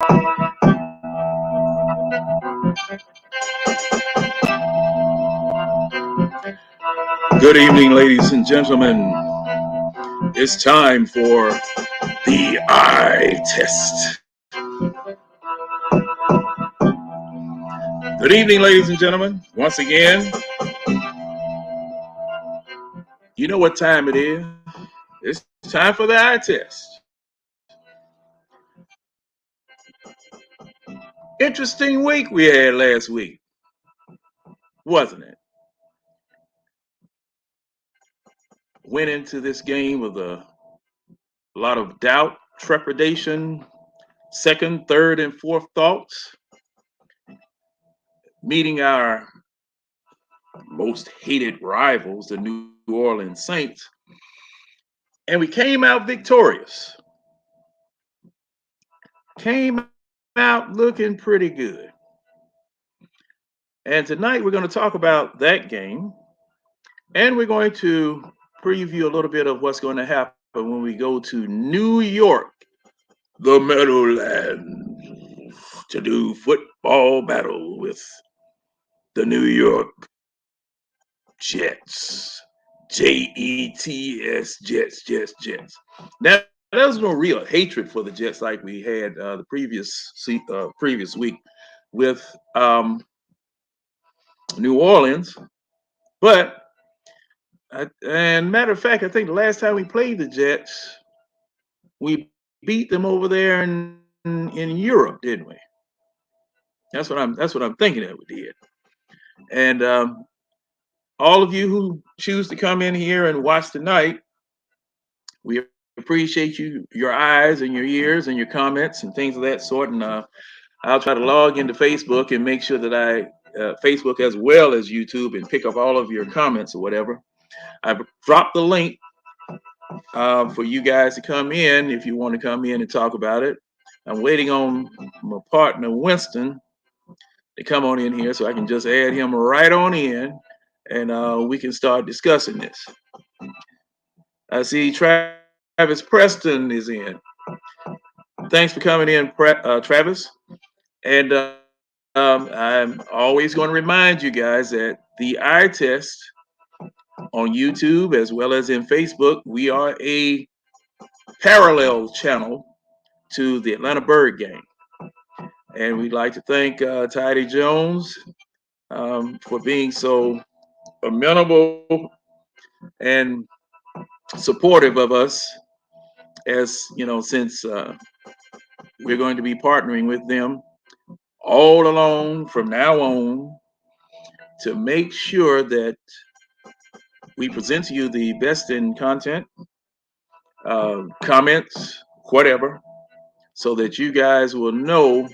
Good evening, ladies and gentlemen. It's time for the eye test. Good evening, ladies and gentlemen. Once again, you know what time it is. It's time for the eye test. Interesting week we had last week, wasn't it? Went into this game with a lot of doubt, trepidation, second, third, and fourth thoughts, meeting our most hated rivals, the New Orleans Saints, and we came out victorious. Came out looking pretty good. And tonight we're going to talk about that game, and we're going to preview a little bit of what's going to happen when we go to New York, the Meadowlands, to do football battle with the New York Jets. Jets, Jets. Now, there was no real hatred for the Jets like we had the previous week with New Orleans, but and matter of fact, I think the last time we played the Jets, we beat them over there in Europe, didn't we? That's what I'm thinking that we did. And all of you who choose to come in here and watch tonight, we appreciate your eyes and your ears and your comments and things of that sort. And I'll try to log into Facebook and make sure that I Facebook as well as YouTube and pick up all of your comments or whatever. I've dropped the link for you guys to come in if you want to come in and talk about it. I'm waiting on my partner Winston to come on in here so I can just add him right on in and we can start discussing this. I see Travis Preston is in. Thanks for coming in, Travis. And I'm always going to remind you guys that the eye test on YouTube as well as in Facebook, we are a parallel channel to the Atlanta Bird game. And we'd like to thank Tidy Jones for being so amenable and supportive of us, as you know, since we're going to be partnering with them all along from now on to make sure that we present to you the best in content, comments, whatever, so that you guys will know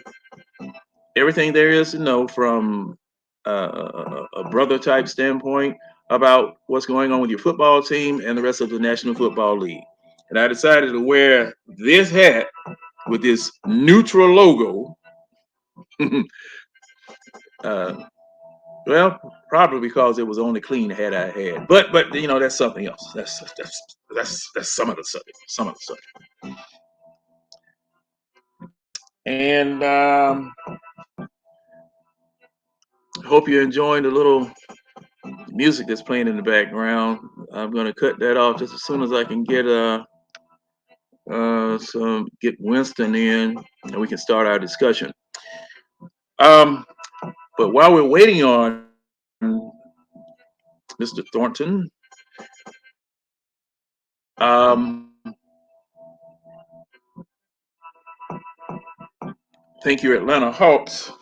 everything there is to know from a brother type standpoint about what's going on with your football team and the rest of the National Football League. And I decided to wear this hat with this neutral logo. Well, probably because it was the only clean hat I had. But you know, that's something else. That's some of the subject. Some of the subject. And hope you're enjoying the little music that's playing in the background. I'm gonna cut that off just as soon as I can get get Winston in and we can start our discussion. But while we're waiting on Mr. Thornton, think your Atlanta Hawks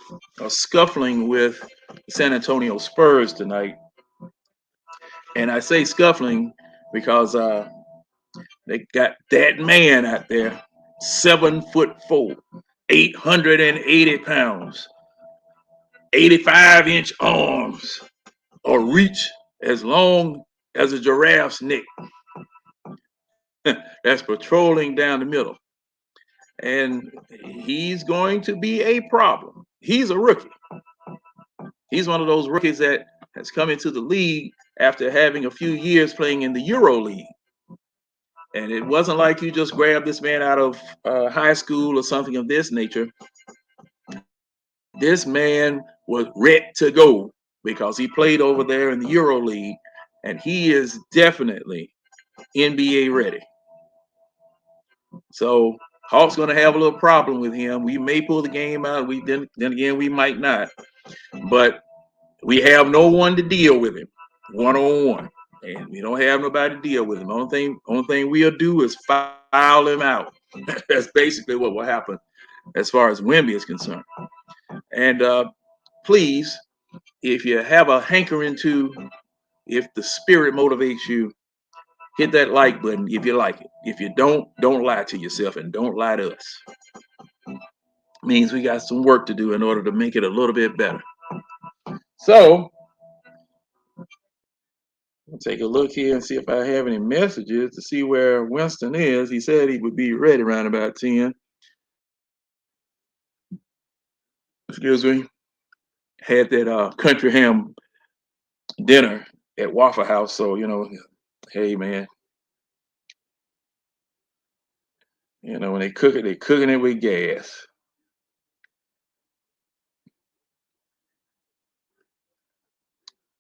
are scuffling with the San Antonio Spurs tonight. And I say scuffling because they got that man out there, 7'4", 880 pounds, 85-inch arms, or reach as long as a giraffe's neck. That's patrolling down the middle. And he's going to be a problem. He's a rookie. He's one of those rookies that has come into the league after having a few years playing in the Euro League. And it wasn't like you just grabbed this man out of high school or something of this nature. This man was ready to go because he played over there in the Euro League, and he is definitely NBA ready. So Hawk's going to have a little problem with him. We may pull the game out. We then again we might not, but we have no one to deal with him one on one, and we don't have nobody to deal with him. Only thing we'll do is foul him out. That's basically what will happen as far as Wemby is concerned. And please, if you have a hankering to, if the spirit motivates you, hit that like button if you like it. If you don't lie to yourself and don't lie to us. Means we got some work to do in order to make it a little bit better. So I'll take a look here and see if I have any messages to see where Winston is. He said he would be ready around about 10. Excuse me. Had that country ham dinner at Waffle House. So, hey man, when they cook it, they're cooking it with gas.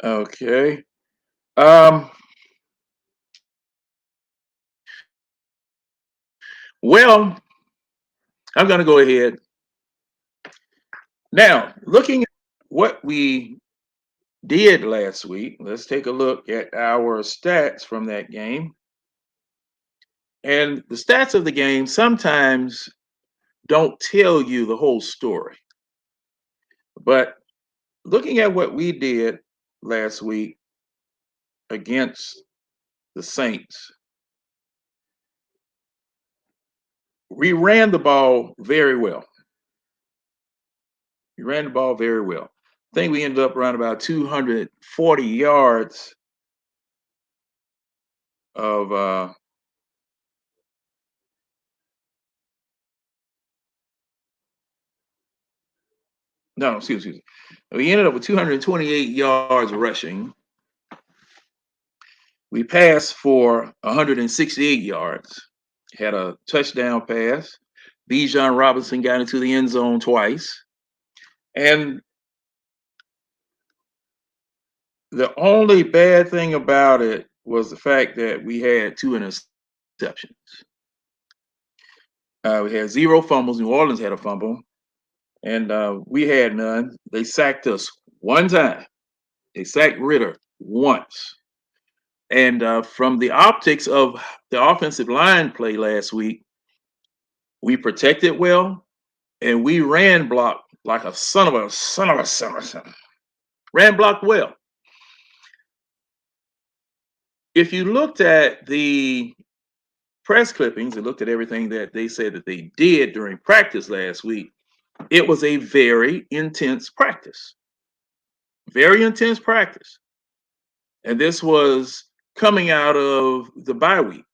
Okay. Um, well, I'm gonna go ahead. Now, looking at what we did last week, let's take a look at our stats from that game. And the stats of the game sometimes don't tell you the whole story. But looking at what we did last week against the Saints, we ran the ball very well. We ran the ball very well. I think we ended up around about 240 yards of no, excuse me. We ended up with 228 yards rushing. We passed for 168 yards. Had a touchdown pass. Bijan Robinson got into the end zone twice. And the only bad thing about it was the fact that we had two interceptions. We had zero fumbles. New Orleans had a fumble, and we had none. They sacked us one time. They sacked Ritter once. And from the optics of the offensive line play last week, we protected well, and we ran block like a son of a. Ran block well. If you looked at the press clippings and looked at everything that they said that they did during practice last week, it was a very intense practice. Very intense practice. And this was coming out of the bye week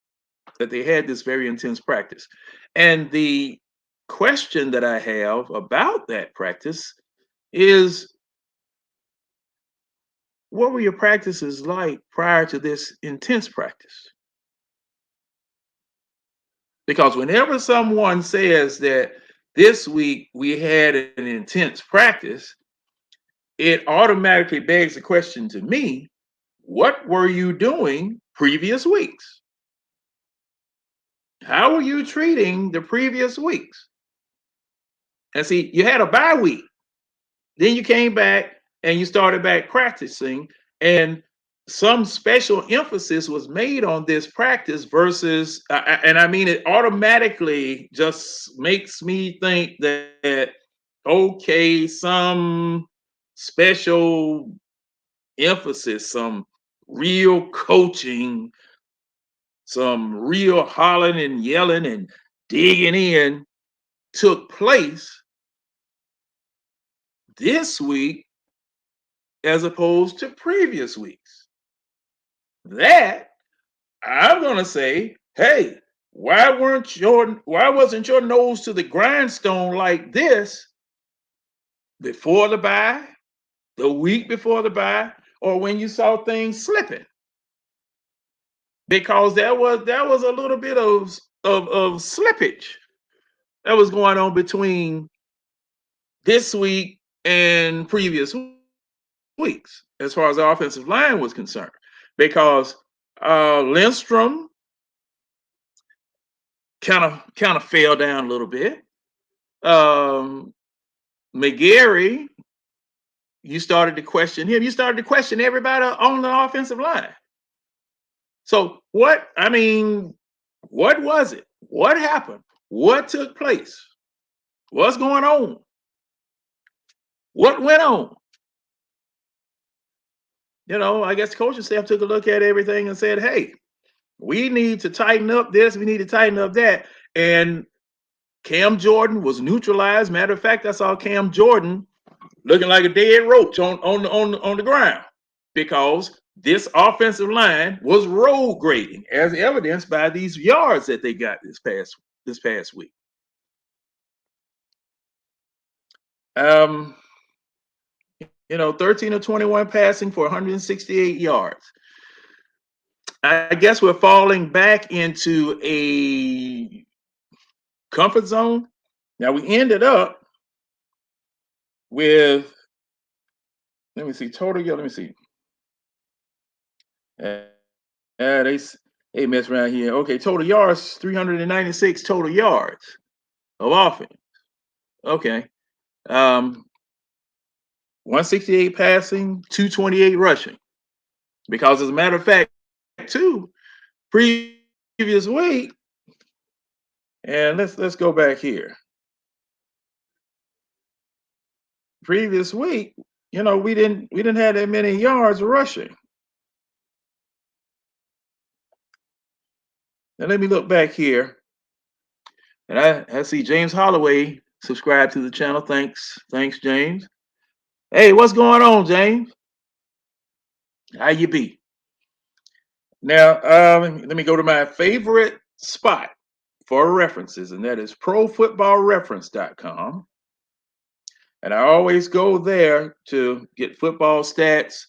that they had this very intense practice. And the question that I have about that practice is, what were your practices like prior to this intense practice? Because whenever someone says that this week we had an intense practice, it automatically begs the question to me, what were you doing previous weeks? How were you treating the previous weeks? And see, you had a bye week. Then you came back and you started back practicing, and some special emphasis was made on this practice versus, and I mean, it automatically just makes me think that, okay, some special emphasis, some real coaching, some real hollering and yelling and digging in took place this week as opposed to previous weeks. That I'm gonna say, hey, why wasn't your nose to the grindstone like this before the bye, the week before the bye, or when you saw things slipping? Because there was a little bit of slippage that was going on between this week in previous weeks as far as the offensive line was concerned, because Lindstrom kind of fell down a little bit. Um, McGarry, you started to question him. You started to question everybody on the offensive line. So what? I mean, what was it? What happened? What took place? What's going on? What went on? I guess the coaching staff took a look at everything and said, "Hey, we need to tighten up this. We need to tighten up that." And Cam Jordan was neutralized. Matter of fact, I saw Cam Jordan looking like a dead roach on the ground because this offensive line was road grading, as evidenced by these yards that they got this past week. 13 of 21 passing for 168 yards. I guess we're falling back into a comfort zone. Now we ended up with, let me see, total. Let me see. They mess around here. Okay, total yards, 396 total yards of offense. Okay. 168 passing, 228 rushing. Because as a matter of fact, too, previous week, and let's go back here. Previous week, we didn't have that many yards rushing. Now let me look back here. And I see James Holloway subscribe to the channel. Thanks, James. Hey, what's going on, James? How you be? Now, let me go to my favorite spot for references, and that is profootballreference.com. And I always go there to get football stats.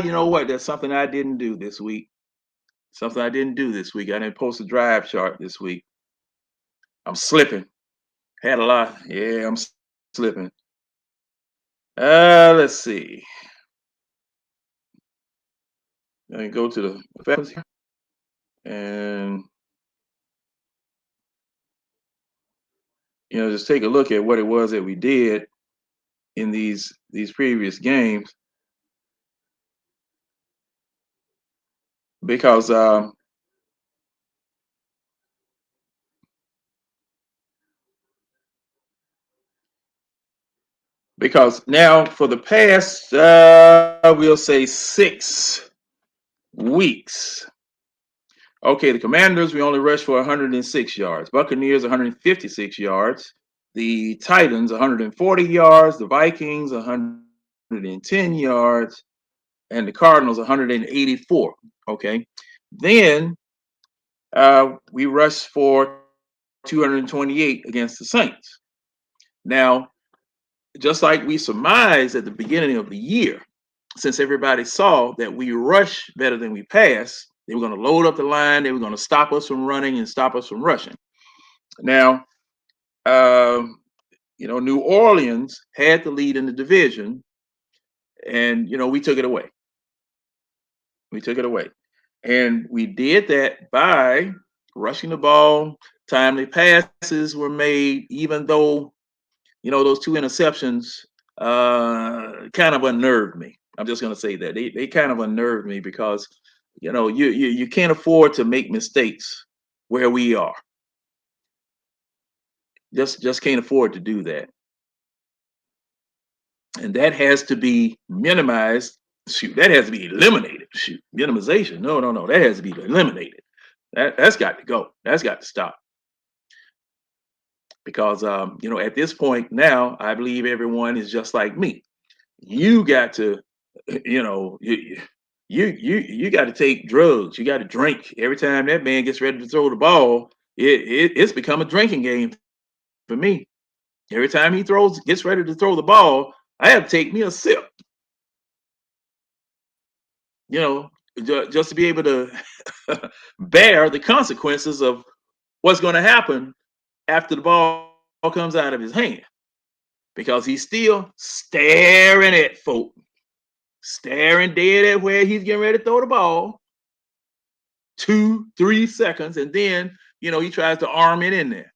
You know what? That's something I didn't do this week. I didn't post a drive chart this week. I'm slipping. Had a lot. Yeah, I'm slipping. Let's see. Let me go to the facts here and just take a look at what it was that we did in these previous games, because now for the past we'll say 6 weeks. Okay, the Commanders, we only rushed for 106 yards. Buccaneers, 156 yards. The Titans, 140 yards. The Vikings, 110 yards. And the Cardinals, 184. Okay. Then we rushed for 228 against the Saints. Now, just like we surmised at the beginning of the year, since everybody saw that we rush better than we pass, they were going to load up the line. They were going to stop us from running and stop us from rushing. Now, New Orleans had the lead in the division, and we took it away. And we did that by rushing the ball. Timely passes were made, even though those 2 interceptions kind of unnerved me. I'm just going to say that they kind of unnerved me because you can't afford to make mistakes where we are. Just can't afford to do that. And that has to be minimized. Shoot, that has to be eliminated. Shoot, minimization. No. That has to be eliminated. That's got to go. That's got to stop. Because at this point now, I believe everyone is just like me. You got to, you got to take drugs. You got to drink every time that man gets ready to throw the ball. It's become a drinking game for me. Every time he gets ready to throw the ball, I have to take me a sip. Just to be able to bear the consequences of what's going to happen after the ball comes out of his hand. because he's still staring at folk, staring dead at where he's getting ready to throw the ball. 2, 3 seconds, and then he tries to arm it in there.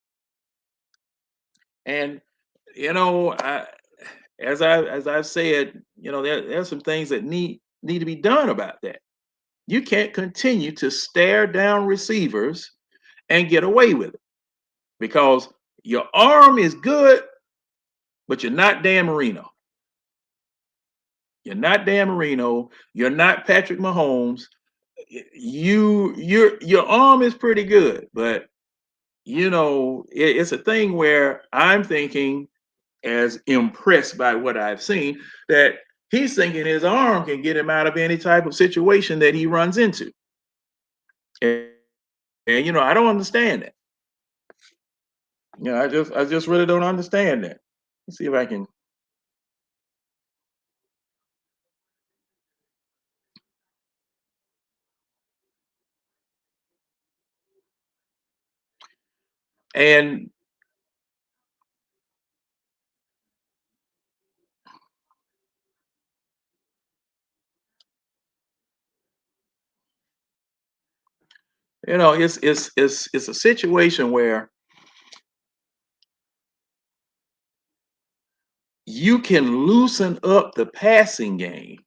And you know, I, as I've said, there's some things that need to be done about that. You can't continue to stare down receivers and get away with it because your arm is good, but you're not Dan Marino. You're not Dan Marino. You're not Patrick Mahomes. Your arm is pretty good, but it's a thing where I'm thinking, as impressed by what I've seen, that he's thinking his arm can get him out of any type of situation that he runs into. And, I don't understand that. I just really don't understand that. Let's see if I can. And it's a situation where you can loosen up the passing game.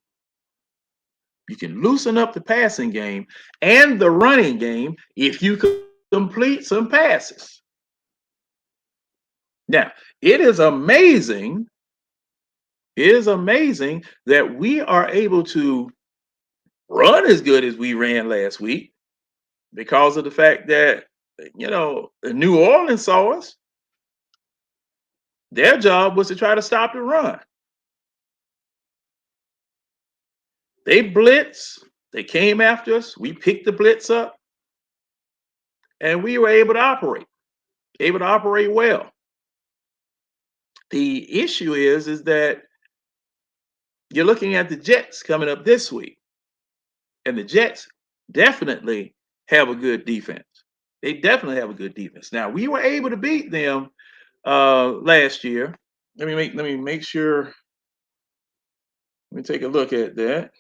You can loosen up the passing game and the running game if you complete some passes. Now, it is amazing. It is amazing that we are able to run as good as we ran last week because of the fact that New Orleans saw us. Their job was to try to stop the run. They blitz. They came after us. We picked the blitz up, and we were able to operate well. The issue is that you're looking at the Jets coming up this week, and the Jets definitely have a good defense. They definitely have a good defense. Now we were able to beat them last year. Let me make sure. Let me take a look at that.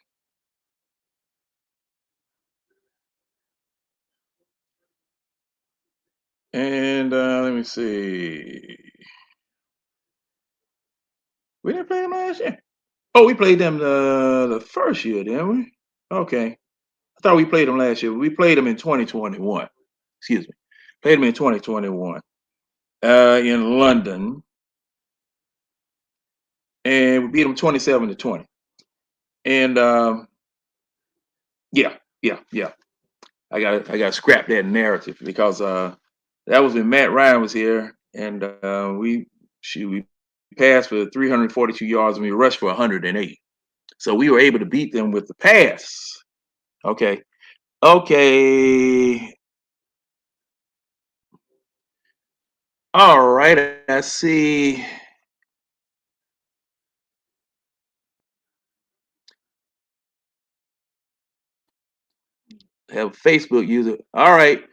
And let me see. We didn't play them last year. Oh, we played them the first year, didn't we? Okay. I thought we played them last year. We played them in 2021. Excuse me. Played them in 2021 in London, and we beat them 27-20. And yeah, yeah, yeah. I got to scrap that narrative because that was when Matt Ryan was here, and we passed for 342 yards and we rushed for 108. So we were able to beat them with the pass. Okay. Okay. All right. I see. Have a Facebook user. All right.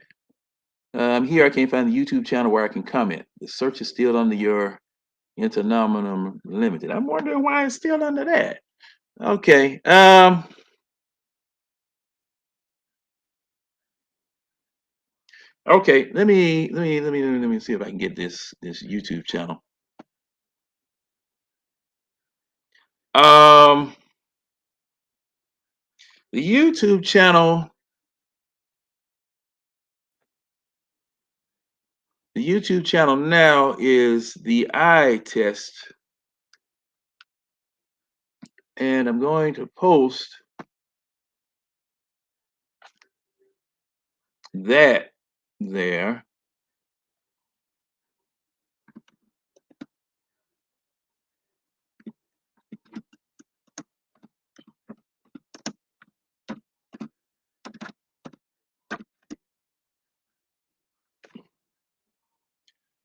Here I can't find the YouTube channel where I can comment. The search is still under your Internominum Limited. I'm wondering why it's still under that. Okay. Okay. Let me see if I can get this YouTube channel. Um, the YouTube channel. The YouTube channel now is the eye test, and I'm going to post that there.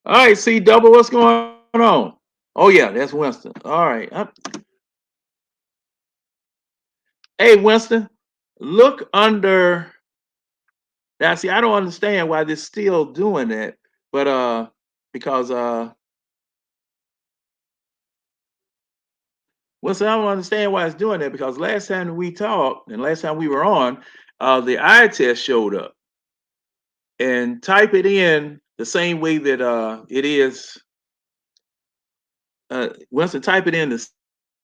All right, see double. What's going on? Oh yeah, that's Winston. All right. Hey Winston, look under. Now see, I don't understand why they're still doing that, but because Well, so I don't understand why it's doing that because last time we talked and last time we were on, the eye test showed up. And type it in the same way that it is. Once to type it in the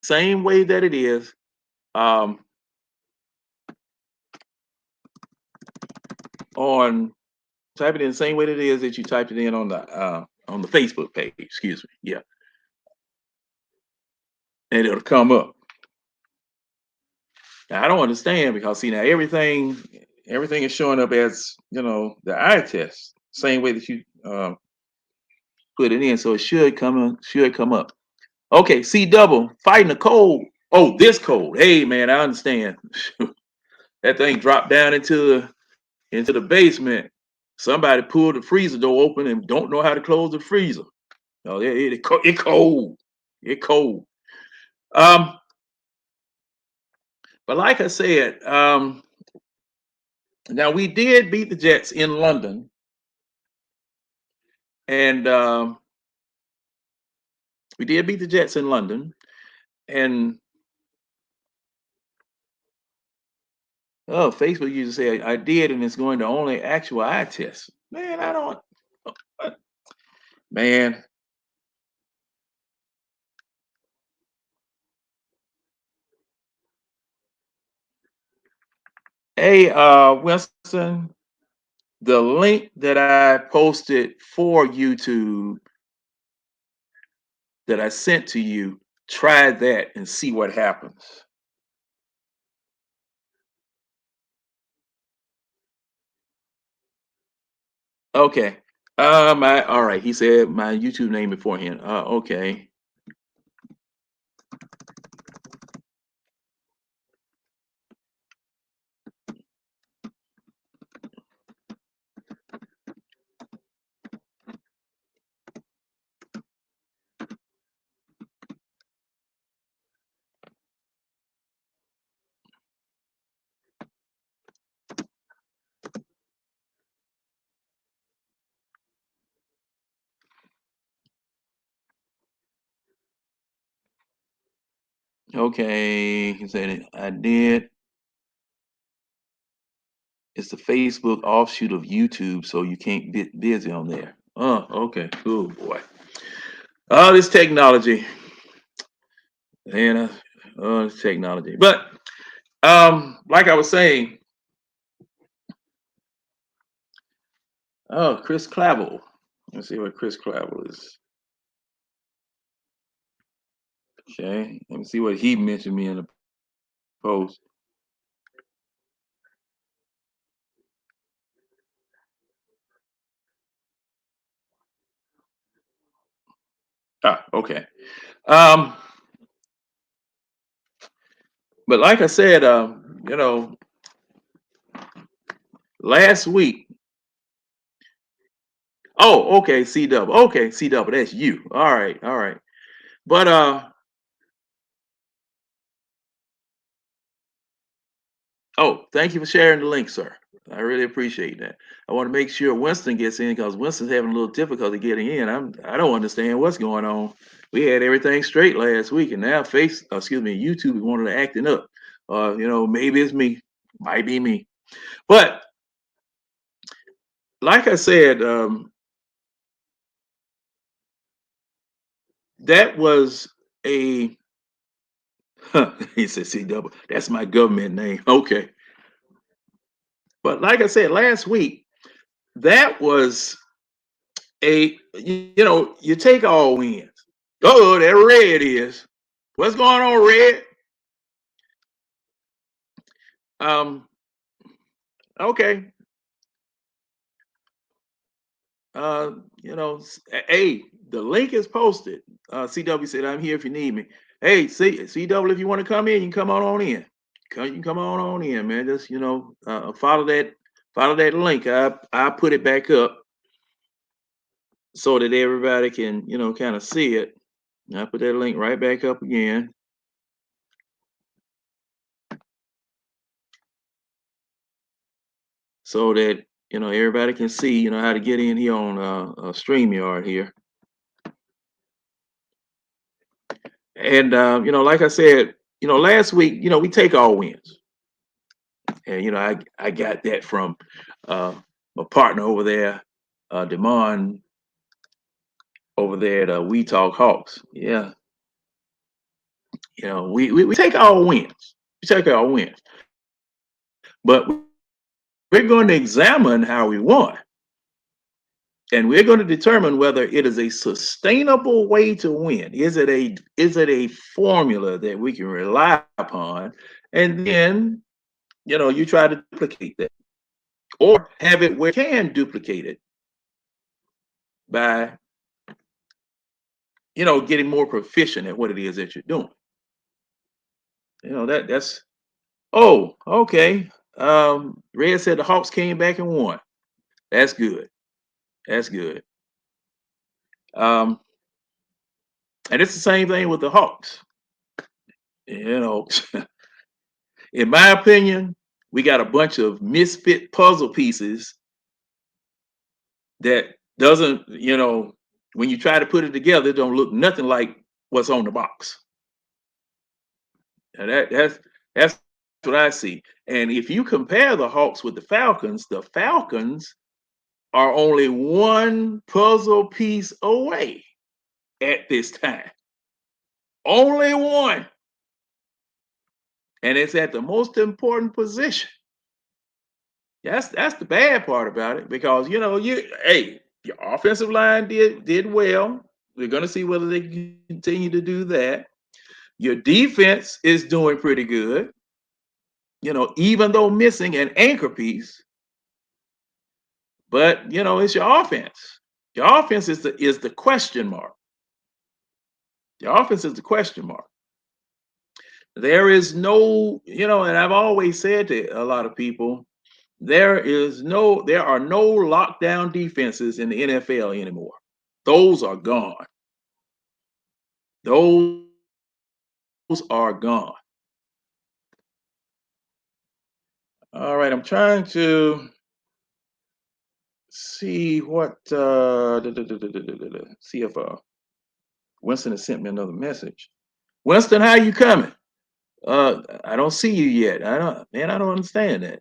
same way that it is, um, on type it in the same way that it is that you typed it in on the Facebook page. Excuse me. Yeah, and it'll come up. Now, I don't understand because see now everything is showing up as the eye test, same way that you put it in, so it should come up. Okay, C double fighting the cold. Oh, this cold. Hey man, I understand. That thing dropped down into the basement. Somebody pulled the freezer door open and don't know how to close the freezer. No, it cold. It cold. Um, but like I said, now we did beat the Jets in London, and we did beat the Jets in London, and oh, Facebook used to say I did, and it's going to only actual eye test. Man, I don't. Man, hey, Winston, the link that I posted for YouTube that I sent to you, try that and see what happens. Okay. My all right. He said my YouTube name beforehand. Okay. Okay. He said I did. It's the Facebook offshoot of YouTube, so you can't get busy on there. Oh, okay. Oh boy. Oh, this technology. And oh, this technology. But like I was saying, oh, Chris Clavel. Let's see what Chris Clavel is. Okay. Let me see what he mentioned me in the post. Ah, okay. Um, but like I said, last week. Oh, okay, C double. Okay, C double. That's you. All right, all right. But oh, thank you for sharing the link, sir. I really appreciate that. I want to make sure Winston gets in because Winston's having a little difficulty getting in. I don't understand what's going on. We had everything straight last week, and now YouTube is wanting to acting up. Maybe it's me, might be me. But like I said, that was a he said C double. That's my government name. Okay. But like I said last week, that was you take all wins. Oh, that red is. What's going on, red? Um, okay. Uh, hey, the link is posted. CW said, I'm here if you need me. Hey, CW, if you want to come in, you can come on in. You can come on in, man. Just follow that link. I put it back up so that everybody can, kind of see it. I put that link right back up again so that everybody can see how to get in here on StreamYard here. And like I said, last week, we take our wins, and I got that from my partner over there, Demond over there at We Talk Hawks. Yeah, we take our wins. We take our wins, but we're going to examine how we won, and we're going to determine whether it is a sustainable way to win. Is it a formula that we can rely upon? And then you try to duplicate that, or have it where you can duplicate it by getting more proficient at what it is that you're doing. That's Oh, okay. Red said the Hawks came back and won. That's good. That's good. Um, and it's the same thing with the Hawks. You know, in my opinion, we got a bunch of misfit puzzle pieces that doesn't, when you try to put it together, it don't look nothing like what's on the box. And that's what I see. And if you compare the Hawks with the Falcons are only one puzzle piece away at this time. Only one. And it's at the most important position. That's the bad part about it, because your offensive line did well. We're gonna see whether they can continue to do that. Your defense is doing pretty good, even though missing an anchor piece. But it's your offense. Your offense is the question mark. Your offense is the question mark. There is no, and I've always said to a lot of people, there are no lockdown defenses in the NFL anymore. Those are gone. Those are gone. All right, I'm trying to see what see if Winston has sent me another message. Winston, how you coming? I don't see you yet. I don't understand that.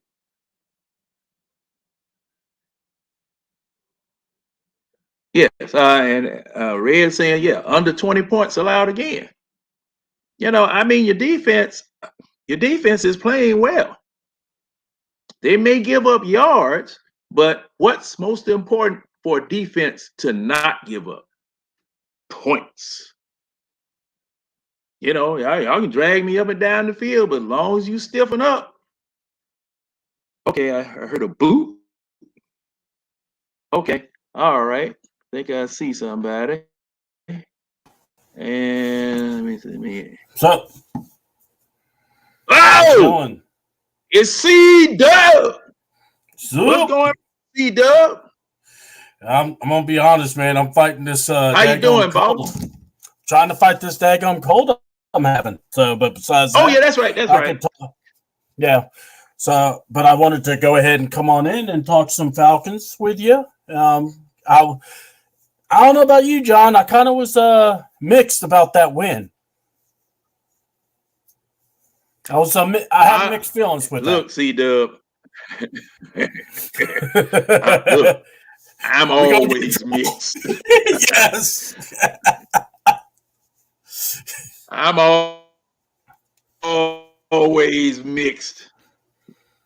Yes, and Red saying, yeah, under 20 points allowed again. I mean, your defense is playing well. They may give up yards, but what's most important for defense to not give up? Points. Y'all can drag me up and down the field, but as long as you stiffen up. Okay, I heard a boot. Okay, all right. Think I see somebody. And let me. What's up? Oh, Going? it's C-Dub. What's So, going on, C-Dub? I'm gonna be honest, man. I'm fighting this How you doing, cold. boss? Trying to fight this daggum cold I'm having. So, but besides that, yeah, that's right. That's right. Yeah. So, but I wanted to go ahead and come on in and talk some Falcons with you. I don't know about you, John. I kind of was mixed about that win. I had mixed feelings with look, that. C-Dub. Look, I'm always mixed. Yes. I'm always mixed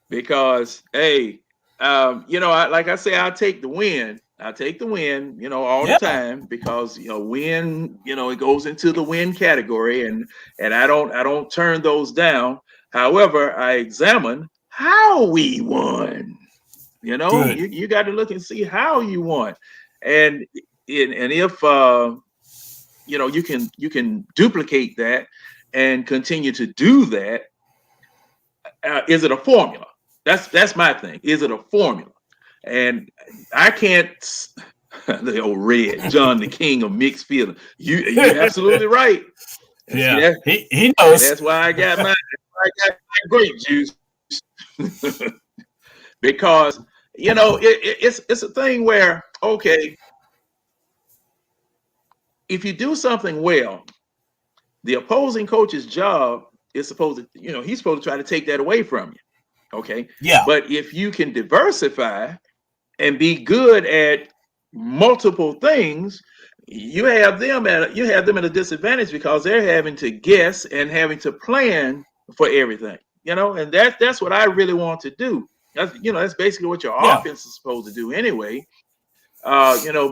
because, hey, like I say, I take the win. I take the win, all the time, because win, it goes into the win category, and I don't turn those down. However, I examine how we won. You got to look and see how you won, and if you can duplicate that and continue to do that. Is it a formula? That's my thing. Is it a formula? And I can't. The old Red John, the king of mixed feelings. You're absolutely right. Yeah, he knows. That's why I got my grape juice. Because it's a thing where, okay, if you do something well, The opposing coach's job is supposed to, he's supposed to try to take that away from you. Okay. Yeah. But if you can diversify and be good at multiple things, you have them at a disadvantage because they're having to guess and having to plan for everything. And that's what I really want to do. That's basically what your Yeah. offense is supposed to do anyway.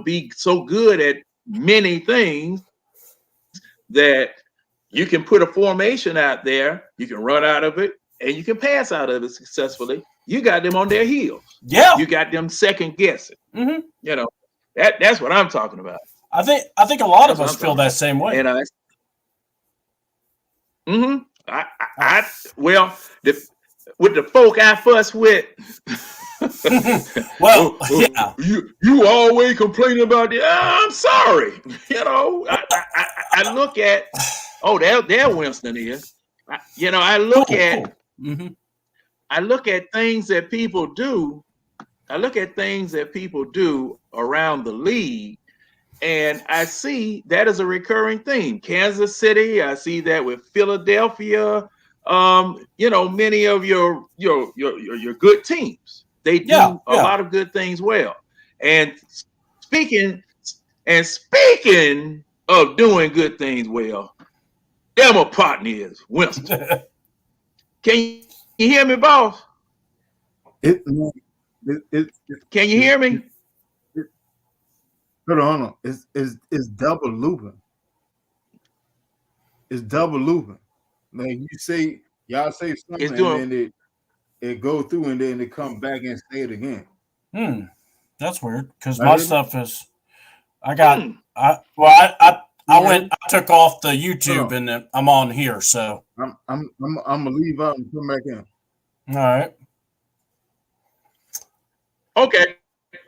Be so good at many things that you can put a formation out there, you can run out of it, and you can pass out of it successfully. You got them on their heels. Yeah. You got them second guessing. Mm-hmm. That's what I'm talking about. I think a lot of us feel that same way. And well, with the folk I fuss with. Well, yeah. You always complaining about it. I'm sorry. I look at, there Winston is. I look at, cool. Mm-hmm. I look at things that people do. I look at things that people do around the league, and I see that as a recurring theme. Kansas City, I see that with Philadelphia. Many of your good teams, they do a lot of good things well. And speaking of doing good things well, there my partner is Winston. Can you hear me, boss? Can you hear me? Hold on. It's double looping. It's double looping. Like y'all say something, and then it go through, and then it come back and say it again. That's weird because my stuff is. I took off the YouTube and then I'm on here, so I'm gonna leave out and come back in. All right. Okay.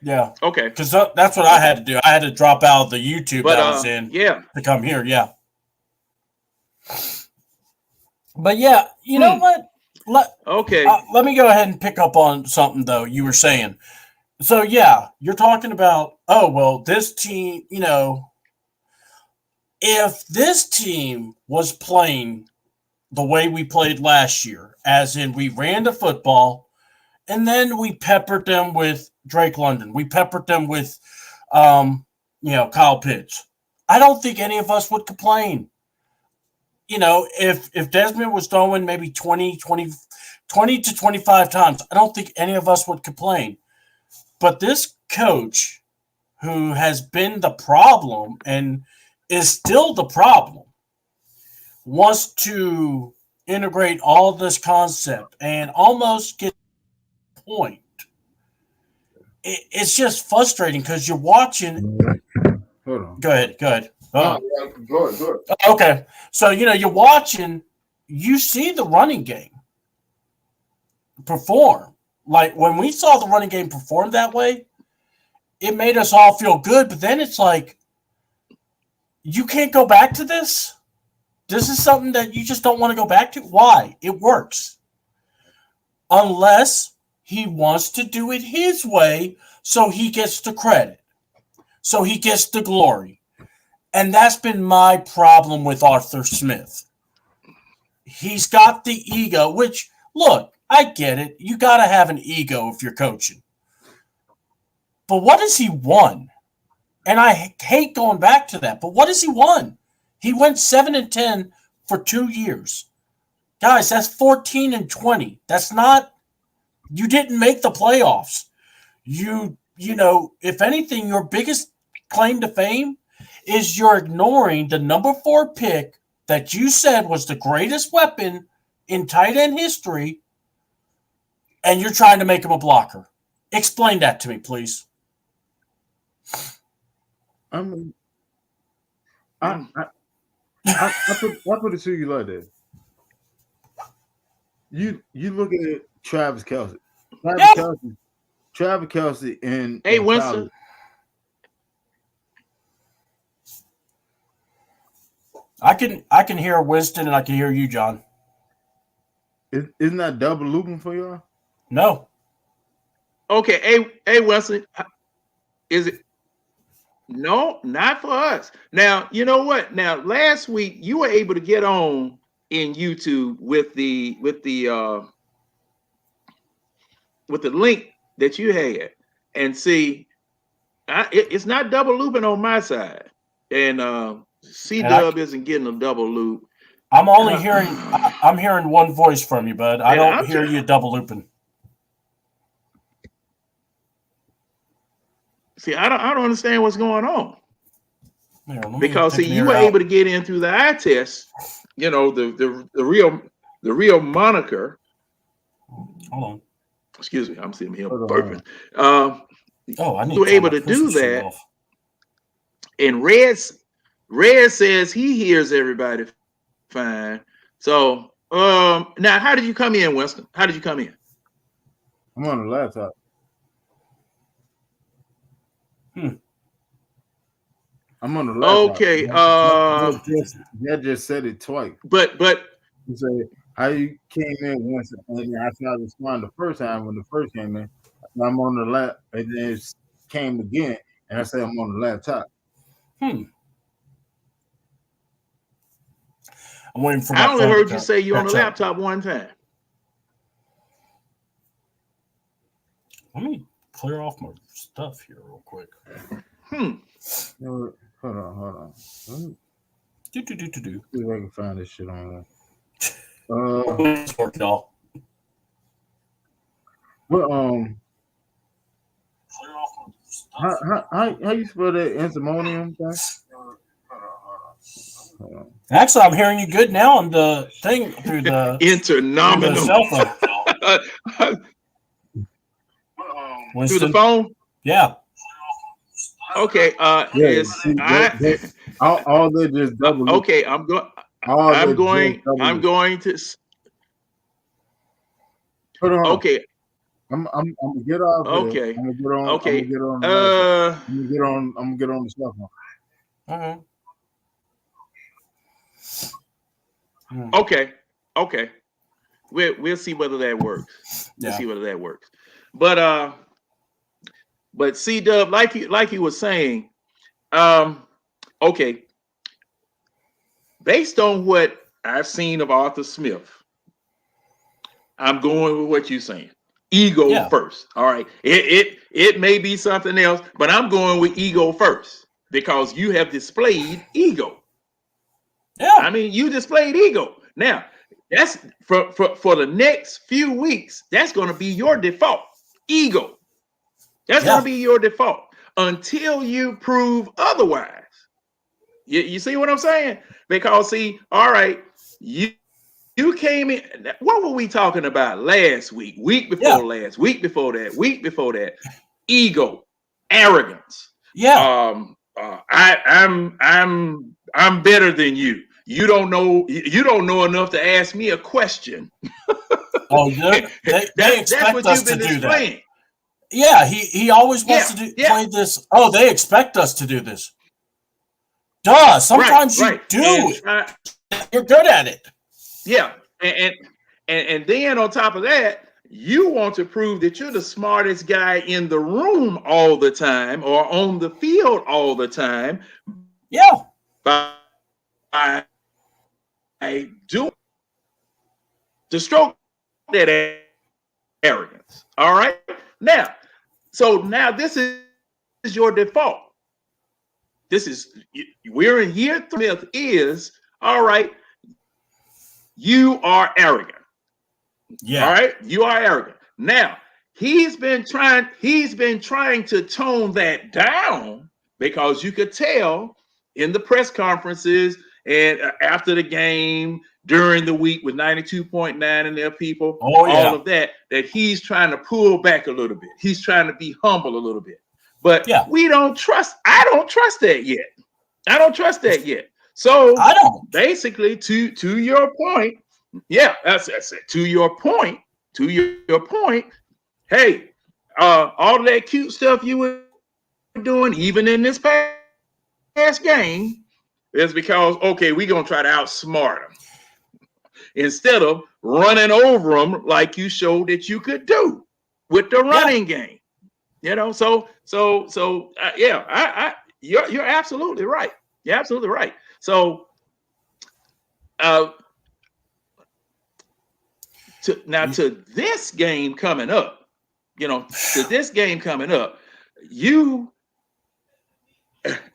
Yeah. Okay. Because that's what I had to do. I had to drop out of the YouTube that I was in to come here. Yeah. But yeah, you know what? Let me go ahead and pick up on something though you were saying. So yeah, you're talking about, this team, if this team was playing the way we played last year, as in we ran the football and then we peppered them with Drake London. We peppered them with, Kyle Pitts. I don't think any of us would complain. If Desmond was throwing maybe 20 to 25 times, I don't think any of us would complain. But this coach, who has been the problem and is still the problem, wants to integrate all this concept and almost get to the point. It's just frustrating because you're watching. Hold on. Go ahead. Go ahead. Okay. So, you're watching, you see the running game perform. Like, when we saw the running game perform that way, it made us all feel good. But then it's like, you can't go back to this? This is something that you just don't want to go back to? Why? It works. Unless he wants to do it his way so he gets the credit, so he gets the glory. And that's been my problem with Arthur Smith. He's got the ego, which, look, I get it. You got to have an ego if you're coaching. But what has he won? And I hate going back to that. But what has he won? He went 7-10 for 2 years. Guys, that's 14-20. That's not, you didn't make the playoffs. If anything, your biggest claim to fame is you're ignoring the number 4 pick that you said was the greatest weapon in tight end history, and you're trying to make him a blocker. Explain that to me, please. I put it to you like this. You look at Travis Kelce. Travis Kelce and Winston. I can hear Winston and I can hear you, John. Isn't that double looping for y'all? No. Okay, hey Winston, is it? No, not for us. Now, you know what? Now, last week you were able to get on in YouTube with the link that you had and see. It's not double looping on my side, and C Dub isn't getting a double loop. I'm only I'm hearing one voice from you, bud. I don't hear you double looping. See, I don't understand what's going on. Here, because see, you were able to get in through the eye test, you know, the real moniker. Hold on. Excuse me, I'm sitting here burping. I need you were able to do that. Off. And Red says he hears everybody fine. So now how did you come in, Winston? How did you come in? I'm on the laptop. I'm on the laptop. Okay. That just said it twice. But you say how you came in once, and I tried to respond the first time when the first came in. I'm on the lap, and then it came again, and I said I'm on the laptop. I'm waiting for. I only heard you say you on the laptop one time. Let me clear off my stuff here real quick. Hold on. Do. See if I can find this shit online. y'all. Well, how you spell that antimonium thing? Hold on. Actually, I'm hearing you good now on the thing through the internominal cell phone. Through the phone? Yeah. Okay. All they just double. Okay, I'm going to. Hold on. Okay. I'm gonna get off. Okay. I'm gonna get on. Okay. I'm gonna get on the cell phone. Okay. We'll see whether that works. Yeah. We'll see whether that works. But C Dub, like you were saying, okay. Based on what I've seen of Arthur Smith, I'm going with what you're saying. Ego first. All right. It may be something else, but I'm going with ego first because you have displayed ego. Yeah. I mean, you displayed ego. Now, that's for the next few weeks, that's going to be your default. Ego. That's going to be your default until you prove otherwise. You see what I'm saying? Because see, all right, you came in. What were we talking about last week? Week before last, week before that, week before that. Ego, arrogance. Yeah. I'm better than you. You don't know enough to ask me a question. Oh, they expect what us you've been to do displaying. that. Yeah, he always wants to play this. Oh, they expect us to do this. Duh. Sometimes you do it. You're good at it. Yeah, and then on top of that, you want to prove that you're the smartest guy in the room all the time or on the field all the time. Yeah. By doing to stroke that arrogance. All right. Now this is your default. We're in year 3. Smith is all right. You are arrogant. Yeah. All right. You are arrogant. Now he's been trying to tone that down because you could tell in the press conferences and after the game during the week with 92.9 and their people, all of that he's trying to pull back a little bit. He's trying to be humble a little bit. But I don't trust that yet. I don't trust that yet. So I don't. Basically, to your point, that's it. To your point, hey, all that cute stuff you were doing, even in this past game, is because we're gonna try to outsmart them instead of running over them like you showed that you could do with the running game. You know, You're absolutely right. You're absolutely right. So uh, to this game coming up, to this game coming up, you,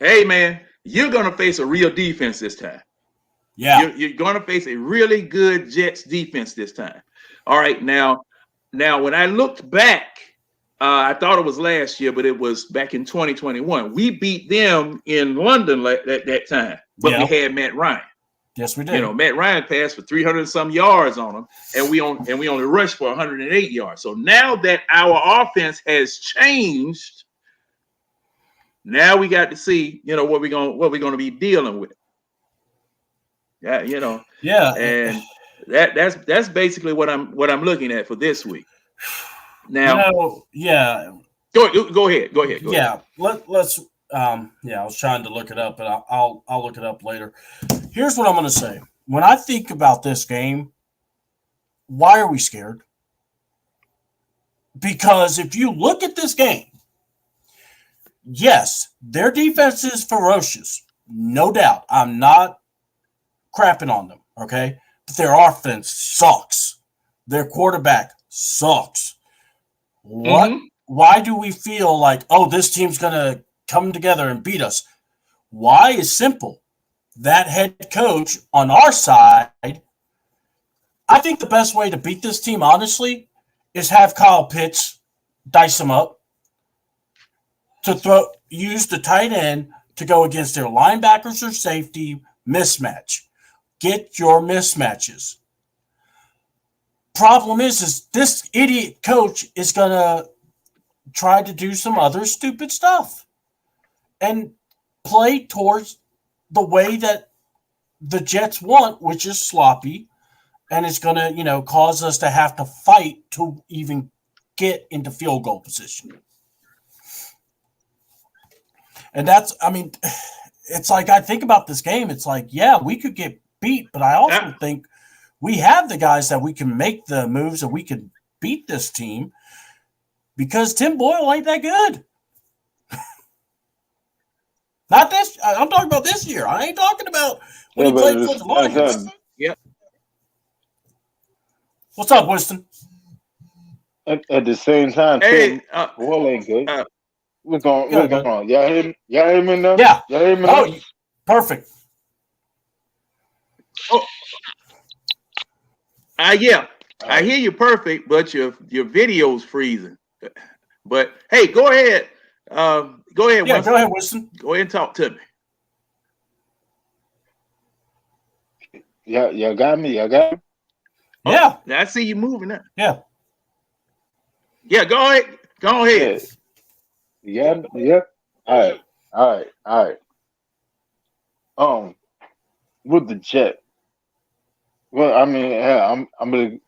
hey man, you're gonna face a real defense this time. Yeah. You're going to face a really good Jets defense this time. All right, now when I looked back, I thought it was last year, but it was back in 2021. We beat them in London at that time, but we Yeah. had Matt Ryan. Yes, we did. Matt Ryan passed for 300 and some yards on him, and we only rushed for 108 yards. So now that our offense has changed, now we got to see, what we're gonna be dealing with. Yeah, Yeah. and that's basically what I'm looking at for this week. Now, yeah. go ahead. Yeah. Let's. Yeah, I was trying to look it up, but I'll look it up later. Here's what I'm going to say. When I think about this game, why are we scared? Because if you look at this game, yes, their defense is ferocious, no doubt. I'm not crapping on them, okay? But their offense sucks. Their quarterback sucks. What? Mm-hmm. Why do we feel like, oh, this team's going to come together and beat us? Why is simple. That head coach on our side, I think the best way to beat this team, honestly, is have Kyle Pitts dice them up, to use the tight end to go against their linebackers or safety mismatch. Get your mismatches. Problem is this idiot coach is going to try to do some other stupid stuff and play towards the way that the Jets want, which is sloppy, and it's going to, cause us to have to fight to even get into field goal position. And it's like I think about this game. It's like, yeah, we could get beat, but I also think we have the guys that we can make the moves and we can beat this team because Tim Boyle ain't that good. Not this. I'm talking about this year. I ain't talking about when he played for the Lions. Yeah. What's up, Winston? At the same time, hey, Boyle ain't good. What's going on? Y'all hear me now? Yeah. Y'all hear me now? Oh, perfect. Yeah. I hear you perfect, but your video's freezing. But hey, go ahead. Go ahead, yeah, Winston. go ahead, Winston. Go ahead and talk to me. Y'all got me. Y'all got me. Yeah. Now I see you moving now. Yeah. Yeah, go ahead. Go ahead. Yeah. All right. With the Jet. Well, I mean, yeah, I'm gonna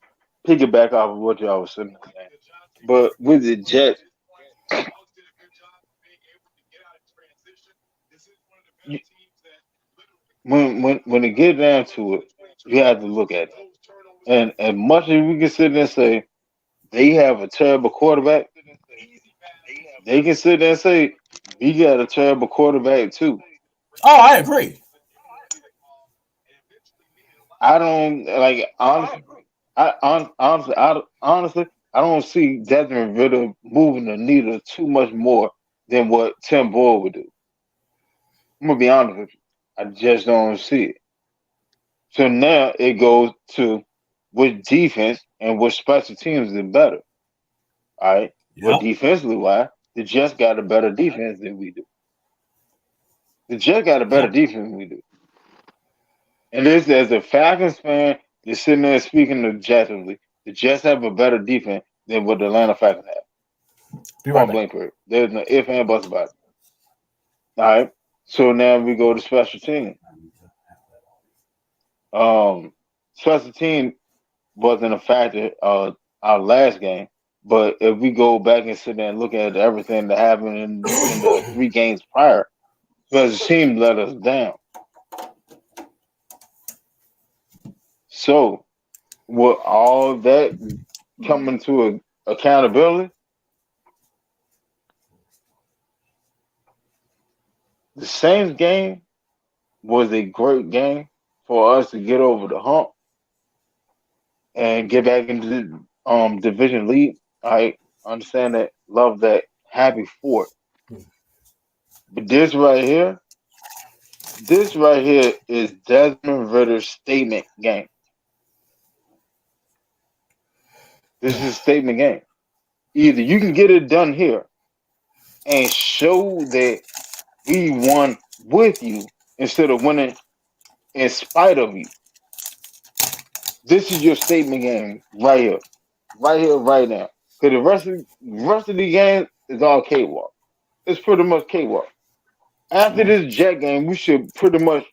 piggyback off of what y'all was saying. But with the Jet, when it gets down to it, you have to look at it. And as much as we can sit there and say they have a terrible quarterback, they can sit there and say we got a terrible quarterback too. Oh, I agree. I don't like honestly, I don't see Desmond Ritter moving the needle too much more than what Tim Boyle would do. I'm gonna be honest with you. I just don't see it. So now it goes to which defense and which special teams is better. All right. Well, Yep. defensively wise, the Jets got a better defense than we do. The Jets got a better defense than we do. And this, as a Falcons fan, you're sitting there speaking objectively. The Jets have a better defense than what the Atlanta Falcons have. Be right back. There's no if and buts about it. All right. So now we go to special team. Special team wasn't a factor our last game, but if we go back and sit there and look at everything that happened in the 3 games prior, special team let us down. So, with all that coming to accountability, The Saints game was a great game for us to get over the hump and get back into the division lead. I understand that, love that, happy for it. But this right here is Desmond Ritter's statement game. This is a statement game. Either you can get it done here and show that we won with you instead of winning in spite of you. This is your statement game right here, right now. Because the rest of the game is all cakewalk. It's pretty much cakewalk. After this Jet game, we should pretty much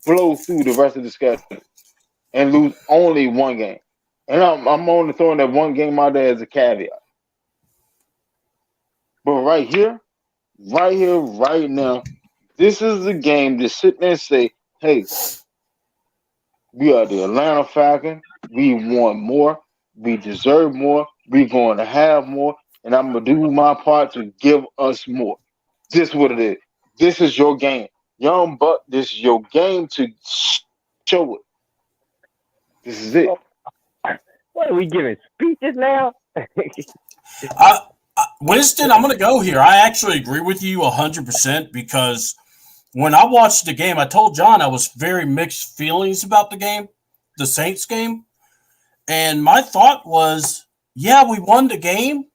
blow through the rest of the schedule and lose only one game. And I'm only throwing that one game out there as a caveat. But right here, right now, this is the game to sit there and say, hey, we are the Atlanta Falcons. We want more. We deserve more. We're going to have more. And I'm going to do my part to give us more. This is what it is. This is your game. Young Buck, this is your game to show it. This is it. What are we giving speeches now? Winston, I'm going to go here. I actually agree with you 100% because when I watched the game, I told John I was very mixed feelings about the game, the Saints game. And my thought was, yeah, we won the game,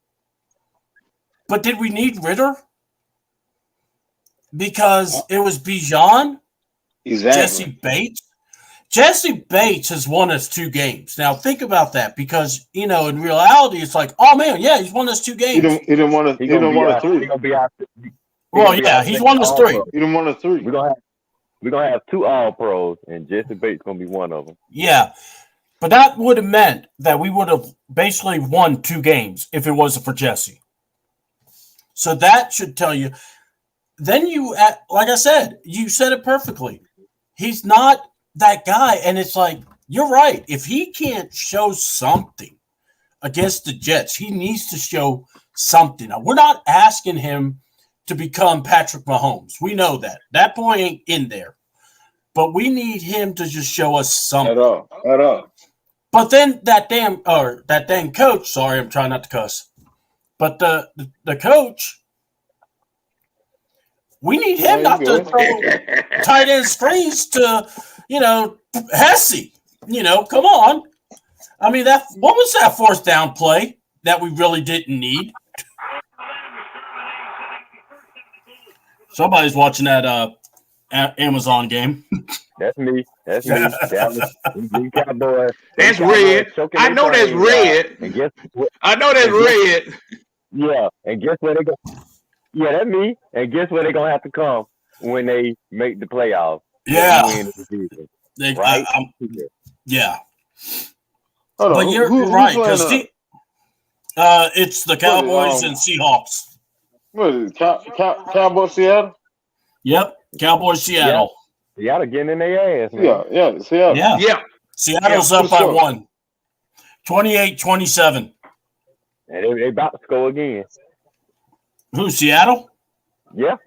but did we need Ritter? Because it was Bijan, Exactly. Jesse Bates. Jesse Bates has won us 2 games. Now think about that, because in reality, it's like, oh man, yeah, he's won us 2 games. He didn't want to. He didn't want a 3. He gonna be out. Well, yeah, he's won us 3. He didn't want a 3. We're gonna have 2 All Pros, and Jesse Bates gonna be one of them. Yeah, but that would have meant that we would have basically won 2 games if it wasn't for Jesse. So that should tell you. Then like I said, you said it perfectly. He's not that guy, and it's like, you're right. If he can't show something against the Jets, he needs to show something. Now, we're not asking him to become Patrick Mahomes. We know that. That point ain't in there. But we need him to just show us something. At all. But then that dang coach, sorry, I'm trying not to cuss. But the coach, we need him not to throw tight end screens to, Hesse. Come on. I mean, what was that 4th down play that we really didn't need? Somebody's watching that Amazon game. That's me. Cowboys. That's red. I know that's red. And guess I know that's red. Yeah, and guess where they go? Yeah, that's me. And guess where they're gonna have to come when they make the playoffs? Yeah. Right? Yeah. But you're right, because it's the Cowboys and Seahawks. What is it? Cowboys Seattle? Yep, Cowboys Seattle. Seattle getting in their ass, man. Yeah, Seattle. Yeah. Seattle's up by 1. 28-27. And they about to score again. Who, Seattle? Yeah.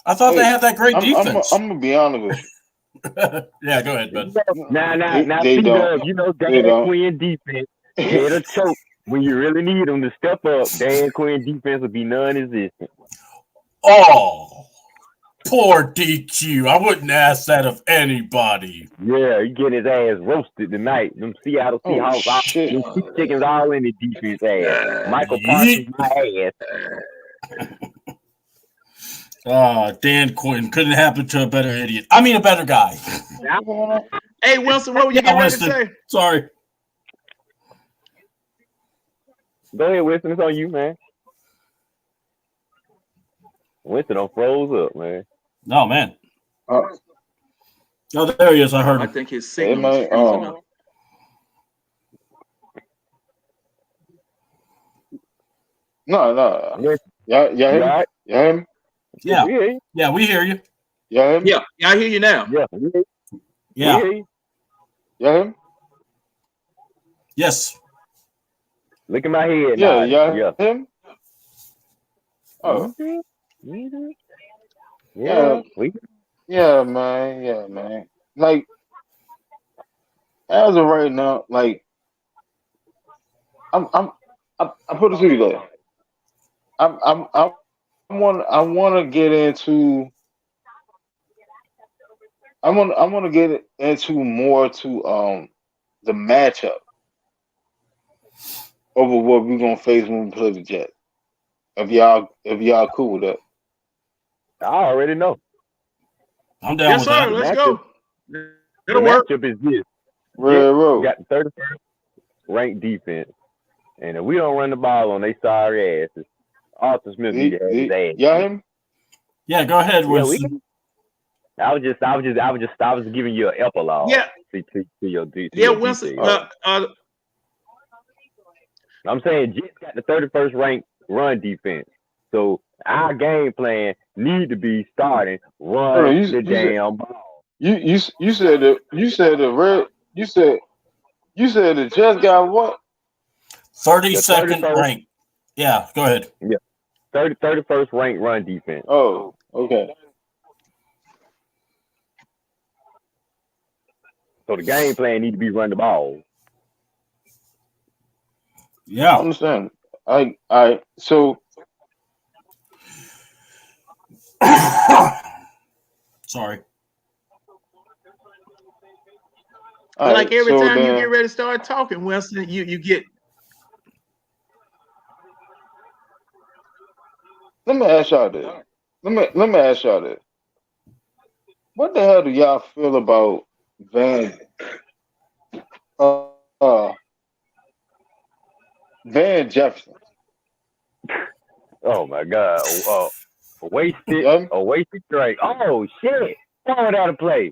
I thought they had that great defense. I'm going to be honest with you. Yeah, go ahead, bud. Nah, They don't. Dan Quinn defense, it'll choke when you really need them to step up. Dan Quinn defense will be non-existent. Oh, poor DQ. I wouldn't ask that of anybody. Yeah, he getting his ass roasted tonight. Them Seattle Seahawks, them chickens all in the defense ass. Michael Parsons, my ass. Dan Quinn. Couldn't happen to a better idiot. I mean, a better guy. Hey, Wilson, what were you getting ready to say? Sorry. Go ahead, Winston. It's on you, man. Winston don't froze up, man. Oh, man. Oh, there he is. I heard him. I think his signal is freezing up. No. Y'all hear me? Right? You hear me? Yeah. Yeah, we hear you. Y'all hear me? Yeah, I hear you now. Yeah. Yeah. Y'all hear me? Yes. Look at my head. Yeah, now. y'all hear me? Oh. Yeah, we yeah, man, yeah, man. Like as of right now, like I'm, I'm, I put it to you like I want to get into. I want to get into more to the matchup over what we're gonna face when we play the Jets. If y'all cool with that. I already know. I'm down Yes, with sir. that. The Let's matchup, go. the It'll work. matchup is this: Red Jets Road. got the 31st ranked defense, and if we don't run the ball on they sorry asses, Arthur Smith need to have his ass Y'all beat. hear me? Yeah, go ahead, Yeah, we Winston. can. I was giving you an epilogue Yeah, to yeah, your Winston. detail. I'm saying Jets got the 31st ranked run defense. So our game plan need to be starting Hold on, run the damn ball. you said the red you said the Jets got what? 32nd 31st, rank. Yeah, go ahead. yeah, 31st ranked run defense. Oh, okay. So the game plan need to be run the ball. I Yeah. understand. I so Sorry. Like every so time you get then ready to start talking, Winston, you get. let me ask y'all this. Let me ask y'all this. What the hell do y'all feel about Van uh, uh Van Jefferson? Oh my God. Yeah, A wasted trade. Oh shit. Forward out of play.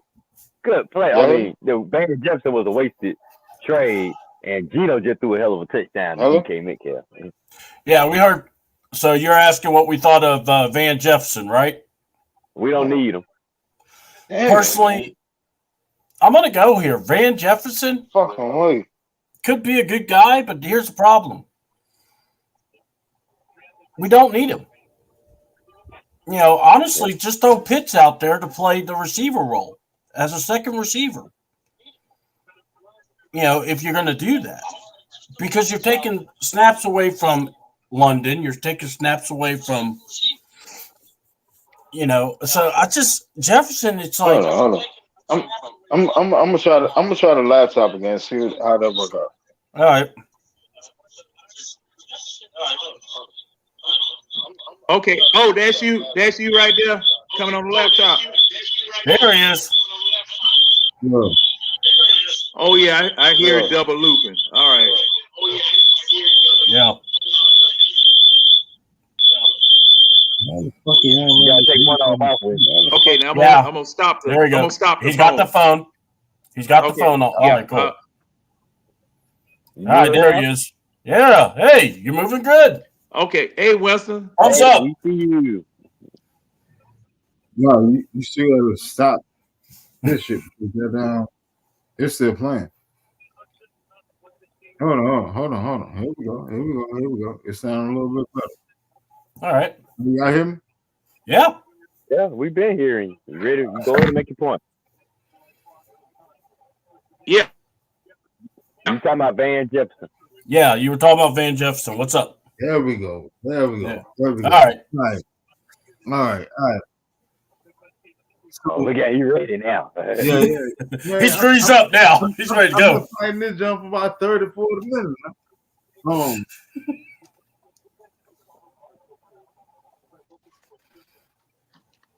Good play. I yeah. mean, the Van Jefferson was a wasted trade, and Gino just threw a hell of a touchdown to Hello. DK Metcalf. Yeah, we heard. So you're asking what we thought of Van Jefferson, right? We don't need him. Damn, Personally, I'm going to go here. Van Jefferson fucking way. could be a good guy, but here's the problem. We don't need him. You know, honestly, just throw Pitts out there to play the receiver role as a second receiver. You know, if you're going to do that, because you're taking snaps away from London, you're taking snaps away from, you know. So I just Jefferson. It's like, Hold on. I'm gonna try the laptop again. See how that work out. all right, Okay. Oh, that's you. That's you right there coming on the laptop. there he is. Yeah. Oh yeah, I hear Yeah. it double looping. All right. Yeah, Why the fuck you You gotta take one off won't with. Okay, now yeah. I'm gonna stop the There we I'm go. gonna stop the He's got the phone. phone. He's got the Okay. phone on. All Yeah. right, cool. All You right, good there now? he is. Yeah. Hey, you're moving good. Okay. Hey, Winston. What's Hey, up? we see you. No, you still gotta stop this shit because that it's still playing. Hold on. Here we go. It sounds a little bit better. All right. You got hear me? Yeah. Yeah, we've been hearing you. Ready? You go ahead and make your point. Yeah. You talking about Van Jefferson? Yeah. You were talking about Van Jefferson. What's up? There we go. Yeah. There we go. All right. All right. Oh, look at you ready now. Yeah. Man, He's freeze up now. He's ready to I've go. been fighting this jump for about 30, 40 minutes now.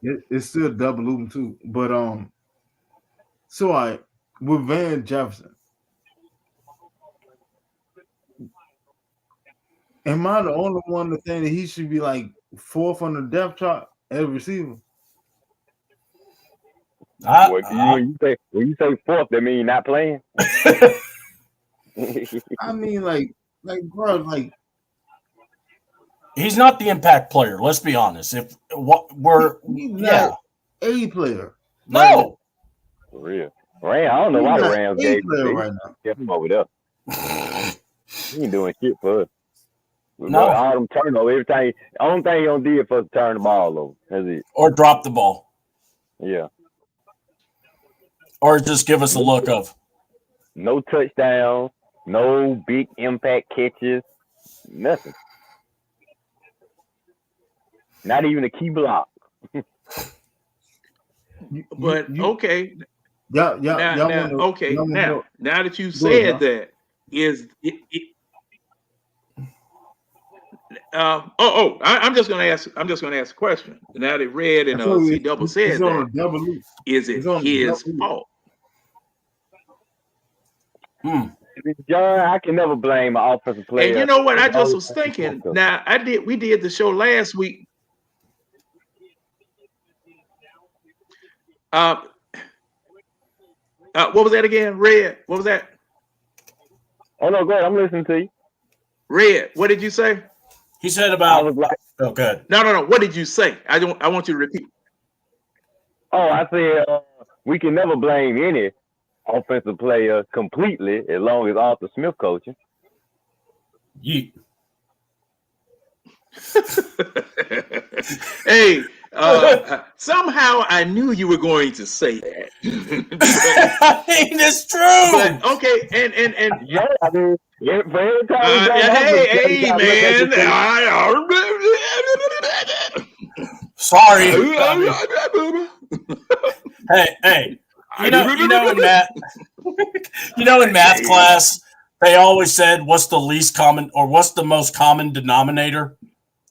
It's still double looping too. But so with Van Jefferson, am I the only one to think that he should be like fourth on the depth chart as a receiver? When you say fourth, that mean not playing. I mean, like, bro, like He's not the impact player. Let's be honest. If what we're he's yeah. not a player. No. For real. Ram, I don't know He's why the not Rams a gave player him. right now. Kept him over there. He ain't doing shit for us. No. All them turnovers. Every time, only thing he don't do for us to turn the ball over. That's it. Or drop the ball. Yeah. Or just give us a look of. No touchdowns. No big impact catches. Nothing. Not even a key block. But okay. Now that you said that, is it, I'm just gonna ask a question. Now that Red and C Double said that, is it his fault? John, I can never blame an offensive player. And you know what? I just was thinking. Now we did the show last week. What was that again? Red, what was that? Oh no, go ahead. I'm listening to you. Red, what did you say? He said about. Oh, good. No. What did you say? I want you to repeat. Oh, I said we can never blame any offensive player completely as long as Arthur Smith coaching. Yeet. Hey, somehow I knew you were going to say that. It's true. But, okay, and yeah, I mean, for every time hey, man. Sorry. Hey. You know in math class, they always said, "What's the least common or what's the most common denominator?"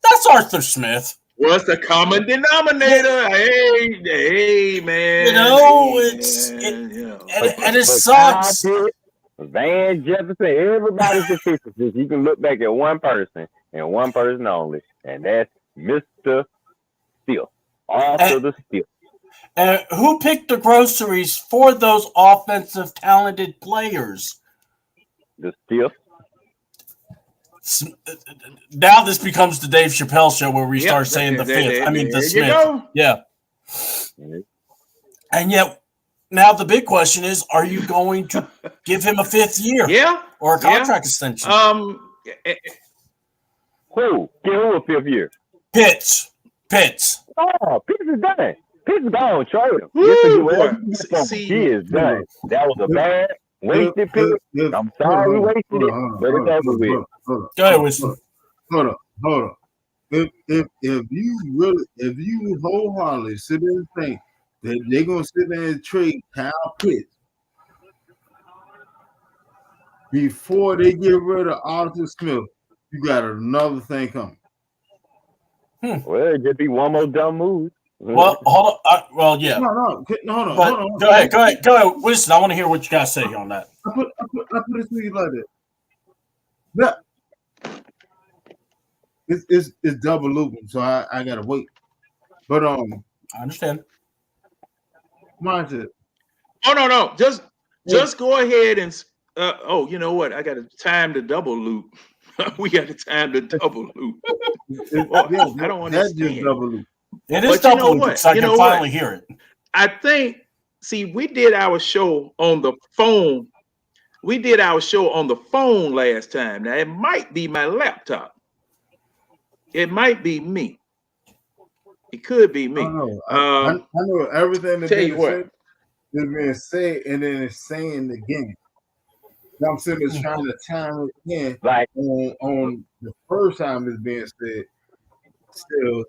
That's Arthur Smith. What's the common denominator? Hey, man. You know, and it sucks. Van Jefferson, everybody's deficiencies. You can look back at one person and one person only, and that's Mr. Steele, Arthur the Steele. And who picked the groceries for those offensive talented players? The Steele. Now this becomes the Dave Chappelle show where we start saying the fifth. I mean the Smith. Yeah. And yet now the big question is, are you going to give him a fifth year? Yeah. Or a contract extension? Who? Give who a fifth year? Pitts. Oh, Pitts is done. Pitts is gone. Trade him. He is done. That was a bad wasted pick. I'm sorry we wasted it, but it's over with. Go ahead, Winston. Hold on. If you wholeheartedly sit there and think that they're gonna sit there and trade Kyle Pitts before they get rid of Arthur Smith, you got another thing coming. Well, it'd just be one more dumb move. Well, hold on. Yeah. No, hold on. Go ahead, Winston. I want to hear what you guys say on that. I put it to you like that. It's double looping, so I gotta wait. But I understand. Mind it. Oh no. Just go ahead and you know what? I got to time the double loop. We got to time the double loop. I don't understand. That's just double loop. It is double loop, so I can finally hear it. I think. See, we did our show on the phone. We did our show on the phone last time. Now it might be my laptop. It might be me. It could be me. I know everything that's being said, and then it's saying again. I'm sitting there trying to time it in, like on the first time it's being said, still,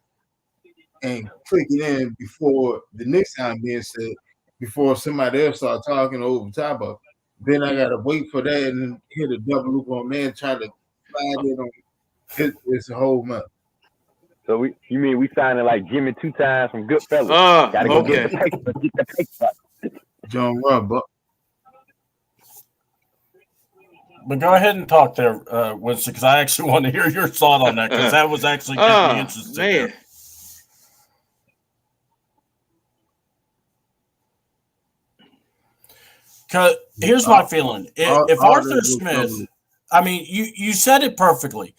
and click it in before the next time being said, before somebody else start talking over top of it. Then I gotta wait for that and hit a double loop on there and try to slide it on. It's a whole mess. So you mean we signing like Jimmy 2 times from Goodfellas? Gotta go get the paper. John Robb. But go ahead and talk there, Winston, because I actually want to hear your thought on that, because that was actually getting me interested. Man. Because here's my feeling. If Arthur Smith, I mean, you said it perfectly.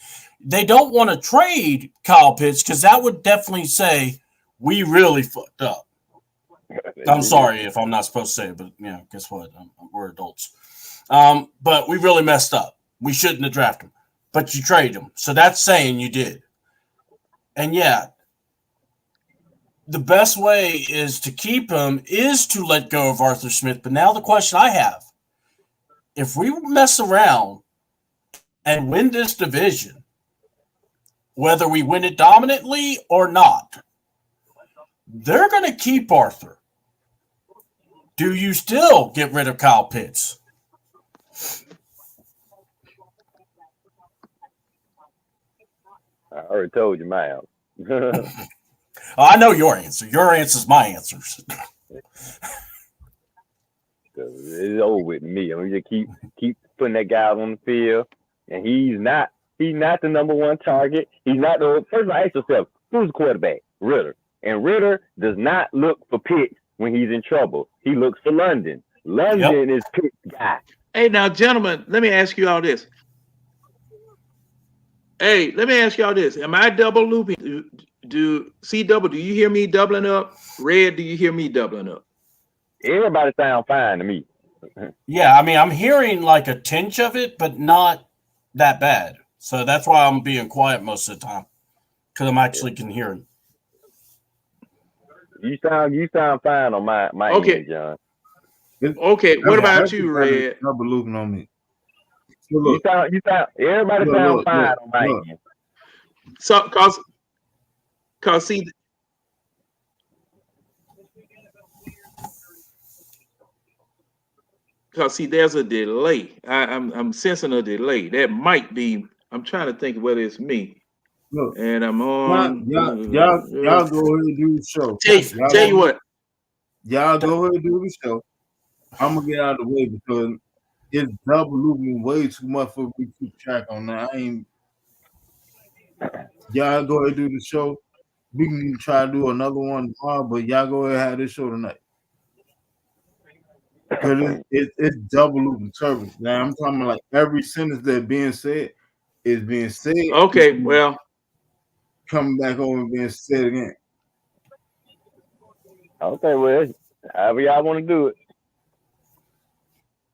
They don't want to trade Kyle Pitts because that would definitely say we really fucked up. I'm sorry if I'm not supposed to say it, but guess what? We're adults. But we really messed up. We shouldn't have drafted him. but you trade him. So that's saying you did. And yeah, the best way is to keep him is to let go of Arthur Smith. But now the question I have, if we mess around and win this division, whether we win it dominantly or not, they're going to keep Arthur. Do you still get rid of Kyle Pitts? I already told you mine. I know your answer. Your answer is my answer. It's over with me. I mean, just keep putting that guy on the field, and he's not the number one target. He's not the first. Ask yourself, who's the quarterback? Ritter, and Ritter does not look for Pitts when he's in trouble. He looks for London. London is Pitts' guy. Hey, now, gentlemen, let me ask you all this. Hey, let me ask y'all this. Am I double looping? Do you hear me doubling up? Red, do you hear me doubling up? Everybody sound fine to me. Yeah, I mean, I'm hearing like a tinge of it, but not that bad. So that's why I'm being quiet most of the time, because I'm actually can hear it. You sound fine on my okay. end, John. Okay, what about you, Red? Double looping on me. So look, you sound everybody sound fine on my end. So, cause see, there's a delay. I'm sensing a delay. That might be. I'm trying to think whether it's me. Look, and I'm on. Y'all go ahead and do the show. Tell you what. Y'all go ahead and do the show. I'm gonna get out of the way because it's double looping way too much for me to keep track on that. Y'all go ahead and do the show. We can try to do another one tomorrow, but y'all go ahead and have this show tonight. Because it's double looping service. Now I'm talking about like every sentence that's being said is being said. Okay, well, coming back over and being said again. Okay, well, however y'all want to do it.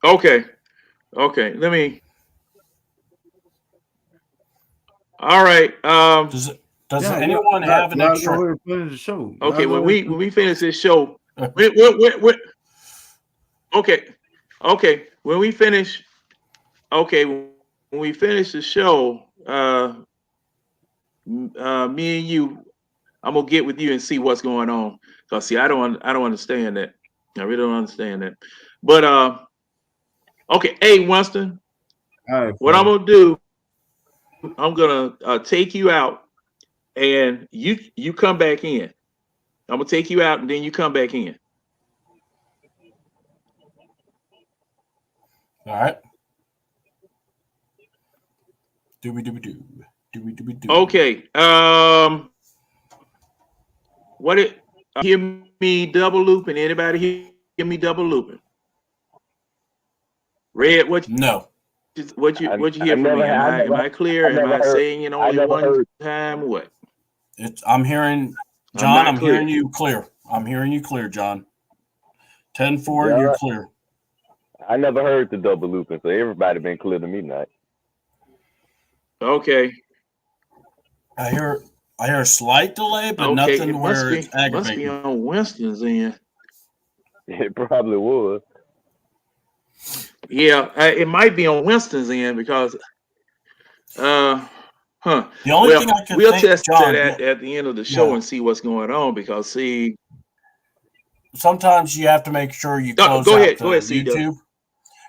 Okay, let me. All right. Does anyone have an extra? Go ahead and finish the show. Okay, when we finish this show, okay, when we finish the show, me and you, I'm gonna get with you and see what's going on. Cause see, I don't understand that. I really don't understand that. But okay, hey Winston, what I'm gonna do, I'm gonna take you out, and you come back in. I'm gonna take you out, and then you come back in. All right. Do. Okay. What it? Hear me double looping? Anybody hear me double looping? Red, what you hear from me? Am I clear? Am I saying it only one time? What? I'm hearing, John. I'm hearing you clear. I'm hearing you clear, John. 10-4, you're clear. I never heard the double looping, so everybody been clear to me tonight. Okay. I hear a slight delay, but nothing where it's aggravating. Must be on Winston's end. It probably was. Yeah, it might be on Winston's end because, The only thing I can we'll think, test John, that at the end of the show and see what's going on. Because see, sometimes you have to make sure you close go out ahead, YouTube.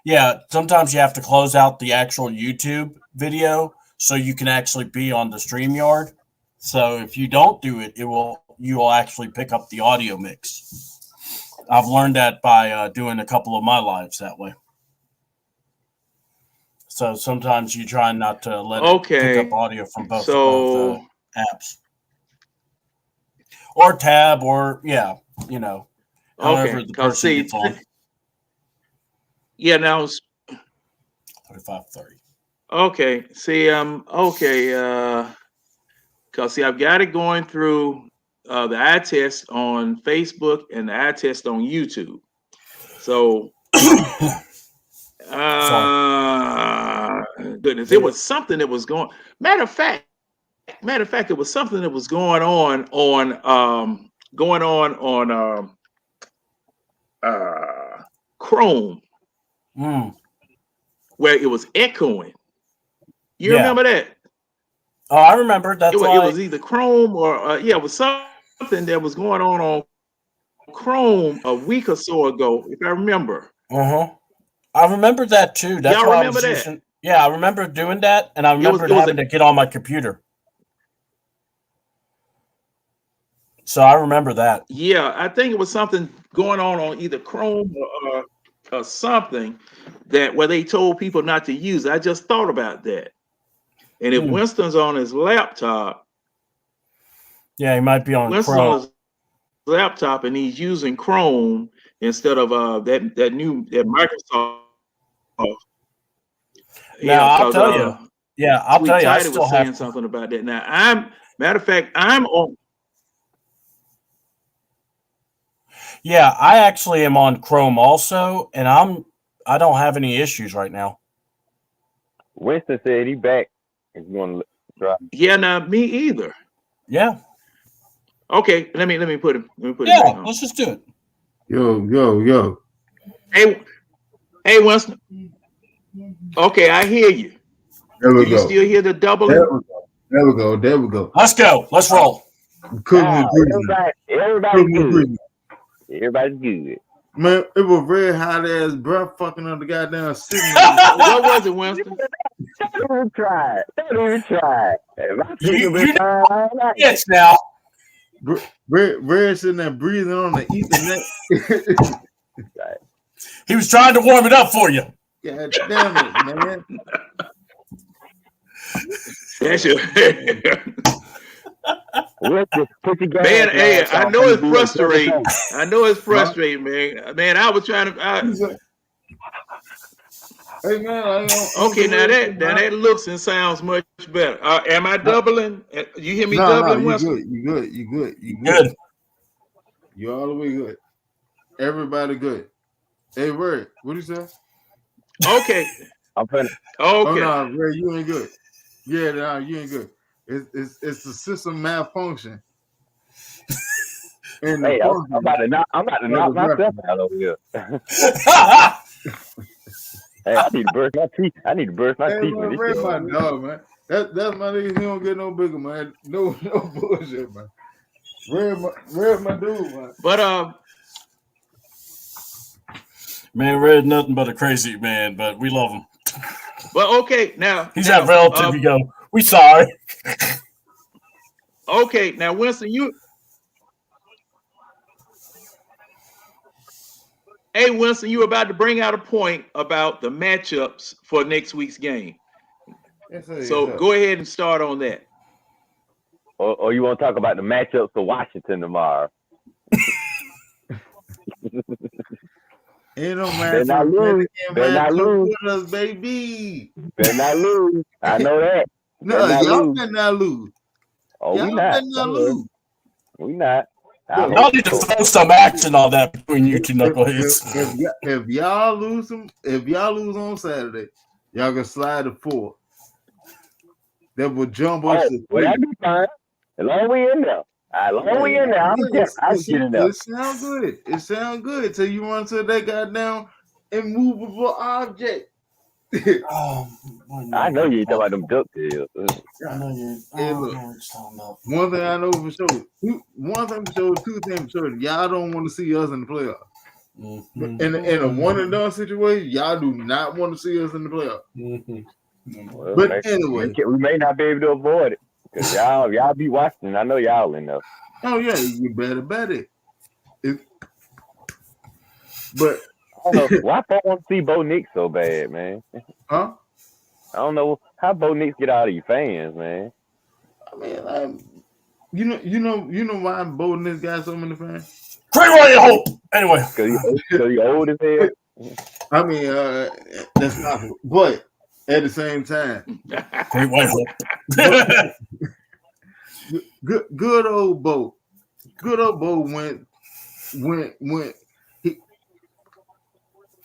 Yeah, sometimes you have to close out the actual YouTube video so you can actually be on the StreamYard. So if you don't do it, you will actually pick up the audio mix. I've learned that by doing a couple of my lives that way. So sometimes you try not to let it pick up audio from both of the apps. Or tab, or however the person gets on. Yeah, now 35-30. Okay. See, because see, I've got it going through the eye test on Facebook and the eye test on YouTube. So goodness, it was something that was going. Matter of fact, it was something that was going on Chrome, where it was echoing. You remember that? Oh, I remember. That's it why was either Chrome or it was something that was going on Chrome a week or so ago, if I remember. I remember that too. That's Y'all why remember I was that? using. Yeah, I remember doing that, and I remember having to get on my computer. So I remember that. Yeah, I think it was something going on either Chrome or something that where they told people not to use it. I just thought about that. And if Winston's on his laptop, yeah, he might be on Chrome. On his laptop, and he's using Chrome instead of that Microsoft. Now I'll tell you. Yeah, I'll tell you. I still was saying something about that. Now matter of fact, I'm on. Yeah, I actually am on Chrome also, and I don't have any issues right now. Winston said he back. He's going to try. Yeah, now me either. Yeah. Okay, let me put him. Yeah, let's just do it. Yo. Hey, Winston. Okay, I hear you. There we go. You still hear the doubling? There we go. Let's go. Let's roll. Everybody's good. Everybody's good. Man, it was very hot ass breath fucking on the goddamn city. What was it, Winston? Don't even try it. Yes, now. Red sitting there breathing on the Ethernet. He was trying to warm it up for you. God damn it, man. That's your man, hey, I know it's frustrating. Man. Man, I was trying to. Hey man, okay, now that looks and sounds much better. Am I doubling? You hear me doubling? You good. You all the way good. Everybody good. Hey, Ray, what do you say? Okay. I'm finished. Okay. Oh no, Ray, you ain't good. Yeah, no, you ain't good. It's the system malfunction. Hey, I'm about to knock myself out over here. Hey, I need to brush my teeth. Hey, man, Ray, my dog, man. That's my nigga. He don't get no bigger, man. No bullshit, man. Ray, my dude, man. But man, Red nothing but a crazy man, but we love him. Well, okay, now he's that relative. You go. We sorry. Okay, now Winston, Hey, Winston, you were about to bring out a point about the matchups for next week's game. Yes, sir, so go ahead and start on that. Or you want to talk about the matchups for Washington tomorrow? Ain't no matter. Better not lose. Us, baby. Better not lose. I know that. No, y'all better not lose. Oh, y'all better not lose. We not. Y'all need to throw some action on that between you two knuckleheads. If y'all lose on Saturday, y'all can slide to 4. That will jump us to 3. Well, that'd be fine. As long as we in there. I'm getting there. It sounds good till you run to that goddamn immovable object. I know you ain't talking about them DuckTales. I know you. One thing I know for sure. One thing for sure. 2 things for sure. Y'all don't want to see us in the playoffs. Mm-hmm. In a one and done situation, y'all do not want to see us in the playoffs. Mm-hmm. Well, but anyway, we may not be able to avoid it because y'all be watching. I know y'all in there. Oh yeah, you better bet it. But I don't know why folks want to see Bo Nix so bad, man. Huh? I don't know how Bo Nix get out of your fans, man. I mean, you know why Bo Nix got so many fans? Great White Hope. Anyway, because he old as hell. I mean, that's not. But at the same time, Great White Hope. Good old Bo. Good old Bo went.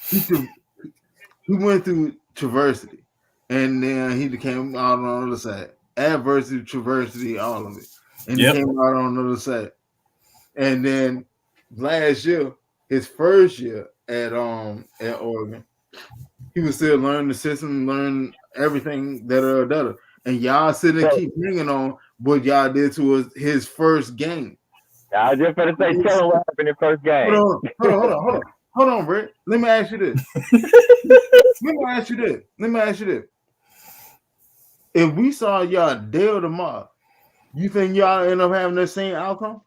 He went through traversity. and then he came out on the other side. Adversity, traversity, all of it, and Yep. he came out on the other side. And then last year, his first year at Oregon, he was still learning the system, learning everything that. And y'all sitting and keep bringing on what y'all did to his first game. I was just gonna say, tell him what happened in the first game. Hold on, Brett. Let me ask you this. Let me ask you this. If we saw y'all Dale tomorrow, you think y'all end up having the same outcome?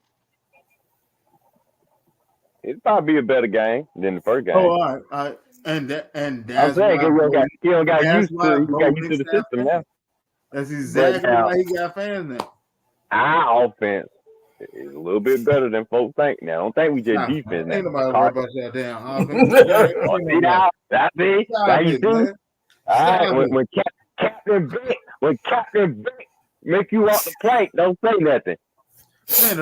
It'd probably be a better game than the first game. Oh, all right. And that's I'm saying he don't got used to the system now. That's exactly why he got fans now. Our offense is a little bit better than folks think now. I don't think we just defense now. Ain't nobody worry about your damn offense. That's it. How you do? All right, when Captain Beck make you off the plank, don't say nothing. Man,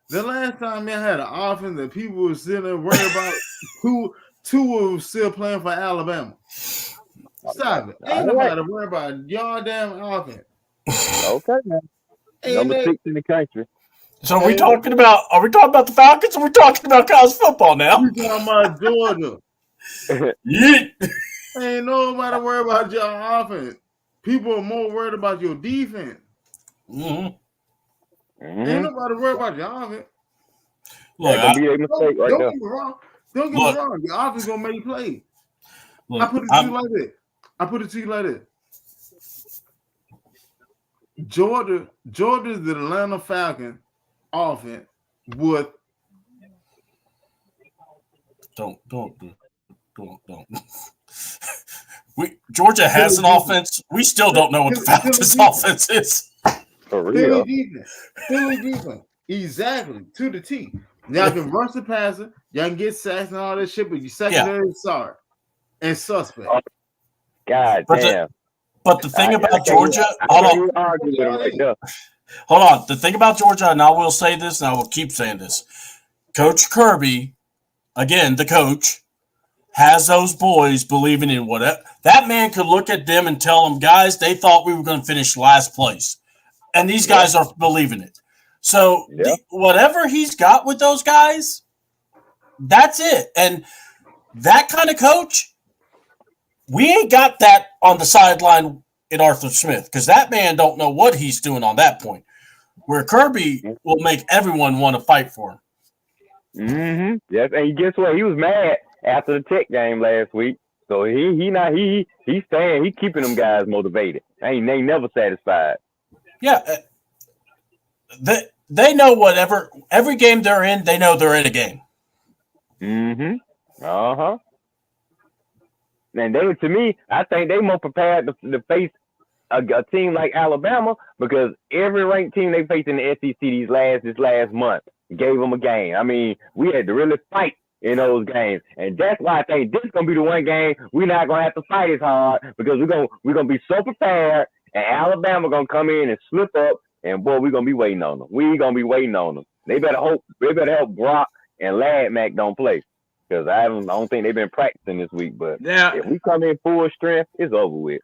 the last time y'all had an offense that people were sitting there worried about, two were still playing for Alabama. Stop it. Ain't nobody worried about y'all damn offense. Okay, man. Number 6 in the country. So are we talking about the Falcons, or are we talking about college football now? We talking about Georgia. Yeah. Ain't nobody worried about your offense. People are more worried about your defense. Mm-hmm. Ain't nobody worried about your offense. Look, Don't get me wrong. Don't get me wrong. Your offense gonna make plays. I put it to you like this. Georgia's the Atlanta Falcons offense with don't. Georgia has an offense. We still don't know what the Falcons' offense is. For real. Philly defense. Exactly. To the T. Y'all can rush the passer, y'all can get sacks and all that shit, but you secondary is sorry. And suspect. Oh, God damn. But the thing about Georgia, hold on. The thing about Georgia, and I will say this, and I will keep saying this. Coach Kirby, again, the coach, has those boys believing in whatever. That man could look at them and tell them, guys, they thought we were going to finish last place. And these guys are believing it. So whatever he's got with those guys, that's it. And that kind of coach, we ain't got that on the sideline in Arthur Smith, because that man don't know what he's doing on that point. Where Kirby will make everyone want to fight for him. Mm-hmm. Yes, and guess what? He was mad after the Tech game last week. So he's keeping them guys motivated. They ain't never satisfied. Yeah. They know whatever every game they're in, they know they're in a game. Mm-hmm. Uh-huh. And to me, I think they more prepared to face a team like Alabama, because every ranked team they faced in the SEC this last month gave them a game. I mean, we had to really fight in those games, and that's why I think this is gonna be the one game we're not gonna have to fight as hard, because we're gonna be so prepared, and Alabama gonna come in and slip up, and boy, we're gonna be waiting on them. We gonna be waiting on them. They better help Brock and Lad Mac don't play. Because I don't think they've been practicing this week, but if we come in full strength, it's over with.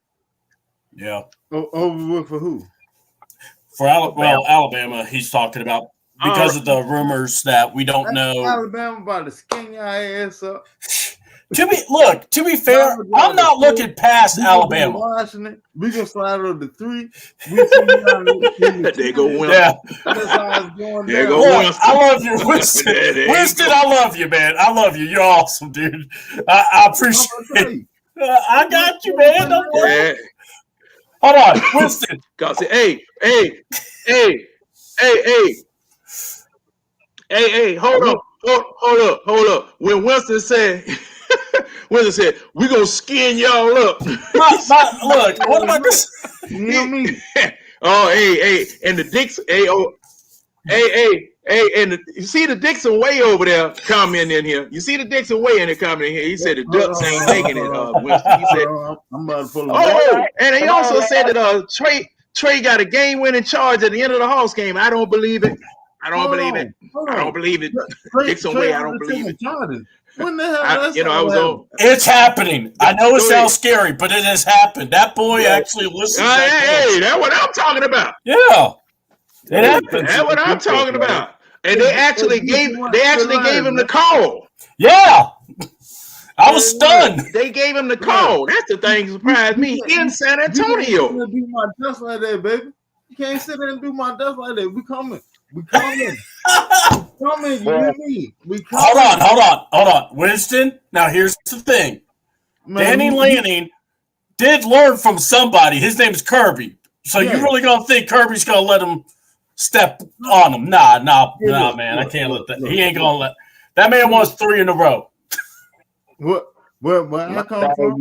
Yeah. Over with for who? For Alabama, he's talking about because of the rumors that we don't know. Alabama about to skin your ass up. To be fair, I'm not looking past Alabama. We can slide on the 3. They go win. Yeah. There go Winston. I love you, Winston. Winston, I love you, man. I love you. You're awesome, dude. I appreciate it. I got you, man. Don't worry. Hold on, Winston. Hey, hold up. When Winston said, we're going to skin y'all up. Look, what am I going to You know me. And the Dixon, and you see the Dixon Way over there commenting in here. You see the Dixon Way in there commenting here. He said the Ducks ain't making it, Winston. He said, I'm about to pull it. And he also said that Trey got a game-winning charge at the end of the Hawks game. I don't believe it. I don't believe it. Dixon Way, I don't believe it. When the hell? I was on. It's happening. I know it Go sounds scary, but it has happened. That boy actually listens. Hey, that's what I'm talking about. Yeah, it happens. That's what I'm talking about. And they actually gave him the call. Yeah, I was stunned. They gave him the call. That's the thing that surprised me in San Antonio. You can't do my dust like that, baby. You can't sit there and do my dust like that. We coming. We coming. Coming. You hear me? We coming. Hold on. Winston, now here's the thing. Danny Lanning did learn from somebody. His name's Kirby. So you really gonna think Kirby's gonna let him step on him? Nah, man. I can't let that. He ain't gonna let that man wants 3 in a row. Where I come from,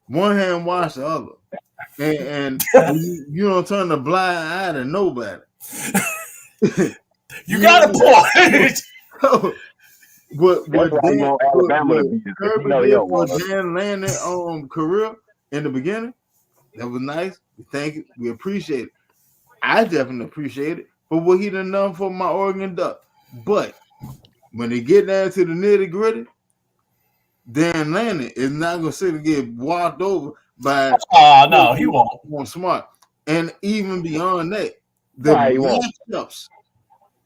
one hand wash the other. And you don't turn the blind eye to nobody. You got a point. What Dan Lanning career in the beginning, that was nice. Thank you. We appreciate it. I definitely appreciate it for what he done for my Oregon Duck. But when they get down to the nitty gritty, Dan Lanning is not gonna sit and get walked over by. No, he won't. Smart, and even beyond that, the matchups.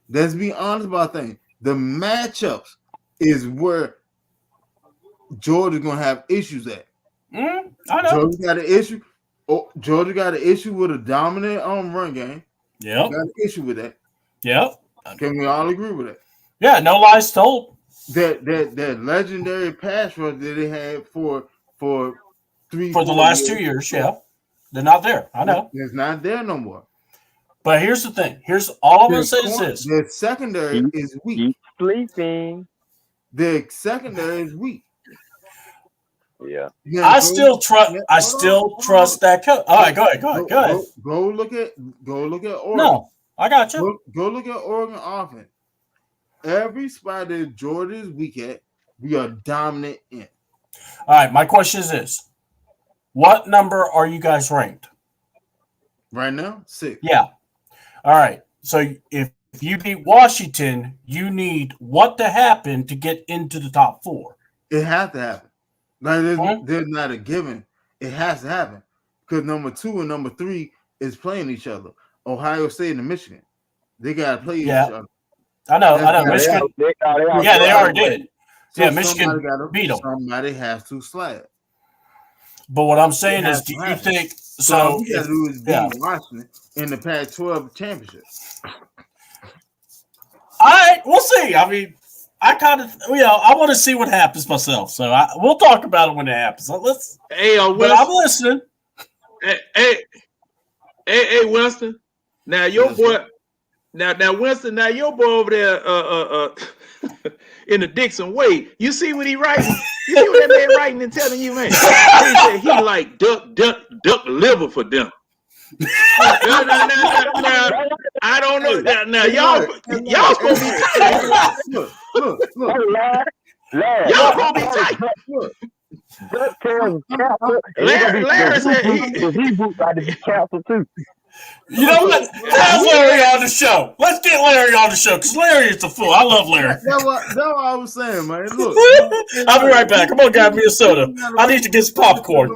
Let's be honest about things. The matchups is where Georgia's gonna have issues at. I know. Georgia got an issue. Georgia got an issue with a dominant run game. Yeah, got an issue with that. Yep. Can we all agree with that? Yeah, no lies told. That legendary pass rush that they had for the last 2 years, yeah, they're not there. I know it's not there no more. But here's the thing. Here's all I'm gonna say is this: the secondary is weak. Keep sleeping. The secondary is weak. Yeah. I still trust that coach. All right, go ahead. Go look at Oregon. No, I got you. Go look at Oregon offense. Every spot that Georgia is weak at, we are dominant in. All right, my question is this: what number are you guys ranked right now? 6. Yeah. All right. So if you beat Washington, you need what to happen to get into the top 4? It has to happen. Like there's not a given. It has to happen because number 2 and number 3 is playing each other. Ohio State and Michigan, they got to play each other. I know. Michigan. They already did. So Michigan beat them. Somebody has to slide. But what I'm saying is, do you think so? All we got to do is beat Washington in the Pac-12 championship. All right, we'll see. I mean, I kind of, I want to see what happens myself. So we'll talk about it when it happens. So let's. Hey, but I'm listening. Hey, Winston. Now your boy. Now, Winston. Now your boy over there, in the Dixon way. You see what he writing? You see what that man writing and telling you, man? He said he like duck liver for them. Now, I don't know. Now y'all supposed to be tight. Look. Y'all supposed to be tight. Larry said he about to be canceled too. You know what? Have Larry on the show. Let's get Larry on the show because Larry is the fool. I love Larry. That's what I was saying, man. Look, I'll be right back. Come on, grab me a soda. I need to get some popcorn.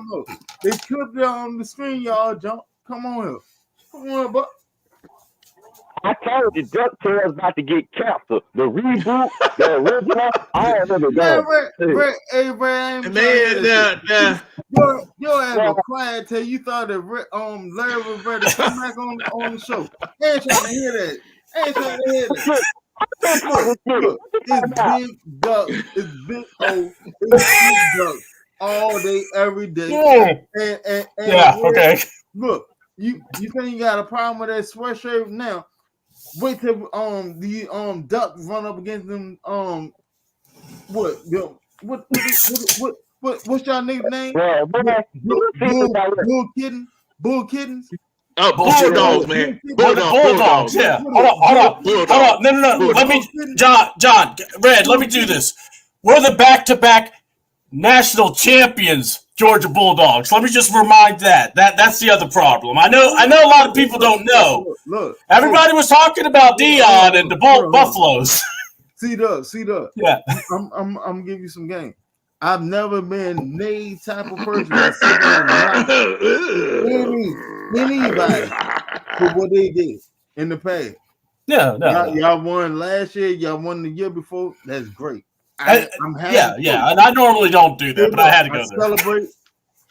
They put it on the screen, y'all. Jump. Come on here. Come on, but I told you, DuckTales about to get canceled. The reboot, the original, I don't know the man, you're a quiet till you thought that Larry was ready to come back on the show. I ain't trying to hear that. Look, it's big duck. It's big O. It's big duck all day, every day. And okay. Look, you think you got a problem with that sweatshirt now? Wait till the duck run up against them. What's y'all niggas name? Bull kittens. Bulldogs, man. Bulldogs. Yeah. Hold on. No. Let me, John, Red. Let me do this. We're the back-to-back national champions, Georgia Bulldogs. Let me just remind that's the other problem. I know a lot of people don't know. Look, everybody was talking about Dion and the Buffaloes. See the. Yeah. I'm gonna give you some game. I've never been made type of person that sit there and knock anybody for what they did in the past. No. Y'all won last year. Y'all won the year before. That's great. I'm happy. Yeah. And I normally don't do that, but I had to go there. Celebrate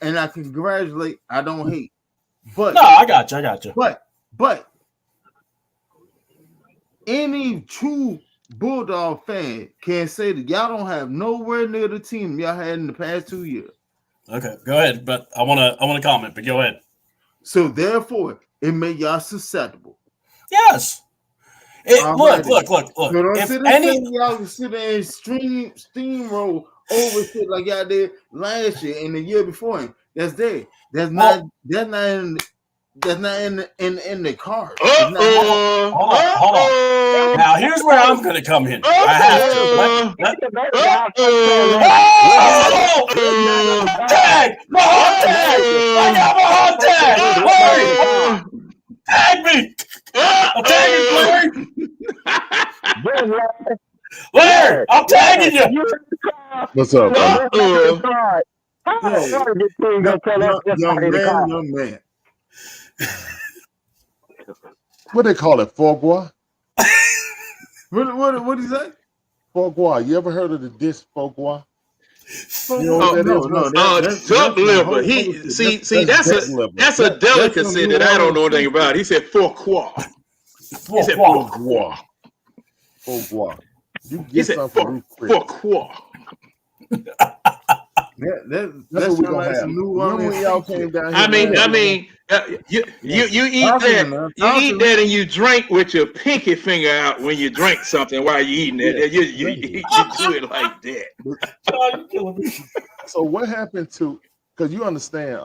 and I congratulate. I don't hate. But no, I got you. But any true Bulldog fan can say that y'all don't have nowhere near the team y'all had in the past 2 years. Okay, go ahead. But I wanna comment, but go ahead. So therefore, it made y'all susceptible. Yes. Look. So don't If sit y'all can sit there and steamroll over shit like y'all did last year and the year before. That's there. That's not in the cards. Hold on. Now here's where I'm gonna come in. I have to. Tag! Mahon tag! I got Mahon tag! Larry! Tag me! I'm tagging Larry! Larry! I'm tagging you! What's up, man? Young man. What they call it? Foie gras? What is that? Foie gras. You ever heard of the dish foie gras? You know what that is? Duck liver. That's a delicacy that I don't know anything about. He said foie gras. He said foie gras. Foie gras. You He get said something foie gras. That's what we gonna have. Remember when y'all came down here? You eat that. You eat that and you drink with your pinky finger out when you drink something while you eating it. You do it like that. So what happened to? Because you understand,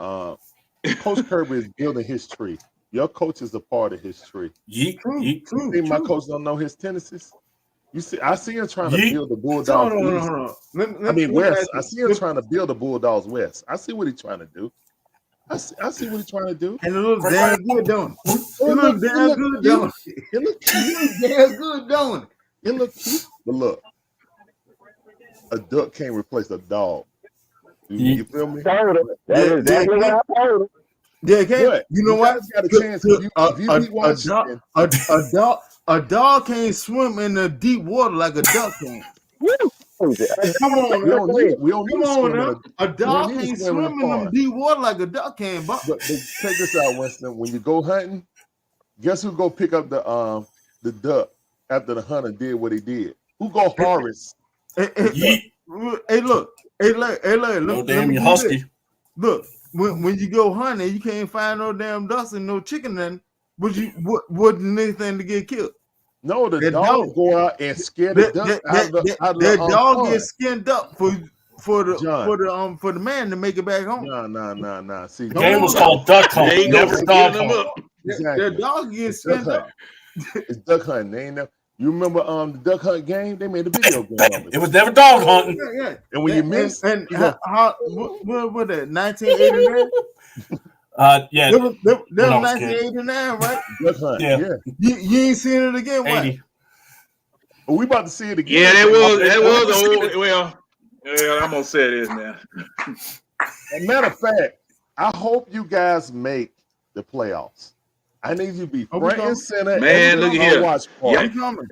Coach Kirby is building his tree. Your coach is a part of his tree. You think my coach don't know his tendencies? You see, I see him trying to build the Bulldogs. Hold on. West. I see him trying to build the Bulldogs West. I see what he's trying to do. I see what he's trying to do. And it looks damn good, don't it? It looks damn good, don't it? It looks damn good, don't it? It looks cute. But look, a duck can't replace a dog. You feel me? That's exactly what I told him. Yeah, can't. You know what? Got a chance. A dog can't swim in the deep water like a duck can. Come on, we don't come on now. A dog can't swim in the deep water like a duck can. But check this out, Winston. When you go hunting, guess who go pick up the duck after the hunter did what he did? Who go harvest? Hey, look. No damn you husky. Look, when you go hunting, you can't find no damn ducks and no chicken. Then wouldn't anything to get killed? No, the dog go out and scare the duck out of the dog gets skinned up for the man to make it back home. No. See, the game was called duck hunt. They never dog hunt. Exactly. The dog gets skinned up. It's duck hunting. They ain't never. You remember the duck hunt game? They made a video game of it. It was never dog hunting. Yeah. And when you miss, what that 1989? Yeah. That was 1989, right? Duck hunt. Yeah. You ain't seen it again, what? Well, we about to see it again. Yeah, that was old. Well, I'm gonna say this now. As a matter of fact, I hope you guys make the playoffs. I need you to be front and center. Man, look at here. We coming.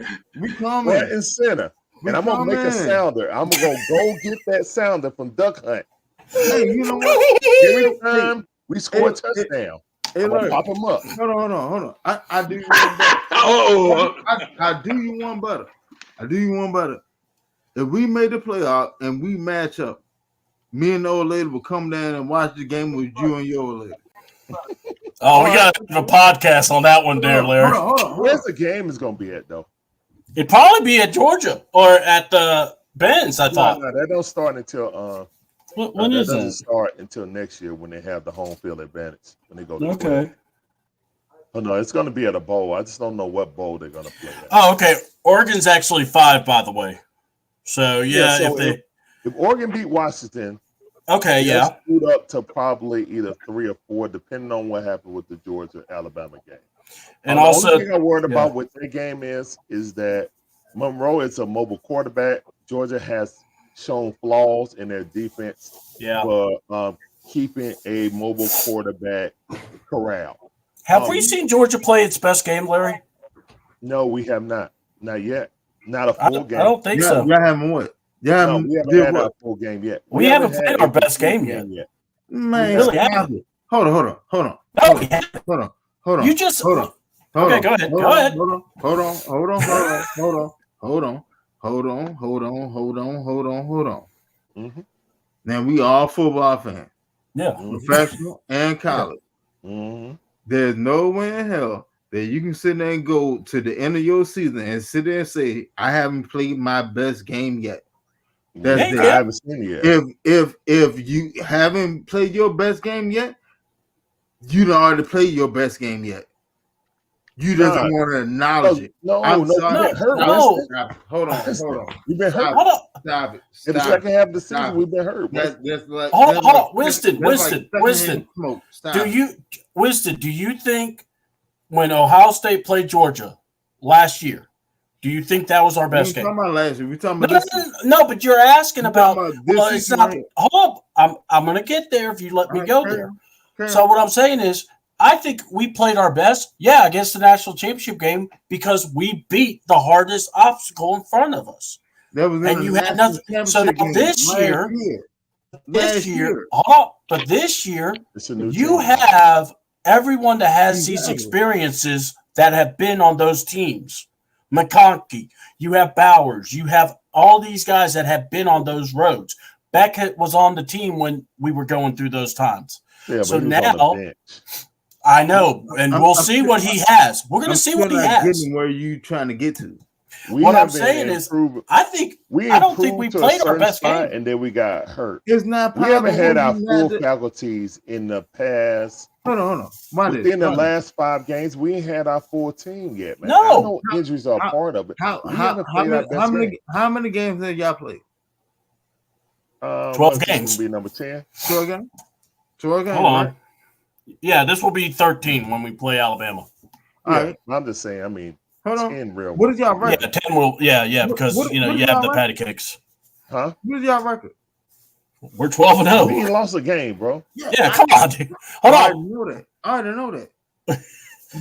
Front and center. And I'm going to make a sounder. I'm going to go get that sounder from Duck Hunt. Hey, you know what? Every time we score a touchdown, I'm going to pop them up. Hold on. I do you one better. I do you one better. If we made the playoff and we match up, me and the old lady will come down and watch the game with you and your old lady. Oh, we got a podcast on that one there, Larry. Hold on. Where's the game is going to be at, though? It'd probably be at Georgia or at the Benz, I thought. No, that don't start until when is that? Doesn't start until next year when they have the home field advantage when they go to okay. Oh no, it's going to be at a bowl. I just don't know what bowl they're going to play at. Oh, okay. Oregon's actually 5, by the way. So if Oregon beat Washington, okay, yeah, scoot up to probably either 3 or 4, depending on what happened with the Georgia Alabama game. And the also, only thing I'm worried about with their game is that Monroe is a mobile quarterback. Georgia has shown flaws in their defense for keeping a mobile quarterback corral. Have we seen Georgia play its best game, Larry? No, we have not. Not yet. Not a full game. I don't think so. Y'all haven't what? No, we haven't had a full game yet. We haven't played our best game yet. Man, really haven't. Hold on. No, we haven't. Hold on. You just hold on. Okay, go ahead. Go ahead. Hold on. Mm-hmm. Now we all football fans. Yeah. Professional and college. Mm-hmm. There's no way in hell that you can sit there and go to the end of your season and sit there and say, I haven't played my best game yet. That's I haven't seen it yet. If you haven't played your best game yet, you don't already play your best game yet. You just don't want to acknowledge it. No. Hold on. We've been hurt. Hold on. Stop it. In the second half of the season, we've been hurt. Hold on. Winston. Do you think when Ohio State played Georgia last year, do you think that was our best game? We're talking about last year. We're talking about no, but you're asking about. Well, it's not. Hold up. I'm going to get there if you let me go there. So what I'm saying is, I think we played our best, against the national championship game because we beat the hardest obstacle in front of us. And you had nothing. So now this year, hold on, but this year, you have everyone that has these experiences that have been on those teams. McConkey, you have Bowers, you have all these guys that have been on those roads. Beckett was on the team when we were going through those times. Yeah, so now, I know, and we'll see what he has. We're going to see what he has. Getting where you trying to get to? What I'm saying is, I don't think we played our best game, and then we got hurt. It's not. We haven't had our full faculties in the past. Hold on. Within the last 5 games, we ain't had our full team yet, man. No, I know injuries are a part of it. How many games have y'all played? 12 games. Be number 10. 12 games. 12 games. Hold on. Yeah, this will be 13 when we play Alabama. All right. I'm just saying. I mean, hold on. 10 real. What is y'all record? Yeah, 10 will. Yeah, because you have the patty cakes. Huh? What is y'all record? We're 12-0. We ain't lost a game, bro. Yeah, come on, dude. Hold on. I already know that.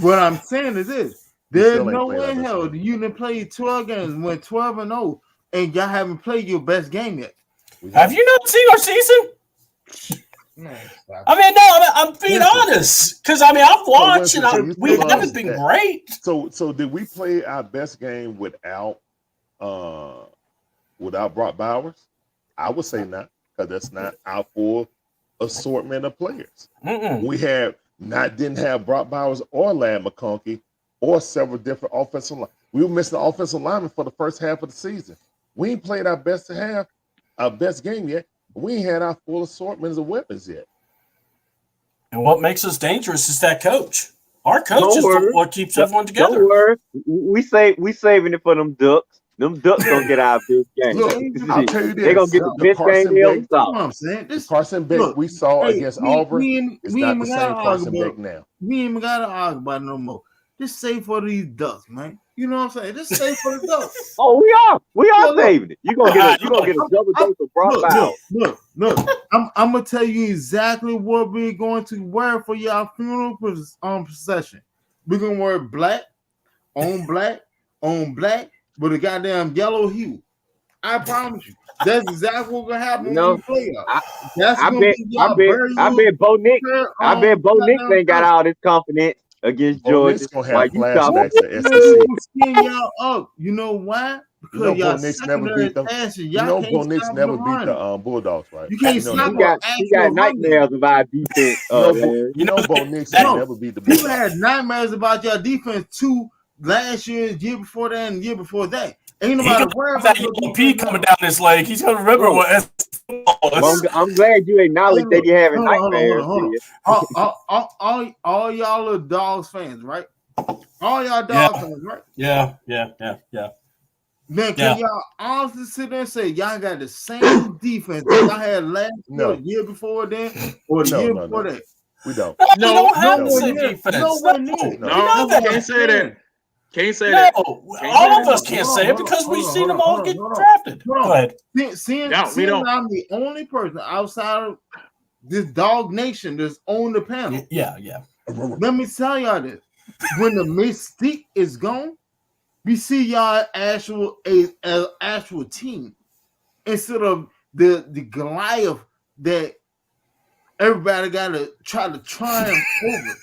What I'm saying is this: there's no way in hell you didn't play 12 games, went 12-0, and y'all haven't played your best game yet. Have you not seen our season? I'm being honest because I'm watching. We haven't been great. So did we play our best game without Brock Bowers? I would say not, because that's not our full assortment of players. We didn't have Brock Bowers or Lad McConkey or several different offensive line. We were missing the offensive lineman for the first half of the season. We ain't played our best game yet. We ain't had our full assortment of weapons yet. And what makes us dangerous is that coach. Our coach is what keeps everyone together. Don't worry. We saving it for them Ducks. Them Ducks gonna get our big game. Look, I'll tell you this. They're gonna get the best game the Carson Beck we saw against Auburn is not the same Carson Beck now. We ain't even gotta argue about it no more. Just say for these Ducks, man. You know what I'm saying? Just say for the Ducks. Oh, we are saving it. You're gonna get a double dose of Brock Bowers. Look. I'm gonna tell you exactly what we're going to wear for y'all funeral procession. We're gonna wear black on black with a goddamn yellow hue. I promise you. That's exactly what's gonna happen when we play y'all. I bet Bo Nix ain't got all this confidence against Georgia. Why you flashbacks to SEC? Y'all up. You know why? Because y'all never beat them. Bo Nix never beat the Bulldogs, right? You can't stop. He got nightmares about defense. Bo Nix never beat the Bulldogs. You had nightmares about your defense too last year, year before that, and year before that. Ain't nobody worried about that P coming down this leg. He's gonna remember what S was. I'm glad you acknowledge that you're having nightmares. All y'all are Dogs fans, right? All y'all Dogs fans, right? Yeah. Man, can y'all honestly sit there and say y'all got the same defense that y'all had last year before then, or the year before that? We don't. We don't have the same defense. No, you can't say that. Can't say No, that. all of us can't say it because we've seen them all get drafted. Go ahead. Seeing we don't. I'm the only person outside of this dog nation that's on the panel. Yeah. Let me tell y'all this. When the mystique is gone, we see y'all actual team instead of the Goliath that everybody got to try to triumph over.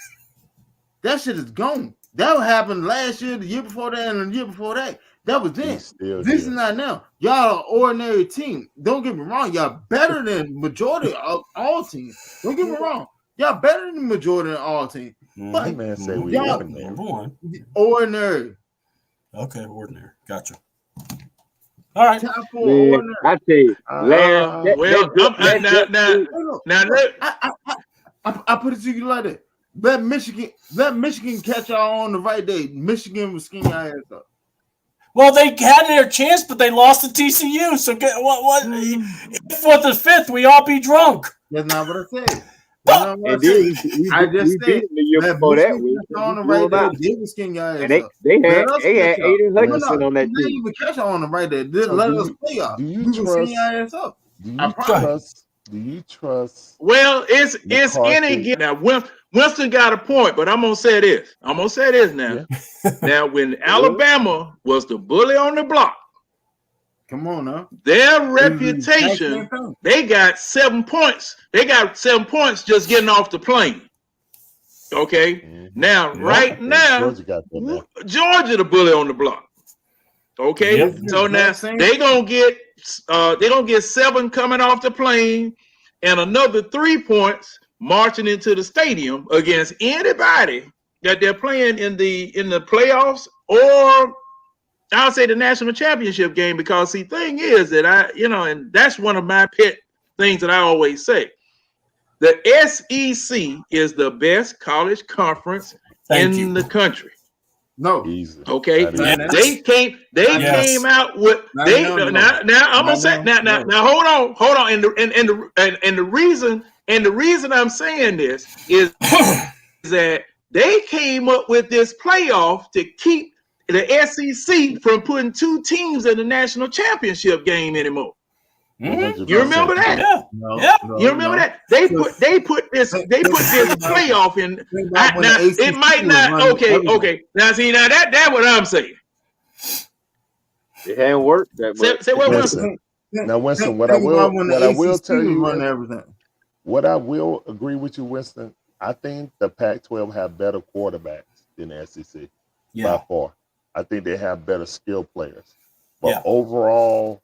That shit is gone. That happened last year, the year before that, and the year before that. That was then. This is not now. Y'all are an ordinary team. Don't get me wrong. Y'all better than majority of all teams. Don't get me wrong. Y'all better than the majority of all teams. But man say we ordinary. Okay, ordinary. Gotcha. All right. Man, I tell you, I put it to you like that. Let Michigan catch y'all on the right day. Michigan was skinny ass up. Well, they had their chance, but they lost to TCU. So what? If for the fifth, we all be drunk. That's not what I said. I just said the year before that week. On the right day, they was skinny ass and up. they had Aiden Hutchinson on that team. team. They even catch y'all on the right day. Let us play y'all. Do you trust? Well, it's any game. Now, Winston got a point, but I'm gonna say this. Now. Yeah. Now, when Alabama was the bully on the block, come on now. Their reputation, they got 7 points. They got 7 points just getting off the plane. Okay. Mm-hmm. Now, right now, Georgia the bully on the block. Okay. Yep. So now they're gonna get 7 coming off the plane and another 3 points marching into the stadium against anybody that they're playing in the playoffs, or I'll say the national championship game, because the thing is that and that's one of my pet things that I always say. The SEC is the best college conference in the country. No. Easy. Okay. They came out with now I'm gonna say now hold on. And the reason I'm saying this is that they came up with this playoff to keep the SEC from putting 2 teams in the national championship game anymore. Mm-hmm. You remember that? Yeah. You remember that? They put this playoff in. Now it might not. Okay. Now see, now that's what I'm saying. It ain't worked that much. Say what, Winston? Now, Winston, what I will tell you, what I will agree with you, Winston. I think the Pac-12 have better quarterbacks than the SEC by far. I think they have better skill players, but overall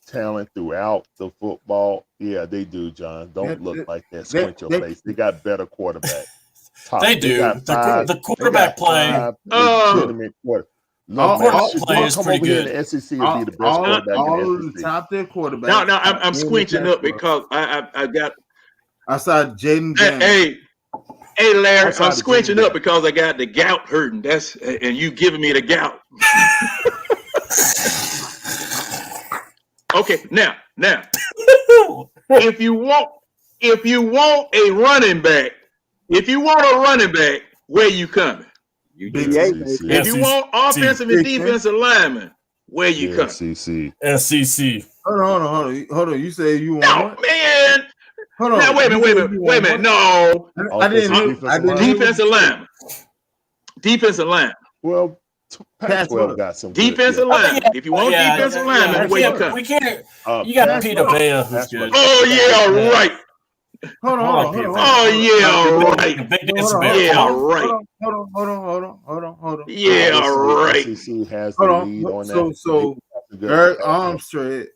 talent throughout the football, they do, John. Don't look like that. Squint your face. They got better quarterbacks. They do. The quarterback play. Legitimate quarterback. Quarterback play is pretty good. The SEC will be the best quarterback in the SEC. Top tier quarterback. No, I'm squinching up because I got. I saw Jaden. Hey, Larry, I'm squinching up because I got the gout hurting. And you giving me the gout. Okay, now, if you want a running back, where you coming? If you want offensive and defensive linemen, where you coming? SEC. Hold on. You say you want? No, man. Hold on. Now wait a minute. No, I didn't. Defensive lineman. Defensive line. Well, Pac-12 got some defensive line. If you want defensive lineman, where you come? We can't. You got Peter Bea, who's good. Oh yeah, right. Hold on. Oh yeah, right. Yeah, right. Hold on. Yeah, right. SEC has the lead on that. So Eric Armstead,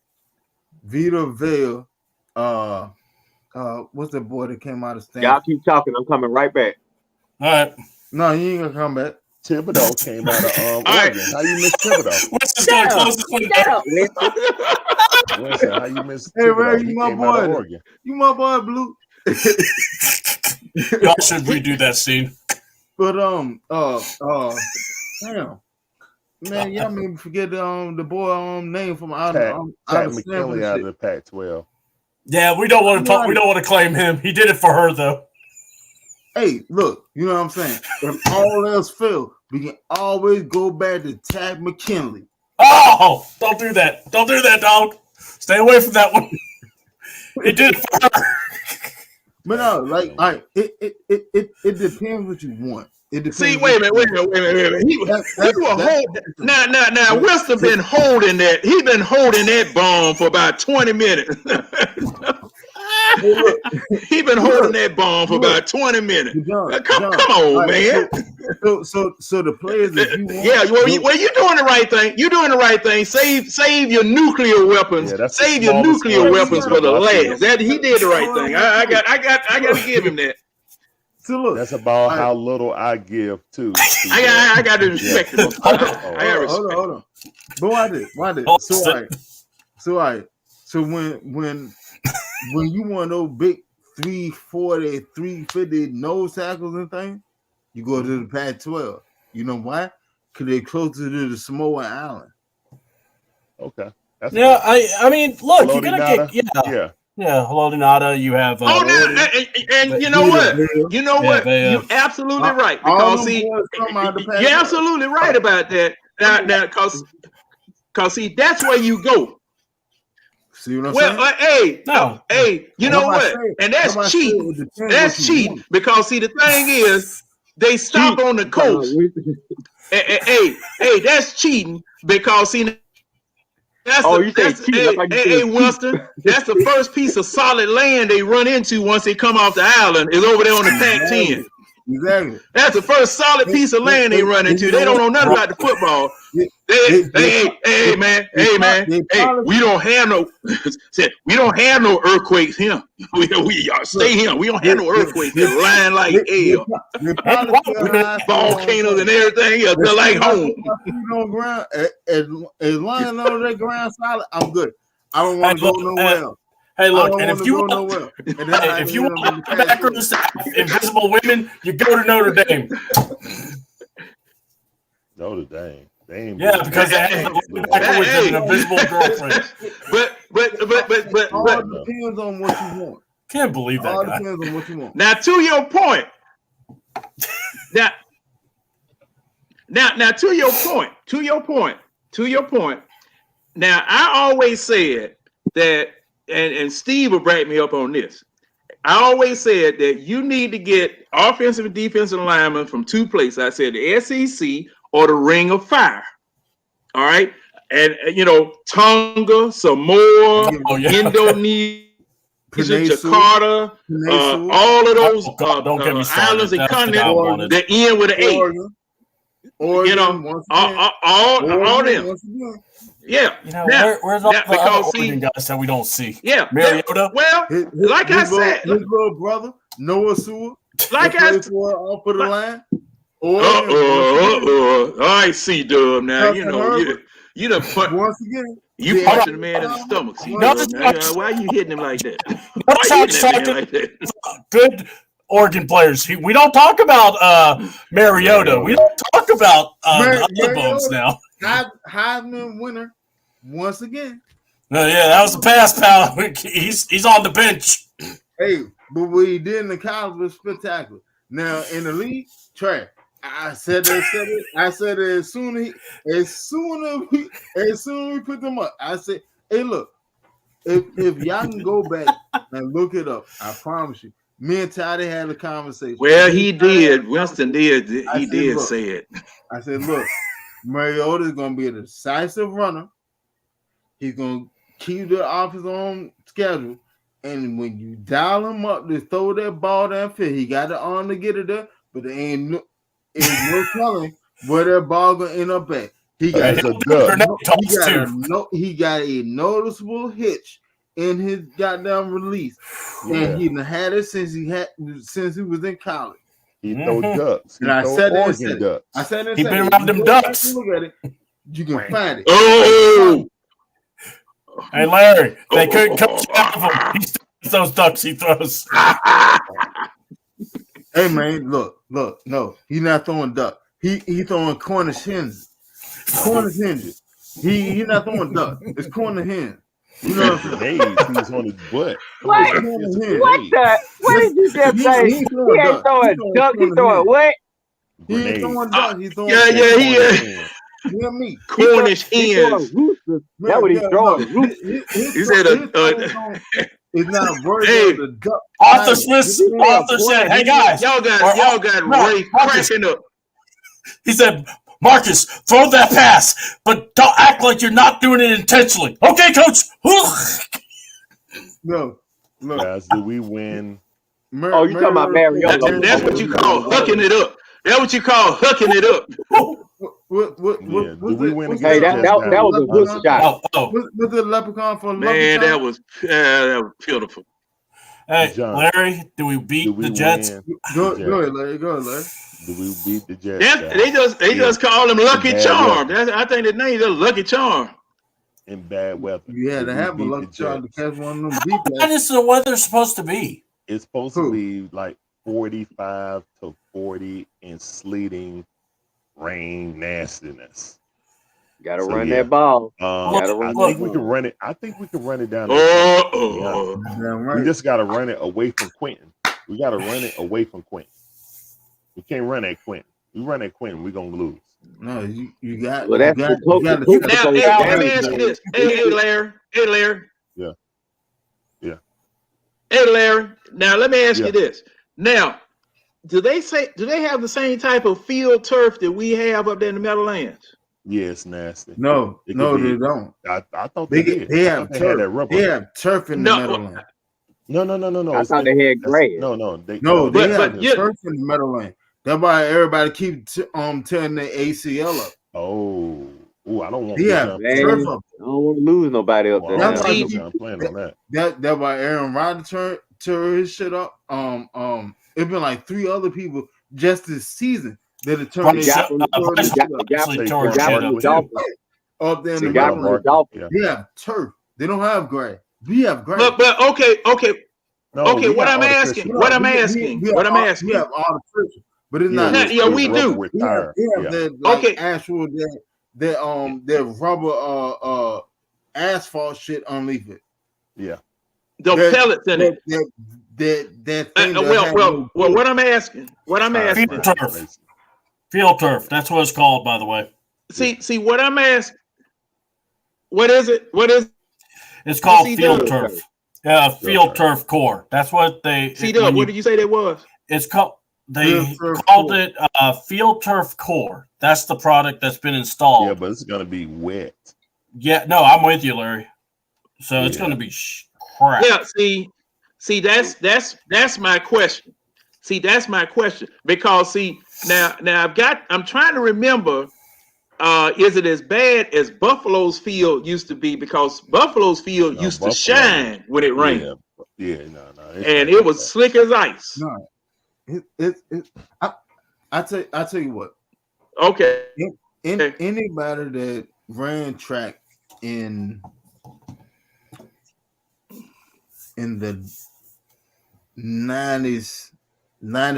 Vita Vea, what's the boy that came out of Stanford? Y'all keep talking. I'm coming right back. All right. No, you ain't gonna come back. Thibodeau came out of Oregon. How you miss Thibodeau? What's gonna close this one down? Winston, how you miss Thibodeau? Hey, man, you my boy. You my boy, Blue. Y'all should redo that scene. But damn, man, y'all made me forget the boy name from out of McKinley out of the Pac-12. Yeah, we don't want to talk. We don't want to claim him. He did it for her, though. Hey, look, you know what I'm saying? If all else fails, we can always go back to Tad McKinley. Oh, don't do that. Don't do that, dog. Stay away from that one. It did it for her. But no, like, it depends what you want. It depends. See, wait a minute. Now, Winston been holding that. He been holding that bomb for about 20 minutes. He been holding that bomb for about 20 minutes. Come on, man. So the players, if you want, yeah, well, you're doing the right thing. You're doing the right thing. Save your nuclear weapons. Save your nuclear weapons for the last. That he did the right thing. I got to give him that. So look, that's about how little I give too. I got to respect it. Hold on. But why did? So when you want those big 340, 350 nose tackles and things, you go to the Pac-12. You know why? Because they're closer to the Samoan Island. Okay. I mean, look, Hello, you're gonna get hello, Donata. You have and you know what? You're absolutely right. Because you're absolutely right about that. Now, because see, that's where you go. See what I'm saying? Hey, you know what? And that's cheating. That's cheating. Because see, the thing is, they stop on the coast. Hey, that's cheating. Because see, Winston, that's the first piece of solid land they run into once they come off the island is over there on the Pac-10. Exactly. That's the first solid piece of land they run into. They don't know nothing about the football. Hey, man. We don't have no earthquakes here. We stay here. We don't have no earthquakes. They're lying like hell. Volcanoes and everything. They're like home. As long as all that ground solid, I'm good. I don't want to go nowhere else. Hey, look, and if you want backwards to invisible women, you go to Notre Dame. Notre Dame. Because they have backwards an invisible girlfriend. But all depends on what you want. Can't believe that. All depends on what you want. Now, to your point. Now, to your point. Now, I always said that. And Steve will back me up on this. I always said that you need to get offensive and defensive linemen from two places. I said the SEC or the Ring of Fire. All right. And, Tonga, Samoa, Indonesia, Jakarta, all of those islands and continents that end with an A. Oregon, all them. Yeah. Where's all the other Oregon guys that we don't see? Yeah. Mariota? Well, like I said. His little brother, Noah Sewell. Like I said. Off of the line. I see, Dub. Now, you done put. Once again. You punching the man in the stomach. See, why are you hitting him like that? Why are you hitting him like that? Good Oregon players. We don't talk about Mariota. We don't talk about other bums now. Heisman winner once again. That was the pass, pal. He's on the bench. Hey, but what he did in the college was spectacular. Now in the league, trash. I said it. I said it as soon as we put them up. I said, hey, look, if y'all can go back and look it up, I promise you. Me and Toddy had a conversation. Well, he did. Winston did. He did say it. I said, look, Mariota is going to be a decisive runner. He's going to keep the offense on schedule. And when you dial him up to throw that ball downfield, he got the arm to get it there, but there ain't no telling where that ball going to end up at. He got a noticeable hitch in his goddamn release. And he had it since he was in college. He throw ducks. And I said that. I said he been around them ducks. Look at it. You can find it. Oh, hey Larry, they couldn't coach him. He still those ducks he throws. Hey man, look, no, he's not throwing duck. He throwing corner hinges. Corner hinges. He not throwing duck. It's corner hinges. You know what I'm saying? He was on his butt. What did you just say? He ain't throwing duck. He throwing what? He throwing ducks. He throwing yeah. You know me? Cornish He hens. roosters. That's what he's throwing. Roosters. He said, it's not worthy hey, of the duck. Arthur said, "Hey guys, y'all got Ray cracking up." He said, "Marcus, throw that pass, but don't act like you're not doing it intentionally." Okay, coach. No, look. Guys, do we win? Oh, you talking about Mariota? That's what you call hooking it up. That's what you call hooking it up. Do we win against Hey, that was a good shot. What's the leprechaun for? Man, that was beautiful. Hey, John, Larry, do we beat the Jets? Go ahead, Larry. Do we beat the Jets? They just call him Lucky Charm. I think the name is Lucky Charm. In bad weather. You had to have a Lucky Charm to catch one of them deep. What is the weather supposed to be? It's supposed to be like 45 to 40 and sleeting, rain, nastiness. Gotta run that ball. I think we can run it. I think we can run it down. We just gotta run it away from Quentin. We gotta run it away from Quentin. We can't run at Quentin. We run at Quentin, we're gonna lose. No, you got. Well, that's now, let me ask you this. Hey, Larry. Yeah. Hey, Larry. Now let me ask you this. Now, do they have the same type of field turf that we have up there in the Meadowlands? Yeah, it's nasty. No, they don't. I thought they did. They have turf. They have turf in the Meadowlands. No. I thought they had grass. They have turf in the Meadowlands. That's why everybody keep tearing their ACL up. Oh, I don't want to turf up. I don't want to lose nobody up there. That's why Aaron Rodgers tore his shit up. It's been like 3 other people just this season that have turned their shit up there in the Meadowlands. They have turf. They don't have grass. We have grass. But okay. What I'm asking. We have artificial. But it's not. Yeah, we do. We have that actual that rubber asphalt shit underneath it. Yeah. The pellets in it. That thing. Well, what I'm asking. Field turf. That's what it's called, by the way. See what I'm asking. What is it? It's called field turf. Field turf core. That's what they. What did you say that was? It's called. They called it field turf core. That's the product that's been installed. Yeah, but it's gonna be wet. Yeah, no, I'm with you, Larry. So it's gonna be crap. Yeah, see, that's my question. See, that's my question because now I'm trying to remember. Is it as bad as Buffalo's field used to be? Because Buffalo's field used to shine when it rained. Yeah, and it was slick as ice. No. I tell you what. Okay. Anybody that ran track in the 90s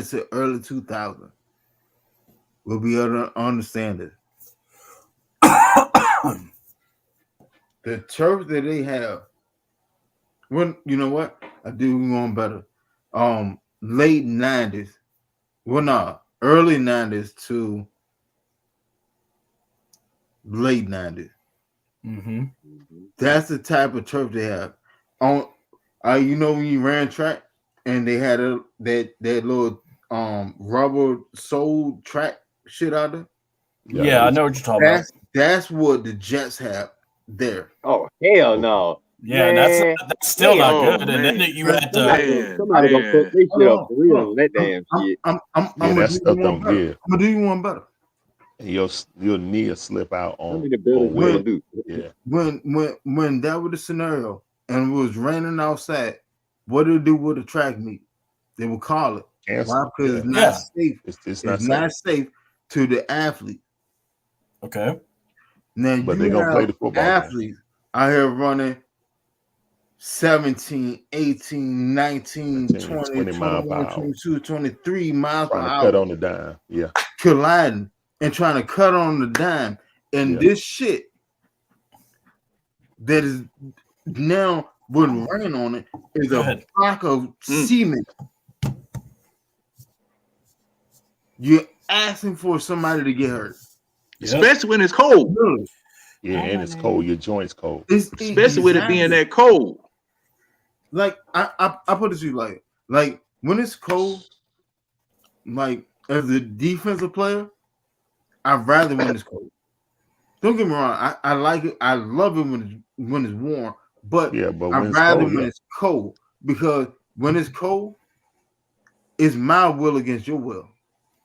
to early 2000s will be able to understand it. The turf that they have. When you know what? I do one better. Late 90s. Well, no, early 90s to late 90s. Mm-hmm. That's the type of turf they have. On when you ran track and they had that little rubber sole track shit out there. Yeah, I know what you're talking about. That's what the Jets have there. Oh hell no. Yeah, man. that's still not good. And then you had to somebody gonna put this shit up for real on that damn shit. I'm gonna do you one better. Your knee will slip out on when that was the scenario and it was raining outside, what did it do with a track meet? They would call it. Why? Because it's not safe. It's not safe to the athlete. Okay. Now but they're gonna play the football athletes out here running 17, 18, 19, 20, 21, 22, 23 miles per hour. Cut on the dime. Yeah. Colliding and trying to cut on the dime. And this shit that is now with rain on it is a block of cement. You're asking for somebody to get hurt, especially when it's cold. Really. Yeah, and it's cold. Your joints cold, especially with it being that cold. Like I put it to you like when it's cold, like as a defensive player, I'd rather when it's cold. Don't get me wrong, I like it. I love it when it's warm, but I'd rather when it's cold because when it's cold, it's my will against your will,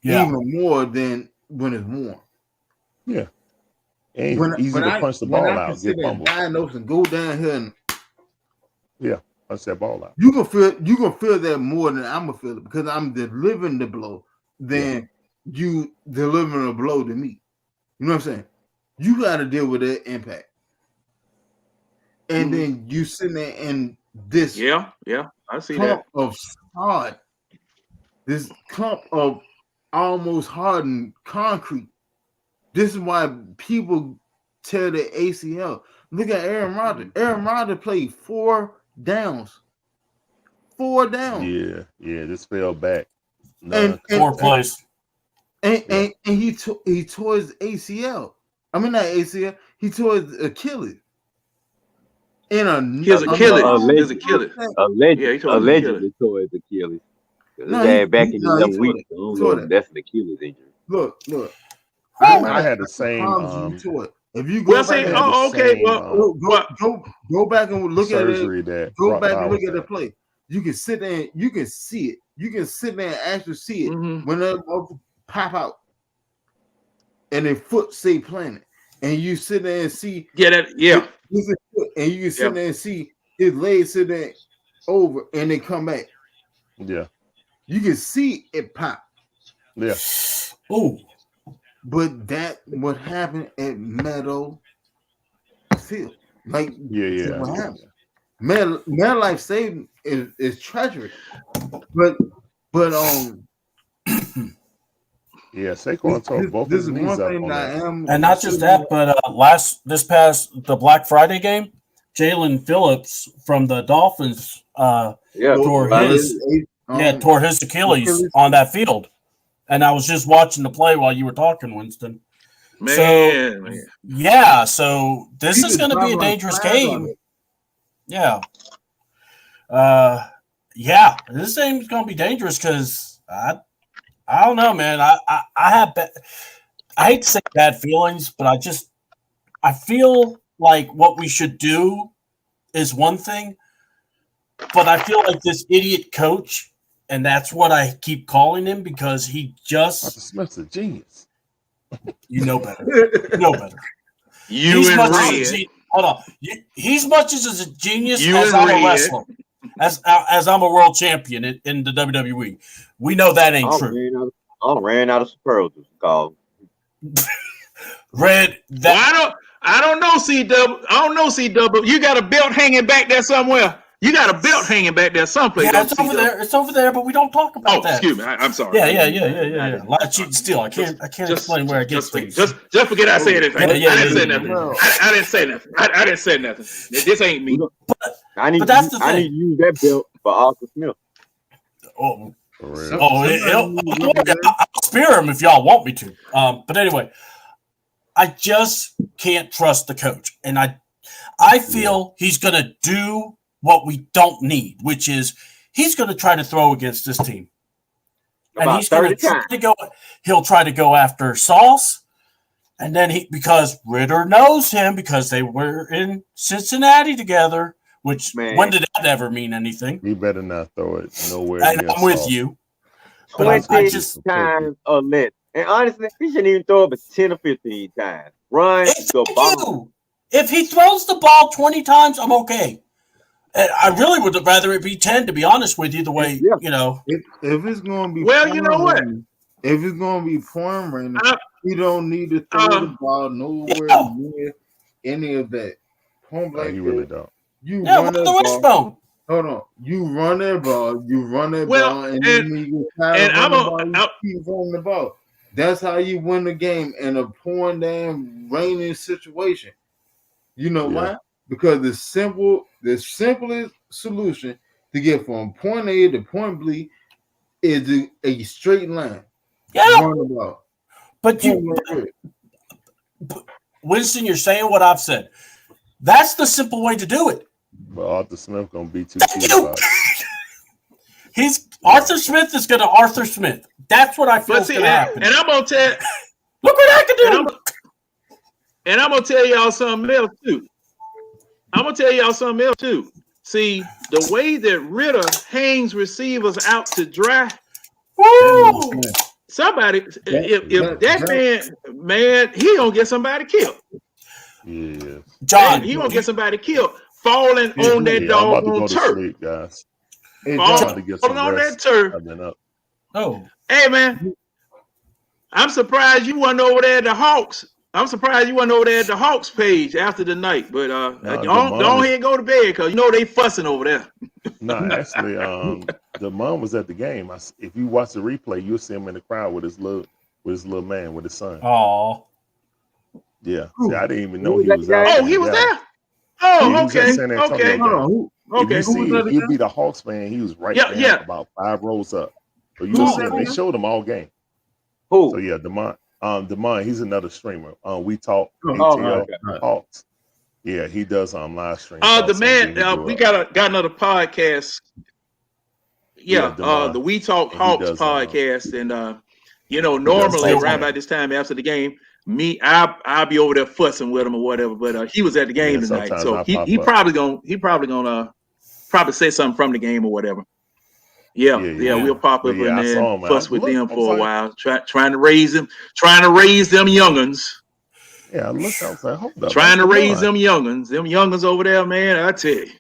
even more than when it's warm. Yeah, and easy to punch the ball out, get fumbled, diagnose and go down here and punch that ball out. You gonna feel that more than I'm gonna feel it because I'm delivering the blow than you delivering a blow to me. You know what I'm saying? You got to deal with that impact, and then you sitting there in this I see clump that of hard, this clump of almost hardened concrete. This is why people tear their ACL. Look at Aaron Rodgers. Aaron Rodgers played 4 downs. 4 downs. Yeah. This fell back. And 4 plays. And he tore his ACL. I mean not ACL. He tore his Achilles. His Achilles. Allegedly tore his Achilles. No, he had back in 11 weeks. That's an Achilles injury. Look. I had the same. If you go back, go back and look at it. Go back and look at the play. You can sit there. You can see it. You can sit there and actually see it when they pop out, and their foot stay planted, and you sit there and see. And you can sit there and see his legs sit there over, and they come back. Yeah, you can see it pop. Yeah. Oh. But that what happened at Meadow Field. Like what happened. MetLife saving is treachery. But Saquon tore both his knees up on that. And not just that, but this past the Black Friday game, Jalen Phillips from the Dolphins tore his Achilles on that field. And I was just watching the play while you were talking, Winston. So this is going to be a dangerous game. Yeah. This game is going to be dangerous because I don't know, man. I hate to say bad feelings, but I feel like what we should do is one thing, but I feel like this idiot coach. And that's what I keep calling him because he just Arthur Smith's a genius. You know better. You know better. He's much as a genius as I'm a wrestler. As I'm a world champion in the WWE. We know that ain't true. I ran out of superlatives, called. Red. I don't know, C-Double. You got a belt hanging back there somewhere. You got a belt hanging back there someplace. Yeah, it's over there. It's over there, but we don't talk about that. Excuse me. I'm sorry. Yeah. A lot of cheating still. I can't explain where I get things. Just forget I said anything. I didn't say nothing. I didn't say nothing. I didn't say nothing. This ain't me. I need to use that belt for Arthur Smith. I'll spear him if y'all want me to. But anyway, I just can't trust the coach, and I feel he's going to do what we don't need, which is he's going to try to throw against this team. And he's going to go. He'll try to go after Sauce, and then because Ritter knows him because they were in Cincinnati together. Which when did that ever mean anything? He better not throw it nowhere. And I'm with you. But I just times or less. And honestly, he shouldn't even throw it but 10 or 15 times. Run, go bomb. If he throws the ball 20 times, I'm okay. I really would rather it be 10, to be honest with you, the way, you know. If it's going to be you know what? If it's going to be pouring rain, you don't need to throw the ball nowhere near any of that. Point blank. You really don't. You run that ball. Hold on. You run that ball, and then you keep running the ball. That's how you win the game in a pouring down, raining situation. You know why? Because the simplest solution to get from point A to point B is a straight line. Yeah. Roundabout. But Winston, you're saying what I've said. That's the simple way to do it. But Arthur Smith gonna be too Thank cute you. about it. Arthur Smith is gonna Arthur Smith. That's what I feel is gonna happen. And I'm gonna tell look what I can do. And I'm gonna tell y'all something else too. See, the way that Ritter hangs receivers out to dry. Woo! Somebody, if that man, he gonna get somebody killed. Yeah, John, he gonna get somebody killed falling on that dog on turf, sleep, guys. Falling on that turf. I've been up. Oh, hey man, I'm surprised you wasn't over there at the Hawks. I'm surprised you wasn't over there at the Hawks page after the night. But don't ahead and go to bed because you know they fussing over there. No, actually, the mom was at the game. If you watch the replay, you'll see him in the crowd with his little man, with his son. Oh, yeah. See, I didn't even know he was out. Oh, he was there. Oh, okay. Okay. He'd be the Hawks fan. He was right there, about 5 rows up. So you see him. They showed him all game. Who? So yeah, Demond, he's another streamer. We talk Hawks. Yeah, he does live stream. The man, we got another podcast. Yeah, the We Talk Hawks podcast, and normally around about this time after the game, I'll be over there fussing with him or whatever. But he was at the game tonight, so he probably gonna say something from the game or whatever. Yeah, we'll pop up in there and fuss with them for a while, trying to raise them youngins. Yeah, look, I was like, hold up. Trying to raise them youngins over there, man. I tell you.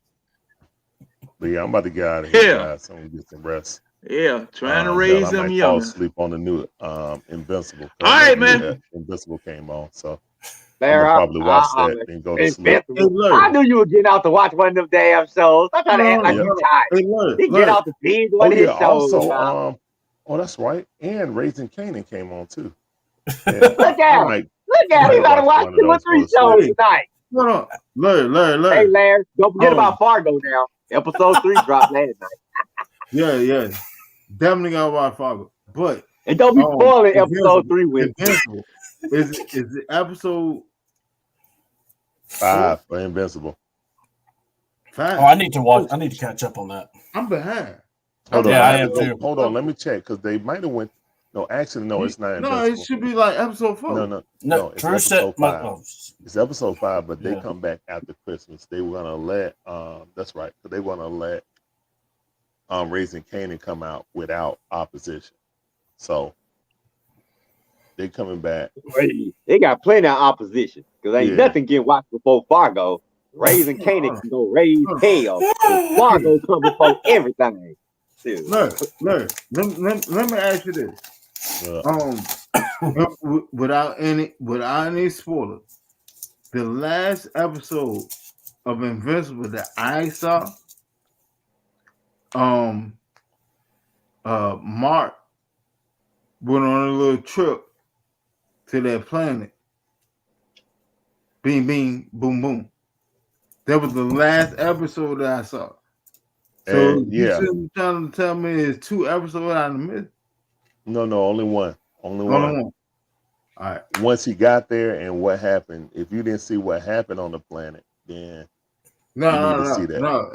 But yeah, I'm about to get out of here, guys. So I'm gonna get some rest. Yeah, trying to raise them youngins. Fall asleep on the new Invincible. All right, man. Invincible came on, so Larry, I'll probably watch that and go to sleep. I knew you were getting out to watch one of them damn shows. I'm trying to act like you're tired. He get out to feed one of his shows. Also, that's right. And Raising Canaan came on too. Yeah. Look at him. Look at him. He got to watch 2 or 3 shows tonight. Hold on. Larry. Hey, Larry, don't forget about Fargo now. Episode 3 dropped last night. Yeah. Definitely got to watch Fargo. But and don't be spoiling episode 3 with Invincible. Is the episode 5 for Invincible? 5. Oh, I need to catch up on that. I'm behind. Hold on, I am too. Hold on, let me check because they might have went. No, actually, no, it's not. No, it should be like episode 4. No. It's episode 5. It's episode 5, but they come back after Christmas. They were gonna let. That's right. They want to let Raising Canaan come out without opposition. So they coming back. They got plenty of opposition because ain't nothing getting watched before Fargo. Raising Canaan can go raise hell. Fargo come before everything. Look, let me ask you this. Without any spoilers, the last episode of Invincible that I saw, Mark went on a little trip to that planet. Bing, bing, boom, boom. That was the last episode that I saw. So you trying to tell me it's 2 episodes out of the middle? No, only one. Only one. All right. Once he got there and what happened, if you didn't see what happened on the planet, then you need to see that. No.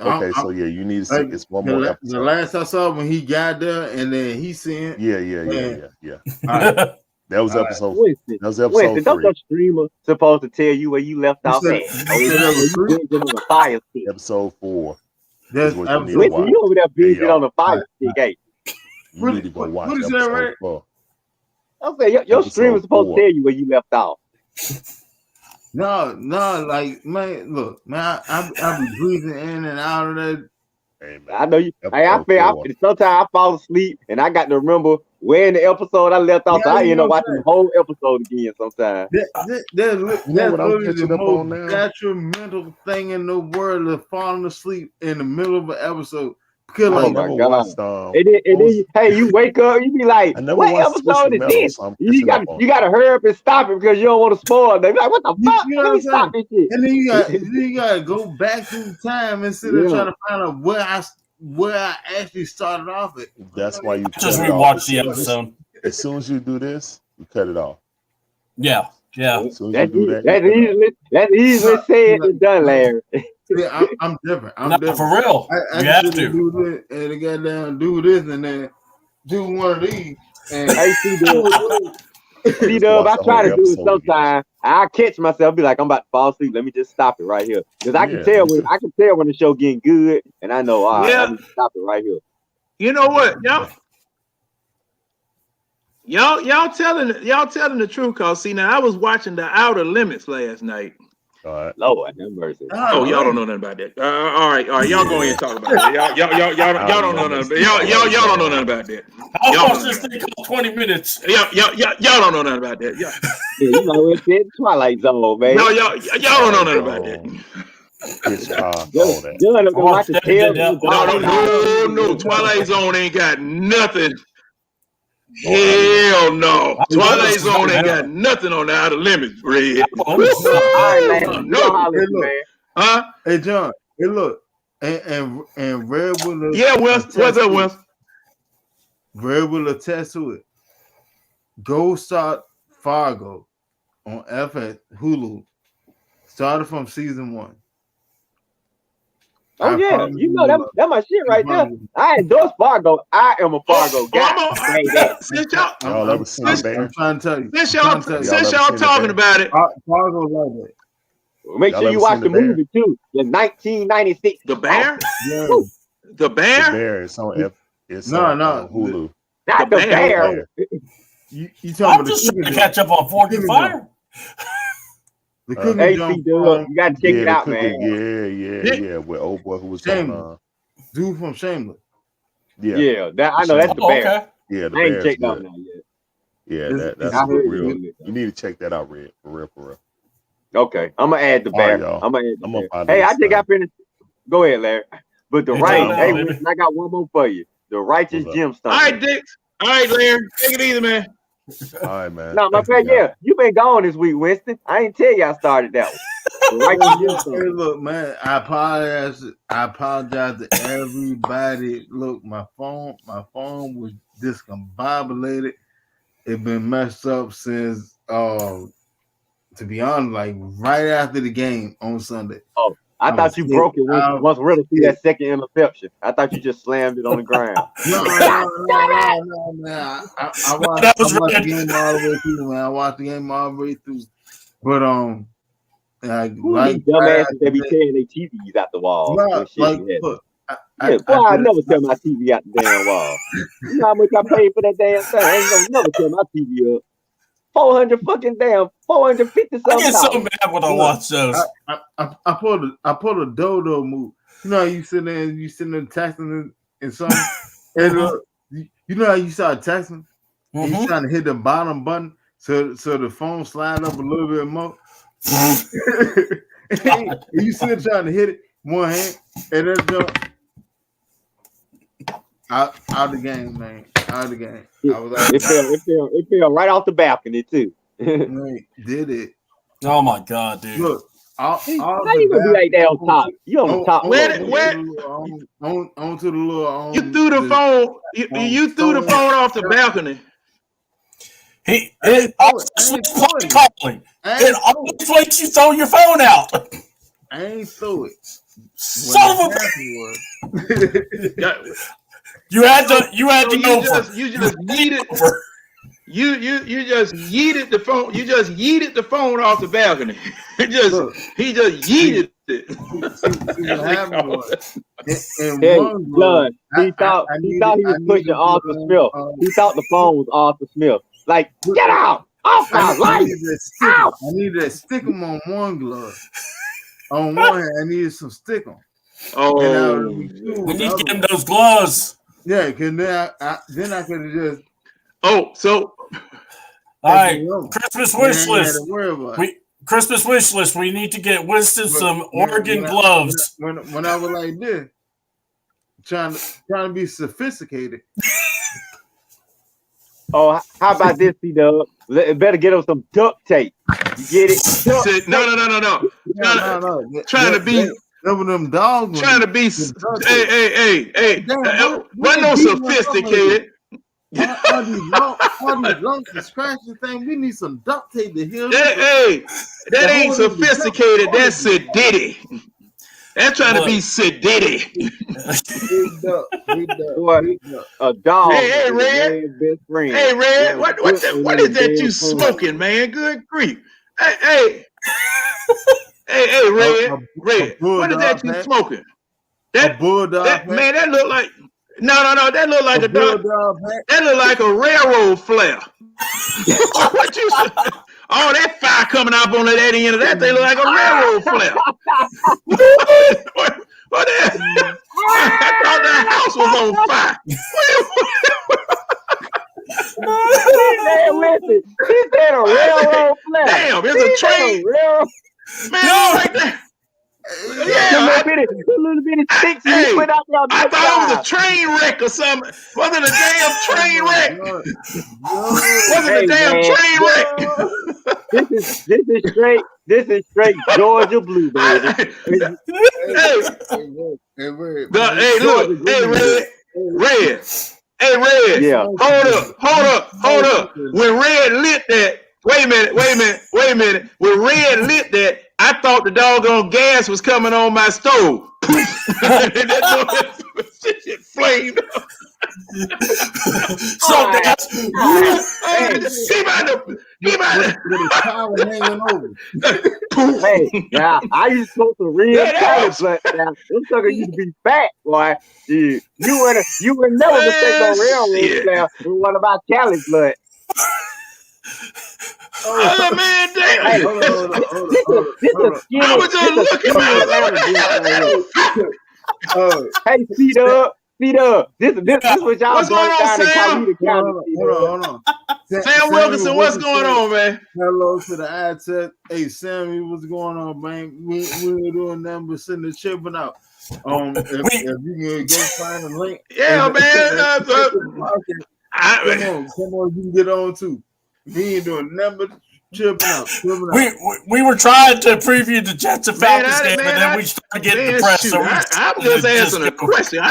You need to see it's one more episode. The last I saw when he got there and then he seen. Yeah. All right. That was episode. That was episode 3. Don't the streamer supposed to tell you where you left off at? Episode 4. That's you over there beating on the fire stick, hey. You need to go watch episode 4. I'm saying your streamer supposed to tell you where you left off. No, like man, look, man, I be breathing in and out of that. Hey, I know you. Hey, I feel sometimes I fall asleep and I got to remember where in the episode I left off. So I end up watching the whole episode again sometimes. That's literally the most detrimental thing in the world of falling asleep in the middle of an episode. Oh my God! Hey, you wake up, you be like, "What episode is this?" You got to hurry up and stop it because you don't want to spoil. They be like, "What the fuck? Let me stop this shit." And then you got to go back through time instead of trying to find out where I actually started off at. That's why you just rewatch the episode. As soon as you do this, you cut it off. Yeah. As soon as you do that's easily said and done, Larry. See, I'm different. I'm different. For real. I you have to do this and the goddamn do this and then do one of these. And hey, C-Dub, I try to do it sometimes. I catch myself, be like, I'm about to fall asleep. Let me just stop it right here, because I can tell when the show getting good, and I know, all right, let me stop it right here. You know what, y'all telling the truth, cause see now I was watching The Outer Limits last night. All right. Lord have mercy. Oh, y'all don't know nothing about that. All right, y'all go ahead and talk about that. Y'all don't know nothing. Y'all don't know nothing about that. I'll watch this thing called 20 minutes. Y'all don't know nothing about that. Yeah, you know it's the Twilight Zone, man. Y'all don't know nothing about that. No. Twilight Zone ain't got nothing. Hell no. Twilight Zone ain't got nothing on The Outer Limits, Red. Huh? Hey, John. Hey, look. And Red will. Yeah, what's up, Wes? Red will attest to it. Go start Fargo on FX Hulu. Started from season 1. Oh yeah, you know that my shit right there. I endorse Fargo. I am a Fargo guy. Since y'all I'm trying to tell you. Since y'all talking about it, Fargo like that. Make sure you watch the movie too. The 1996. The Bear. Yeah. The Bear. The Bear. It's on Hulu. Not the Bear. You talking I'm just trying to catch up on Fork and Fire. Hey, you gotta check it out, man. Yeah. With old boy who was Shameless. Dude from Shameless. Yeah. That I know that's the Bear. Okay. Yeah, the I ain't Bear's checked good. out now yet. Yeah, that's real. You need to check that out, Red. For real. Okay, I'm gonna add the Bear. Hey, I think I finished. Go ahead, Larry. But the I got one more for you. The Righteous Gemstone. All right, Dick. All right, Larry. Take it easy, man. All right, man. No, my friend, you been gone this week, Winston. I ain't tell you I started that one. Hey, look, man, I apologize to everybody. Look, my phone was discombobulated. It been messed up since to be honest, like right after the game on Sunday. Oh, I thought you broke it once really threw that second interception. I thought you just slammed it on the ground. No, man. I watched the game all the way through, man. I watched the game all the way through. But like dumbasses that be tearing their TVs out the wall. I never tear my TV out the damn wall. You know how much I paid for that damn thing? I ain't gonna never tear my TV up. 450 something. I get so mad when I watch those. I pulled a dodo move. You know how you sitting there texting and something, and you know how you start texting, and you trying to hit the bottom button so the phone slide up a little bit more. And you still trying to hit it one hand, and then out the game, man. Out the game. It fell right off the balcony too. Man, did it? Oh my god, dude! Look, how you gonna be like that on top? You on the top? Onto the little. You threw the phone. You threw the phone off the balcony. It always makes you throw your phone out. I ain't threw it. Son of a. You had to go. You just yeeted. You just yeeted the phone. You just yeeted the phone off the balcony. He just yeeted it. He thought he was pushing Arthur Smith. He thought the phone was Arthur Smith. Like, get out! Off my life! I needed to stick him on one glove. On one hand, I needed some stick on. Oh, we need to get him those gloves. Yeah, because then I could have just. Oh, so. All right, Christmas wish list. Christmas wish list. We need to get Winston some Oregon gloves. When I was like this, trying to be sophisticated. Oh, how about this, C-Dub? Better get him some duct tape. You get it? No. Trying to be. Them dogs. Trying to be. Hey. Run no sophisticated. all these lumps and scratches thing. We need some duct tape to heal. Hey, that ain't sophisticated. That's sedity. They're trying to be sedity. A dog. Hey, Red. Best friend. Hey, Red. What is that you smoking, man? Good grief. Hey, Red. What is that you smoking? That bulldog. Man, that look like no. That look like a dog. That look like a railroad flare. What you? All that fire coming up on that end of that thing look like a railroad flare. What that? I thought that house was on fire. Listen, he said a railroad flare. Damn, it's a train. Man, like that. Yeah, the little bitty sticks you put out there. I thought it was a train wreck or something. Was it a damn train wreck? Was it a damn train wreck? This is straight Georgia blue, baby. Hey, look, Red. Hey, Red. Yeah. Hold up. When Red lit that, wait a minute. When Red lit that, I thought the doggone gas was coming on my stove. It flamed up. So that's Hey, now I used to smoke some real college, but now this sucker used to be fat, boy. You would never mistake no railroad flare with one of my Cali blood. Oh man, damn! Hey, I was just looking at hey, speed up. This is what y'all what's going on, Sam? Hold on. Sam Wilkinson, what's going on, man? Hello to the ad tech. Hey, Sammy, what's going on, man? We ain't doing nothing but sending the chipping out. If you can go find a link. Yeah, man. Come on, you can get on too. We ain't doing nothing but chipping out. We were trying to preview the Jets and Falcons game, and then we started getting depressed. So I'm just answering a question.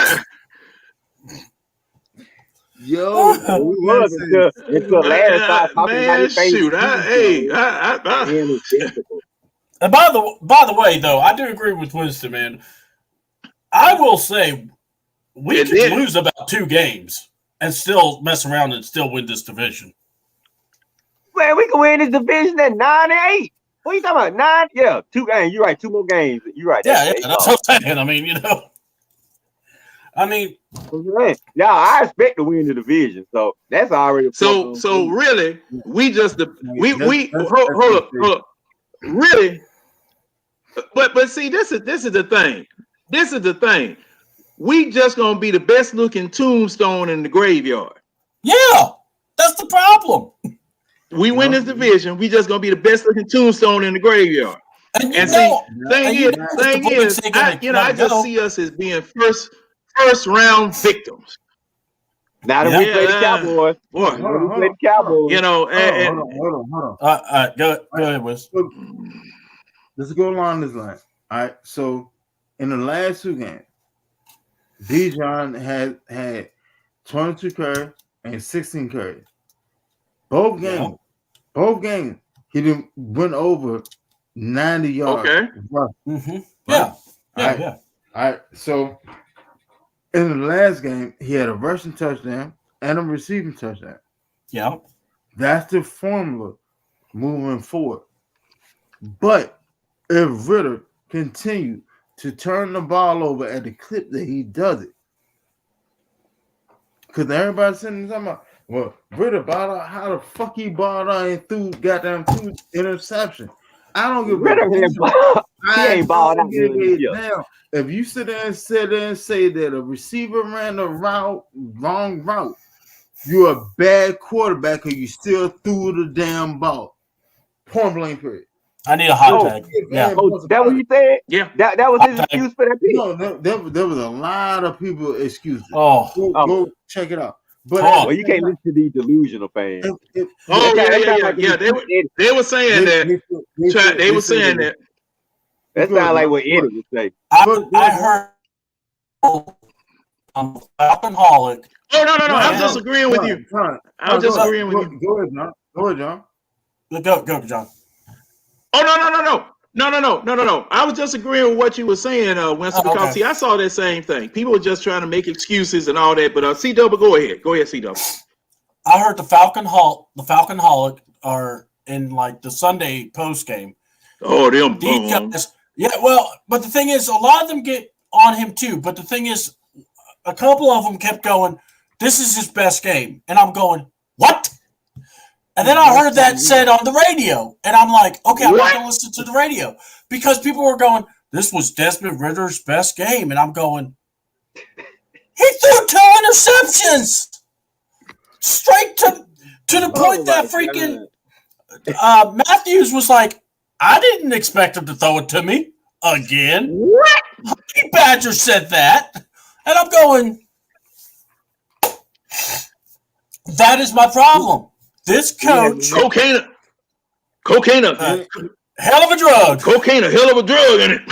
Until Larry started talking about his face. And by the way, though, I do agree with Winston, man. I will say we can lose about 2 games and still mess around and still win this division. Man, we can win this division at 9-8. What are you talking about? 9? Yeah, 2 games. You're right. 2 more games. You're right. Yeah, that's what I'm saying. I mean, yeah, I expect to win the division, so that's already. So really, we hold up, really. But see, this is the thing. This is the thing. We just gonna be the best looking tombstone in the graveyard. Yeah, that's the problem. We win this division. We just gonna be the best looking tombstone in the graveyard. And see, thing is, I just see us as being first round victims. Now that we play the Cowboys, hold on. Go ahead, Wes. Let's go along this line. All right. So in the last 2 games, Dijon had 22 carries and 16 carries. Both games, he didn't went over 90 yards. Okay. Mm-hmm. Yeah. All right. So in the last game, he had a rushing touchdown and a receiving touchdown. Yeah. That's the formula moving forward. But if Ritter continued to turn the ball over at the clip that he does it, because everybody's sitting there talking about, well, Ritter bought out, how the fuck he bought out and threw goddamn 2 interceptions. I don't give a Ritter he ain't balled out. If you sit there and say that a receiver ran the wrong route, you're a bad quarterback and you still threw the damn ball. Point blank period. I need a hot tag. Yeah. Oh, that what you said? Yeah. That was his excuse for that pick? No, there was a lot of people excuses. Go check it out. But well, you can't listen to these delusional fans. They were saying that. They were saying that. That sounds like what Eddie would say. I heard Falcon Holic Oh no. No, I'm just agreeing with you. I was just agreeing with you. Go ahead, John. Go ahead, John. Go, John. Oh no. I was just agreeing with what you were saying, Winston, because okay. see, I saw that same thing. People were just trying to make excuses and all that, but C-Double, go ahead. Go ahead, C-Double. I heard the Falconholic are in like the Sunday post game. Oh, them These bums. guys, yeah, well, but the thing is, a lot of them get on him too. But the thing is, a couple of them kept going, "This is his best game," and I'm going, "What?" And then I heard that said on the radio, and I'm like, "Okay, I'm not going to listen to the radio," because people were going, "This was Desmond Ritter's best game," and I'm going, "He threw 2 interceptions straight to the point that freaking Matthews was like, I didn't expect him to throw it to me again." What? Honey Badger said that, and I'm going, that is my problem. This coach, Cocaine, hell of a drug. Cocaine, a hell of a drug in it.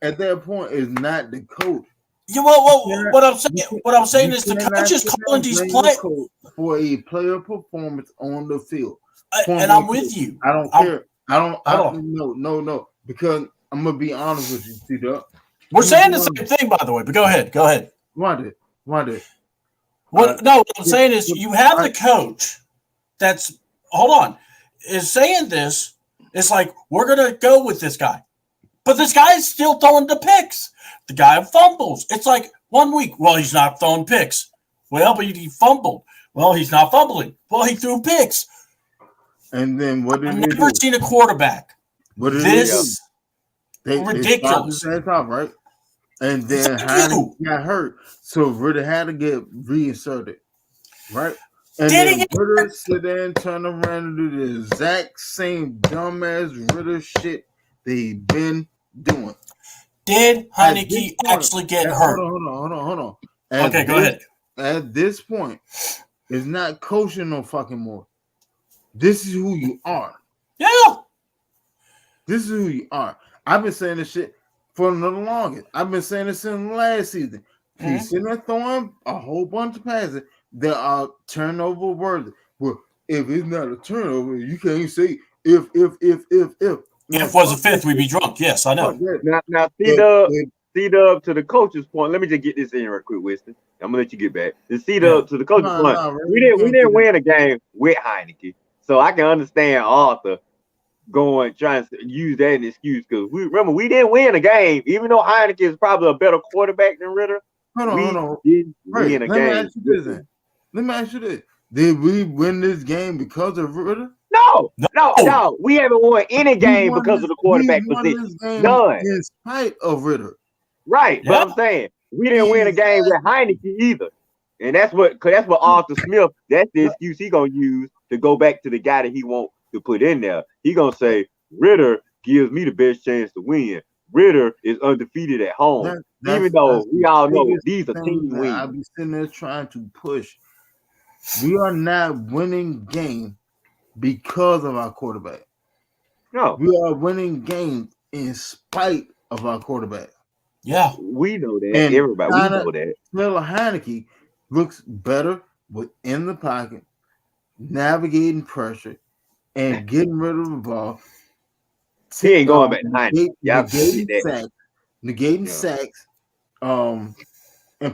At that point, it's not the coach. Yeah, what I'm saying is the coach is calling these players for a player performance on the field. And I'm with you. I don't care. No. Because I'm gonna be honest with you, C-Dub. We're saying the same thing, by the way. But go ahead. Why did? What I'm saying is you have the coach that's is saying this. It's like, we're gonna go with this guy, but this guy is still throwing the picks. The guy fumbles. It's like 1 week. Well, he's not throwing picks. Well, but he fumbled. Well, he's not fumbling. Well, he threw picks. And then what did I've never seen a quarterback this ridiculous. They top, right? And then Heineken got hurt, so Ritter had to get reinserted, right? And then Ritter sit there and turn around and do the exact same dumbass Ritter shit they've been doing. Did Heineke actually get hurt? Hold on. Okay, go ahead. At this point, it's not coaching no fucking more. This is who you are. Yeah. This is who you are. I've been saying this shit for the longest. I've been saying this since last season. He's sitting there throwing a whole bunch of passes that are turnover worthy. Well, if it's not a turnover, you can't say if. If was a fifth, we'd be drunk. Yes, I know. Now, C-Dub, to the coach's point. Let me just get this in right quick, Winston. I'm gonna let you get back. The C-Dub to the coach's point. We didn't win a game with Heineke, so I can understand Arthur trying to use that as an excuse, because we didn't win a game, even though Heineke is probably a better quarterback than Ritter. Hold on. Didn't win a game. Let me ask you this: did we win this game because of Ritter? No. We haven't won any game because of the quarterback position. None. In spite of Ritter. Right. Yeah. But I'm saying we didn't win a game with Heineke either. And that's what Arthur Smith, that's the excuse he gonna use to go back to the guy that he wants to put in there. He gonna say Ritter gives me the best chance to win. Ritter is undefeated at home. Even though we all know these are team wins. I'll be sitting there trying to push. We are not winning games because of our quarterback. No. We are winning games in spite of our quarterback. Yeah. We know that. And everybody, we know that. Taylor Heineke looks better within the pocket, navigating pressure, and getting rid of the ball. He ain't going back to Heineke. Negating sacks, and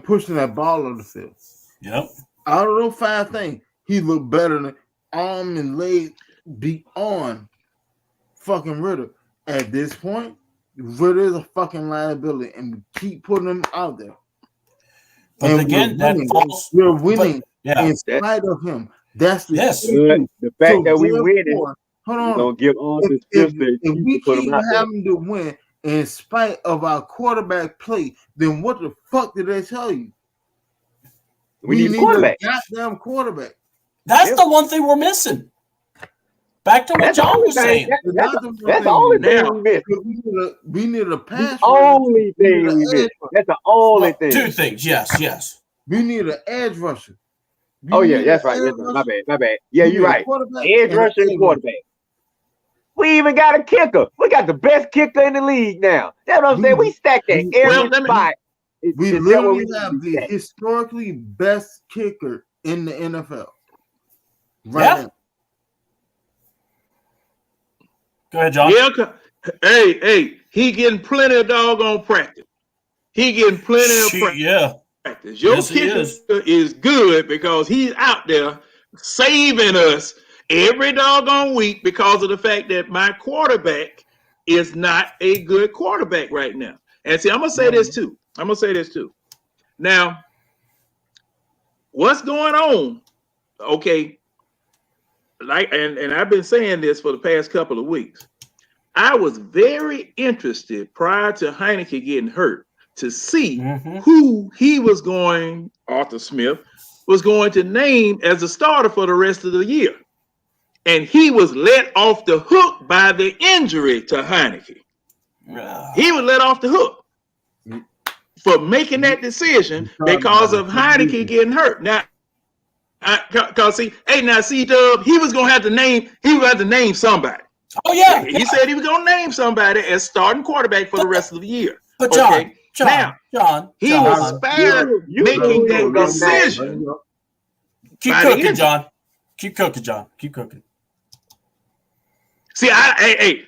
pushing that ball on the field. Yep. Out of those 5 things, he looked better than arm and leg beyond fucking Ritter. At this point, Ritter is a fucking liability, and we keep putting him out there. But and again, we're winning in spite of him. That's the the fact that we winning. Hold on. Don't give if we keep having to win in spite of our quarterback play, then what the fuck did they tell you? We need quarterback. A goddamn quarterback. That's the one thing we're missing. Back to what John was saying. That's the only thing we missed. We need a pass. The only thing we missed. That's the only thing. 2 things. Yes. We need an edge rusher. That's right. My bad. Yeah, you're right. Edge rusher and quarterback. We even got a kicker. We got the best kicker in the league now. That's what I'm saying. We stacked at every spot. We literally have the historically best kicker in the NFL right now. Go ahead, John. Yeah, hey, he getting plenty of doggone practice. He getting plenty of practice. Yeah. Your kicker is good because he's out there saving us every doggone week because of the fact that my quarterback is not a good quarterback right now. And see, I'm gonna say this too. Now, what's going on? Okay, and I've been saying this for the past couple of weeks. I was very interested prior to Heineke getting hurt to see who he was going, Arthur Smith, was going to name as a starter for the rest of the year. And he was let off the hook by the injury to Heineke. He was let off the hook for making that decision because of Heineke getting hurt. Now, C-Dub, he was going to have to name somebody. Oh, yeah. He said he was going to name somebody as starting quarterback for the rest of the year. But John, he was spared making that decision. Keep cooking, John. Keep cooking. See, that's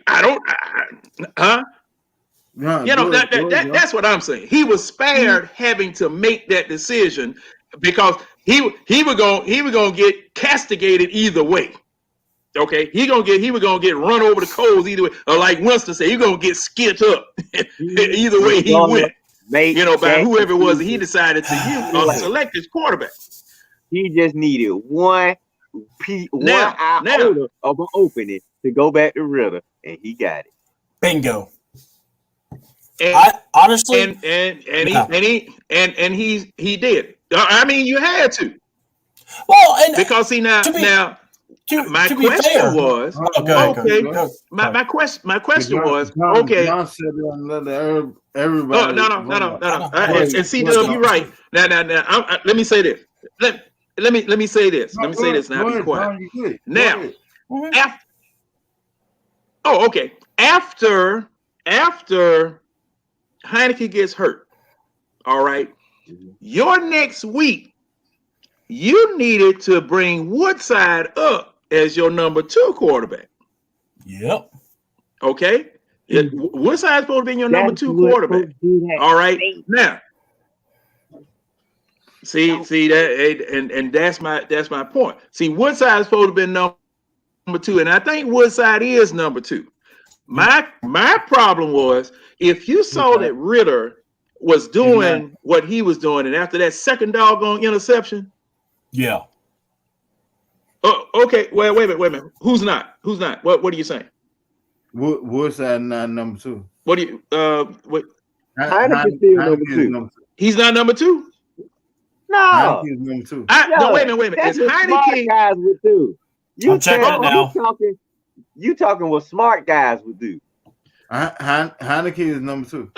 what I'm saying. He was spared having to make that decision because he was gonna get castigated either way. Okay, he was gonna get run over the coals either way, or like Winston said, he's gonna get skit up either way he went. By whoever it was that he decided to use or select his quarterback. He just needed one iota of an opening to go back to Ritter, and he got it. Bingo. And honestly, he did. I mean, you had to. Well, and because see now. My question was okay. John said everybody. No. And see, you're right. Now, let me say this. Let me say this. Now be quiet. Now, after Heineke gets hurt, all right. Your next week, you needed to bring Woodside up as your number 2 quarterback. Yep. Okay. Woodside's supposed to be your number 2 quarterback. All right. Now, see that, and that's my point. See, Woodside's supposed to be number 2, and I think Woodside is number 2. My problem was if you saw that Ritter was doing what he was doing, and after that second doggone interception. Yeah. Oh, okay. Well, wait a minute. Who's not? What are you saying? Woodside not number 2. What do you what? Heineke's still number 2. He's not number 2? No. Heineke's number 2. No, wait a minute. It's Heineke. Guys would do. I'm checking it now. You talking what smart guys would do. Heineke is number 2.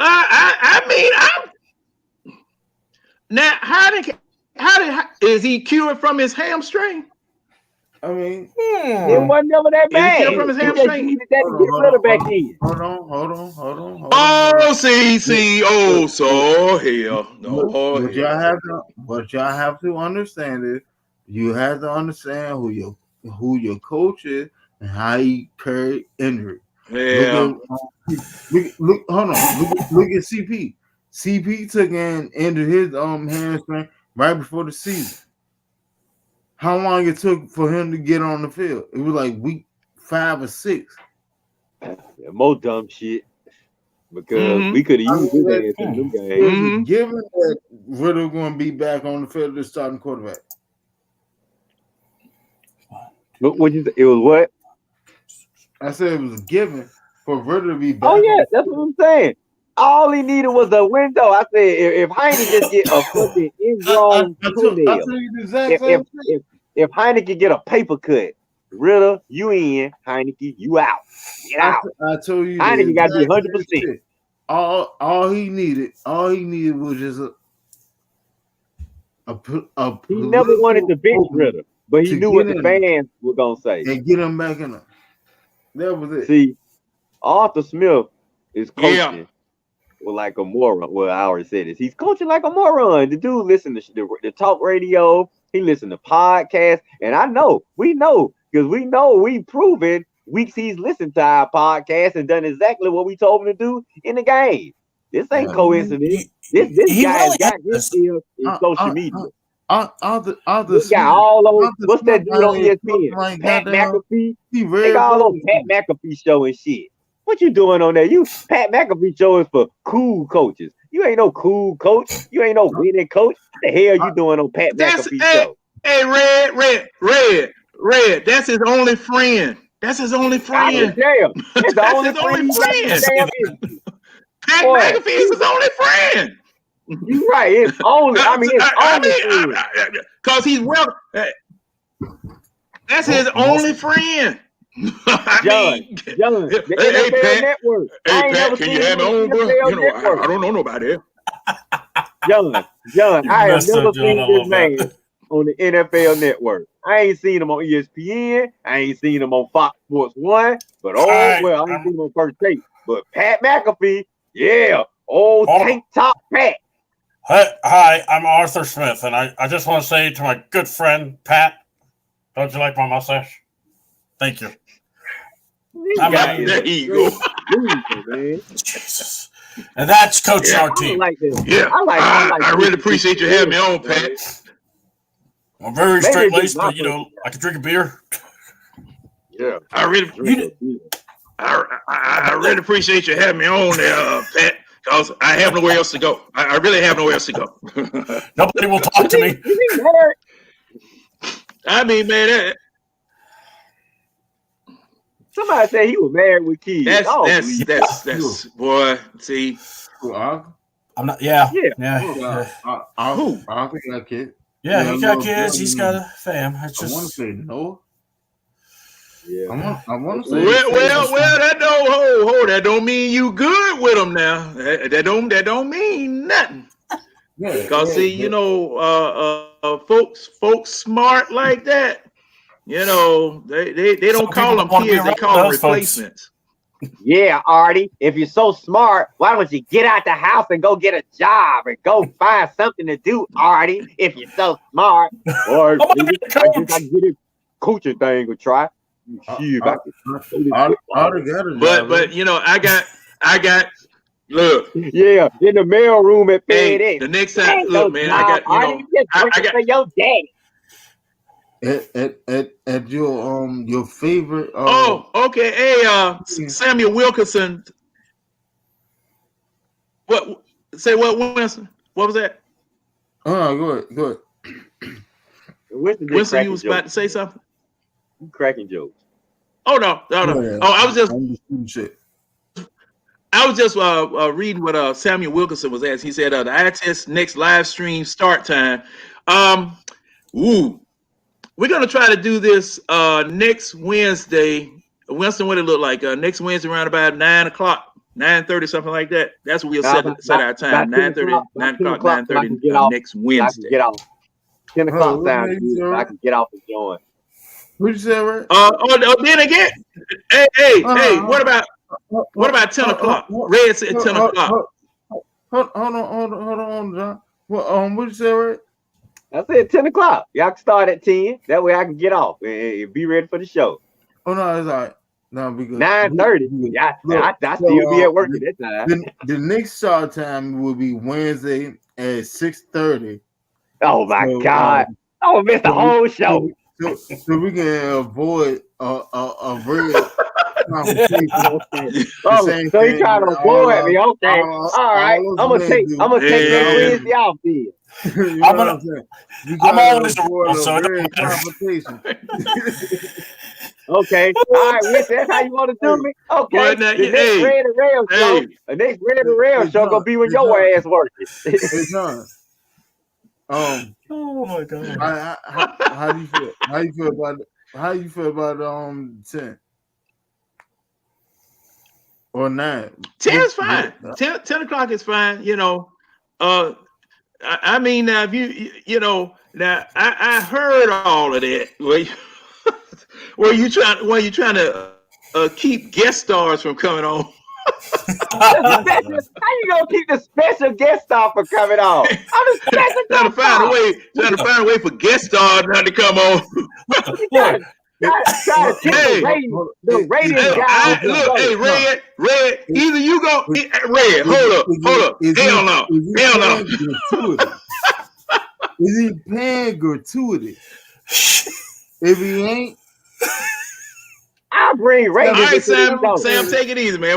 Now Heineke, is he cured from his hamstring? I mean, it wasn't never that bad. Is he cured from his hamstring? Hold on. Oh, see. Oh, so hell no. What y'all have to understand is you have to understand who your coach is and how he carried injury. Yeah. Look, hold on. Look at CP. CP took and ended his hamstring right before the season. How long it took for him to get on the field? It was like week 5 or 6. Yeah, more dumb shit. Because we could have used his ass in the game. Given that Ritter going to be back on the field as starting quarterback. What you say? It was what? I said it was a given for Ritter to be back. Oh yeah, that's what I'm saying. All he needed was a window. I said, if Heineke just get a fucking ingrown toenail, if Heineke could get a paper cut, Ritter, you in, Heineke, you out. Get out. I told you, Heineke got to be 100%. All he needed was just a he never wanted to bench Ritter, but he knew what the fans were gonna say and get him back in. That was it. See, Arthur Smith is coaching. like a moron. Well, I already said this. He's coaching like a moron. The dude listen to the talk radio. He listen to podcasts, and we know because we proven weeks he's listened to our podcast and done exactly what we told him to do in the game. This ain't coincidence. This guy really got his skills in social media. This guy all over. What's that dude on ESPN? Pat McAfee. They got all on Pat McAfee show and shit. What you doing on there? Pat McAfee show is for cool coaches. You ain't no cool coach. You ain't no winning coach. What the hell you doing on Pat McAfee show? Hey, Red. That's his only friend. That's his only friend. Damn. That's the only friend. Pat McAfee is his only friend. You're right. It's only. It's only because he's that's his only friend. John, the NFL Network. Hey, Pat, can you have me on, bro? I don't know nobody. John, I have never seen this man on the NFL Network. I ain't seen him on ESPN. I ain't seen him on Fox Sports 1. But I ain't seen him on First Take. But Pat McAfee, tank top Pat. Hi, I'm Arthur Smith, and I just want to say to my good friend Pat, don't you like my mustache? Thank you. There you go. Jesus. And that's coaching our team. I really appreciate you having me on, Pat. I'm very straight-laced, but I can drink a beer. Yeah, I really appreciate you having me on there, Pat. Because I have nowhere else to go. I really have nowhere else to go. Nobody will talk to me. I mean, man, somebody said he was married with kids. That's boy. See, I'm not. Yeah. I don't think I got kids. Yeah, he got kids. He's got a fam. I want to say no. Yeah. I want to say that don't mean you good with them now. That don't mean nothing. Because folks smart like that. They don't call them kids. They call them replacements. Yeah, Artie. If you're so smart, why don't you get out the house and go get a job and go find something to do, Artie? If you're so smart, or I get a coaching thing to try. But I got look. Yeah, in the mail room at FedEx. The next time, look, man, I got for your daddy. At your favorite. Okay. Hey, Samuel Wilkinson. What? Say what, Winston? What was that? Go ahead. Winston, you was about to say something. You cracking jokes. Oh no. I was just reading what Samuel Wilkinson was asking. He said the ITS next live stream start time. We're gonna try to do this next Wednesday. Winston, what it look like? Next Wednesday around about 9:00, 9:30, something like that. That's what we'll set our time. 9:30, 9:30 next Wednesday. I can get off. 10 o'clock sounds good. I can get off and join. What you say, right? Then again, hey, what about 10 o'clock? Red said 10 o'clock. Hold on, John. What you say, right? I said 10 o'clock. Y'all can start at 10. That way I can get off and be ready for the show. Oh no, it's all right. No, because 9:30. Yeah, I still be at work at that time. The next start time will be Wednesday at 6:30. Oh my God! I missed the whole show. So we can avoid a very conversation. So you trying to avoid me? Okay, all right. I'm gonna take that Wednesday off then. I'm always conversation. Okay, all right, Winston, that's how you want to do me? Okay, the next Red and Rail show, the next Red and Rail show gonna be when your ass working. It's done. Oh my God. How do you feel? How you feel about 10 or 9? 10 is fine. 10 o'clock is fine. I mean, now if now I heard all of that. Where you trying to keep guest stars from coming on? How you gonna keep the special guest star from coming on? I'm the special trying to guest star. find a way for guest stars not to come on. Look, Try to keep the ratings guy. Look, hey, Red, either you go, Red, hold up. Hell no. Is he paying gratuity? If he ain't, I'll bring ratings. All right, Sam, take it easy, man.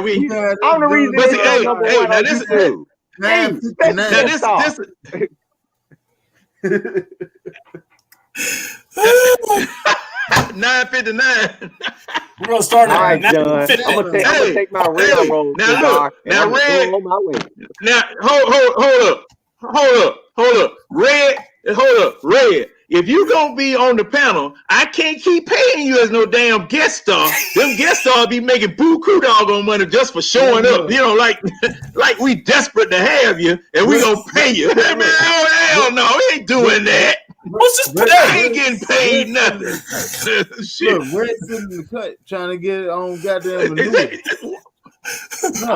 I'm the reason. Now this is 9:59. We're gonna start at. All right, John. I'm gonna take my railroad. Now Red. Now hold up, Red. If you gonna be on the panel, I can't keep paying you as no damn guest star. Them guest stars be making buku doggone money just for showing up. You know, like we desperate to have you, and we gonna pay you. Hey, man, hell no, we ain't doing that. What's this today? I ain't getting paid nothing. Shit. Look, Red's in the cut trying to get on goddamn annuity.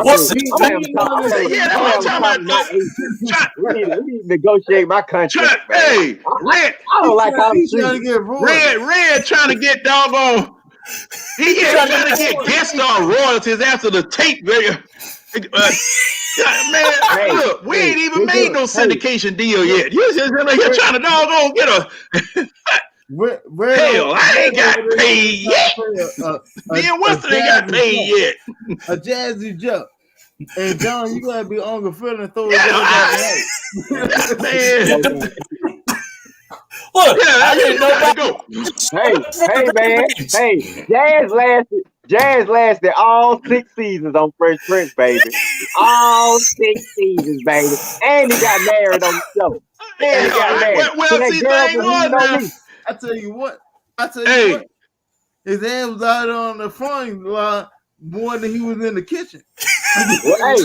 What's We need to negotiate my contract. Hey, Red. I don't like how he's trying to get Red trying to get doggone. He trying to get guest star royalties after the tape. Man, look, we ain't even made no syndication deal yet. You're trying to doggone get a. Hell, I ain't got paid yet. Me and Winston ain't got paid yet. A jazzy jump. And John, you gotta be on the field and throw it man. Look, I didn't know that. Go. Hey, man. Hey, Jazz lasted all 6 seasons on Fresh Prince, baby. All 6 seasons, baby. And he got married on the show. And he got married. Well, see, thing was now. I tell you what. His hand was out on the phone line more than he was in the kitchen. Hey,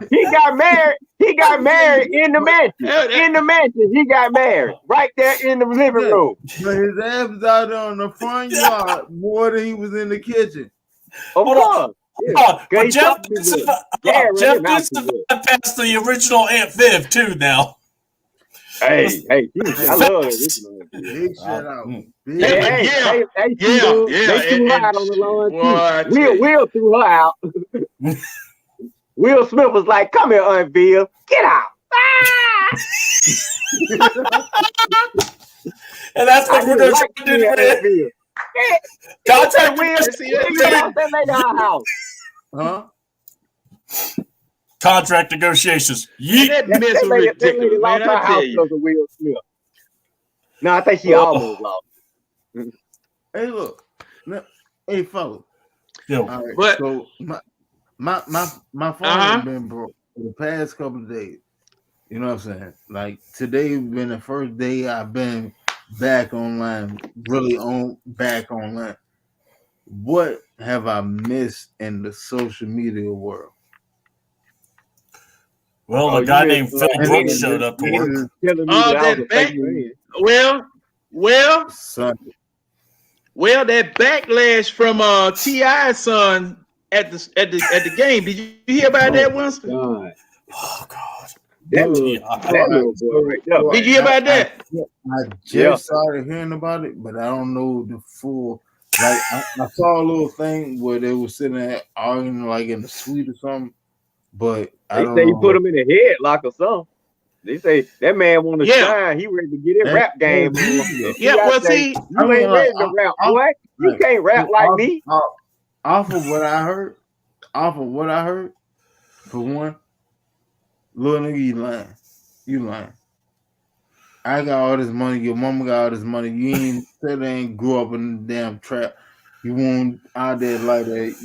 he got married. He got married in the mansion. In the mansion, he got married right there in the living room. But his ass was out on the front yard more than he was in the kitchen. Of course. But Jeff survived past the original Aunt Viv too. Now. Hey, I love it. Big shout out. They threw her out on the lawn too. Will threw her out. Will Smith was like, "Come here, Aunt Bill, get out." And that's what we're going to do today. Contact Will. That lady our house. Huh? Contract negotiations. That lady lost her house because of Will Smith. No, I think she almost lost. Hey, look. Hey, fella. Yo. All right, what? So my phone has been broke for the past couple of days. You know what I'm saying? Like today been the first day I've been back online, back online. What have I missed in the social media world? Well, a guy named Phil Brooks showed up to work. Well, that backlash from T.I.'s son at the game. Did you hear about that, Winston? God. Oh God. That little boy right there. Did you hear about that? I just started hearing about it, but I don't know the full. Like I saw a little thing where they were sitting there arguing like in the suite or something, but they say you put him in a headlock or something. They say that man want to shine. He ready to get in rap game. Well, see, you ain't ready to rap, boy. You can't rap like me. Off of what I heard, for one, little nigga, you lying. I got all this money. Your mama got all this money. You ain't grew up in the damn trap. You won't out there like that.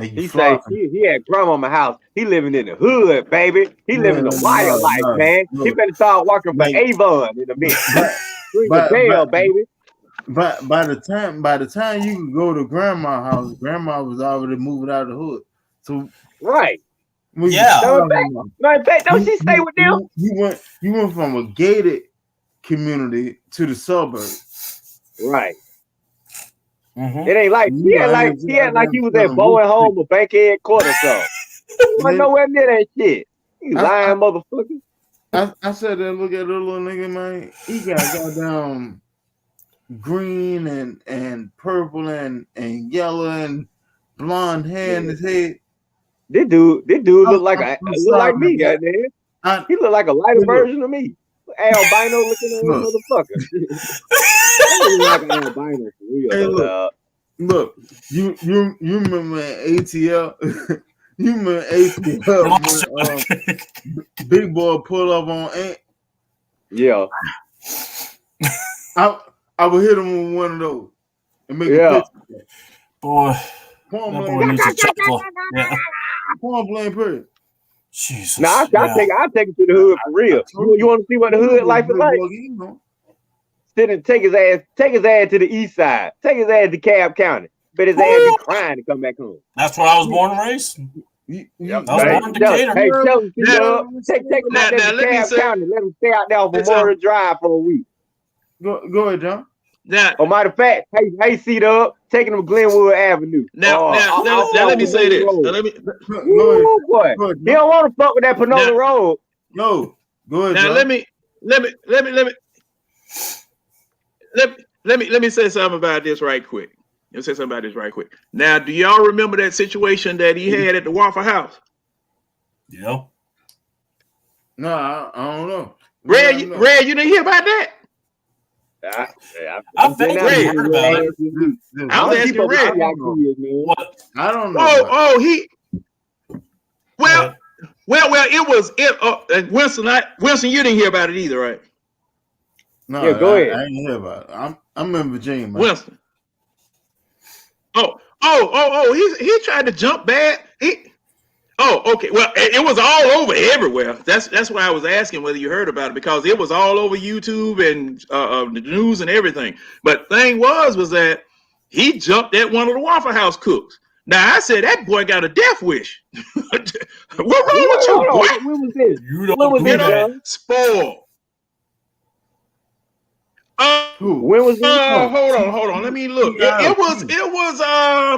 He say he at grandmama house. He living in the hood, baby. He living the wild life, man. He better start working for Avon in a minute. Ring the bell, baby. But by the time you could go to grandma's house, grandma was already moving out of the hood. So right. Don't she stay with them? You went from a gated community to the suburbs. Right. Mm-hmm. It ain't like he had like he was at Bowen Home or Bankhead Court or something. He wasn't nowhere near that shit. You lying motherfucker. I said that look at the little nigga, man. He got goddamn green and purple and yellow and blonde hair in his head. This dude look like me, goddamn. He look like a lighter version of me. Albino looking motherfucker. He look like an albino for real. Look, you remember ATL? You remember ATL when Big Boy pulled up on Ant? Yeah. I would hit him with one of those and make a picture. Boy, that boy needs a chuckle. Yeah. Point blank period. Jesus. Nah, I'll take him to the hood for real. You want to see what the hood life is like? Sit and take his ass to the east side. Take his ass to Cobb County. Bet his ass be crying to come back home. That's where I was born and raised. I was born in Decatur. Hey, tell him, take him out there to Cobb County. Let him stay out there on Memorial Drive for a week. Go ahead, John. Now, matter of fact, hey, C-Dub, taking him to Glenwood Avenue. Now, let me say this. Boy, he don't want to fuck with that Panola Road. No, go ahead. Now, John. let me say something about this right quick. Now, do y'all remember that situation that he had at the Waffle House? Yeah. No, I don't know. Red, you didn't hear about that? I think I heard about it. I was asking Red. What? I don't know. Well, it was Winston, you didn't hear about it either, right? No, yeah, go ahead. I didn't hear about it. I'm in Virginia, man. Winston. He tried to jump back. Okay. Well, it was all over everywhere. That's why I was asking whether you heard about it, because it was all over YouTube and the news and everything. But thing was that he jumped at one of the Waffle House cooks. Now I said that boy got a death wish. What wrong with you, boy? When was this? You don't do that. Spoiled. When was this? Hold on. Let me look. It was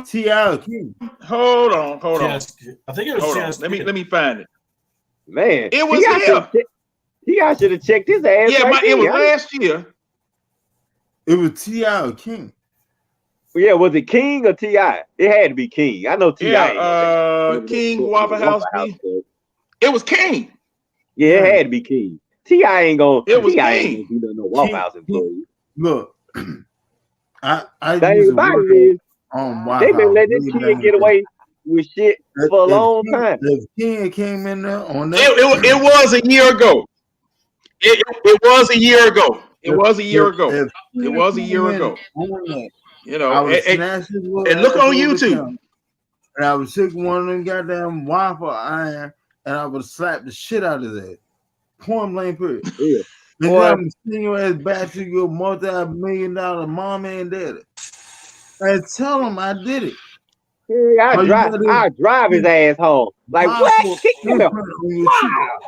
T.I. King. Hold on. I think it was. Hold on. Let me find it. Man, it was him. T.I. should have checked his ass. Yeah, it was last year. It was T.I. King. Yeah, was it King or T.I.? It had to be King. I know T.I. Yeah, King Waffle House. It was King. Yeah, it had to be King. T.I. ain't gonna. It was T.I. King. ain't gonna do no Waffle House employee. Look, I used to work on Waffle House. They been letting this kid get away with shit for a long time. The kid came in there on that. It was a year ago. It was a year ago. It was a year ago. It was a year ago. You know, and look on YouTube. And I would take one of them goddamn waffle iron and I would slap the shit out of that. Point blank period. Yeah. And then I'm sending your ass back to your multi-million-dollar mommy and daddy. And tell them I did it. Yeah, I drive his ass home. Like, what? Kick him out. Wow.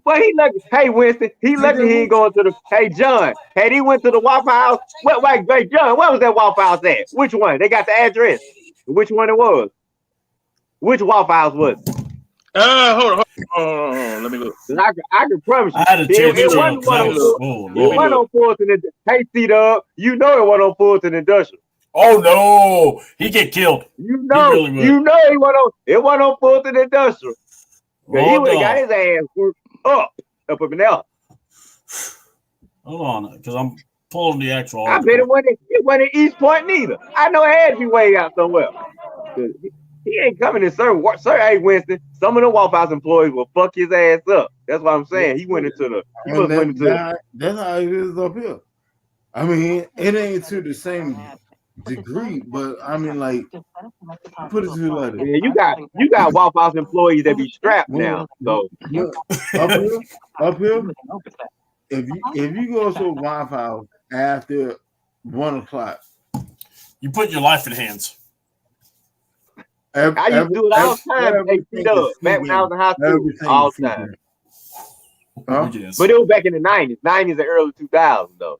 But he lucky. Hey, Winston, he lucky he ain't going to the. Hey, John, had he went to the Waffle House? Wait, John, where was that Waffle House at? Which one? They got the address. Which one it was? Which Waffle House was it? Hold on. Let me look. I can promise you. I had to check it wasn't on Fulton. Hey, C-Dub, you know it wasn't on Fulton Industrial. Oh no, he get killed. You know he wasn't on. It wasn't on Fulton Industrial. He would have got his ass worked up in there. Hold on, because I'm pulling the actual. I bet it wasn't at East Point neither. I know it had to be way out somewhere. He ain't coming in sir. Hey, Winston, some of the Waffle House employees will fuck his ass up. That's what I'm saying. He went into the. That's how it is up here. I mean, it ain't to the same degree, but I mean, like, put it to like that. Yeah, you got Waffle House employees that be strapped now. So up here, if you go to a Waffle House after 1 o'clock, you put your life in hands. I used to do it all the time. Back when I was in high school, all the time. Huh? Yes. But it was back in the 90s. 90s and early 2000s, though.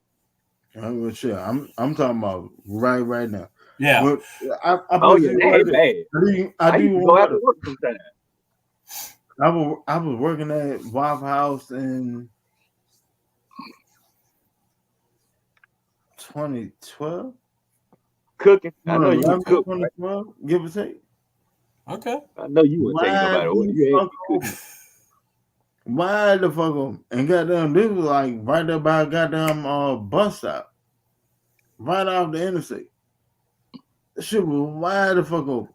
I'm talking about right now. Yeah. But I Oh yeah, that ain't bad. I used do to go want after work sometimes. I was working at Waffle House in 2012. Cooking. I know you would 2011, cook, right? 2012, give or take. Okay. I know you wouldn't take Why nobody away. the You ain't fuck be cooking. on? Why the fuck on? And goddamn, this was like right there by goddamn bus stop, right off the interstate. This shit was wide the fuck open.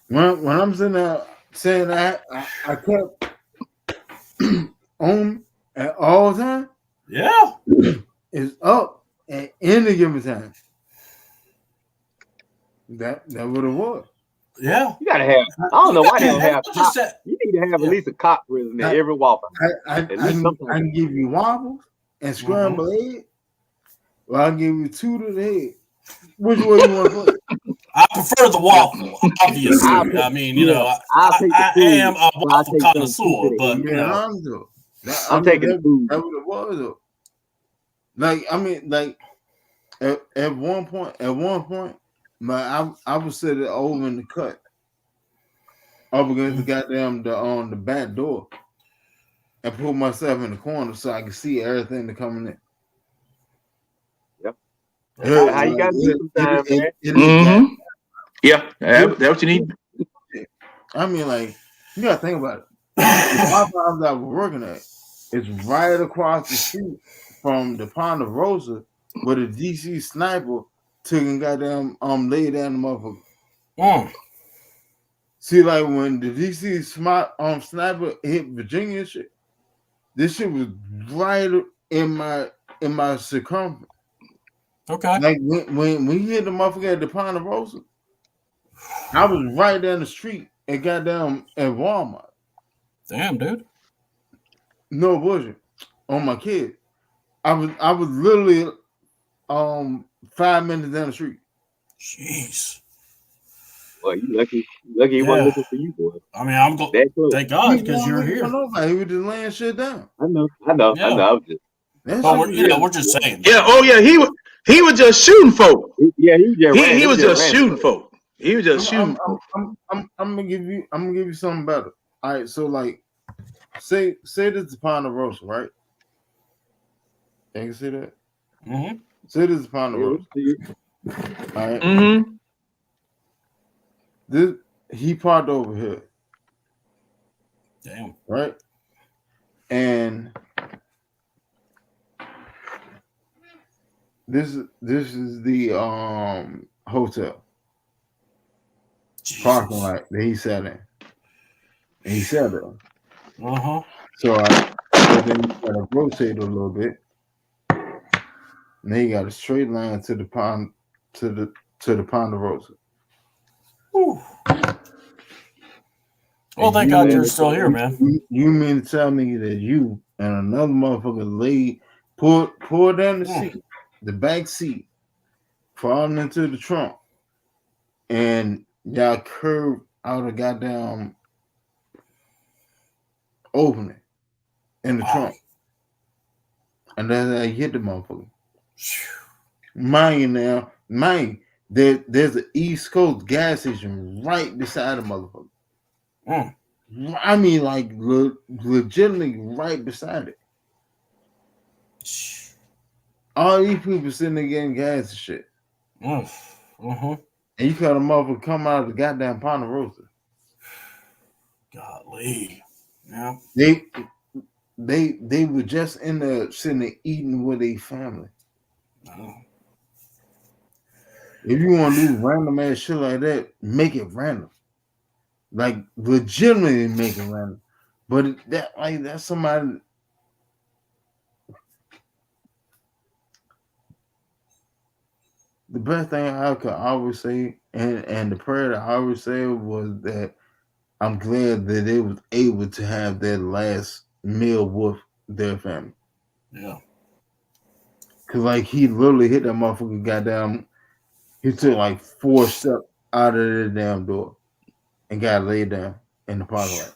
When I'm sitting there saying that, I kept on at all time. Yeah. It's up at any given time. That what it was. Yeah. You gotta have. I don't know why they don't have Just cop. You need to have at least a cop prison at every Waffle House. I At least sometimes. can give you waffles and scrambled egg. Well, I'll give you 2 to the head. Which way you want to play? I prefer the waffle, obviously. I mean, you know, I am a waffle connoisseur, but you know. I'm taking the food. That what it was though. Like I mean, like at one point, I was sitting over in the cut, up against the goddamn the back door, and put myself in the corner so I could see everything that coming in. Yep. That's how you gotta do sometimes, man. Mm-hmm. Yeah, that's what you need. I mean, like, you gotta think about it. The Waffle House I was working at is right across the street from the Ponderosa where the DC sniper took and goddamn laid down the motherfucker. See, like when the DC sniper hit Virginia and shit, this shit was right in my circumference. Okay. Like when we hit the motherfucker at the Ponderosa, I was right down the street and goddamn at Walmart. Damn, dude. No bullshit. On my kid. I was literally 5 minutes down the street. Jeez. Well, you lucky he wasn't looking for you, boy. I mean, I'm glad. Thank God, because you're here. Nobody. He was just laying shit down. I know. Yeah. I'm just. But we're just saying. Yeah. Oh yeah. He was just shooting folk. Yeah, he was just shooting folk. He was just shooting. I'm gonna give you something better. All right. So like, say this is Ponderosa, right? You can see that. Mm-hmm. Say this is Ponderosa. All right. Mm-hmm. He parked over here. Damn. Right. And this is the hotel. Jesus. Parking lot that he sat in. And he sat there. Uh-huh. So then you gotta rotate a little bit. And then you got a straight line to the Ponderosa. Whew. Well, thank God you're still here, man. You mean to tell me that you and another motherfucker pulled down the seat, the back seat, falling into the trunk, and y'all curved out a goddamn opening in the trunk. And then I hit the motherfucker. Mind you, there's an East Coast gas station right beside the motherfucker. I mean, like, legitimately right beside it. All these people sitting there getting gas and shit. Uh-huh. And you got a motherfucker come out of the goddamn Ponderosa. Golly. Yeah. They were just in there sitting there eating with a family. No. If you want to do random ass shit like that, make it random. Like legitimately make it random. But that's somebody. The best thing I could always say, and the prayer that I always say was that I'm glad that they was able to have their last meal with their family. Yeah. Cause like he literally hit that motherfucker goddamn. He took like 4 steps out of the damn door and got laid down in the parking lot.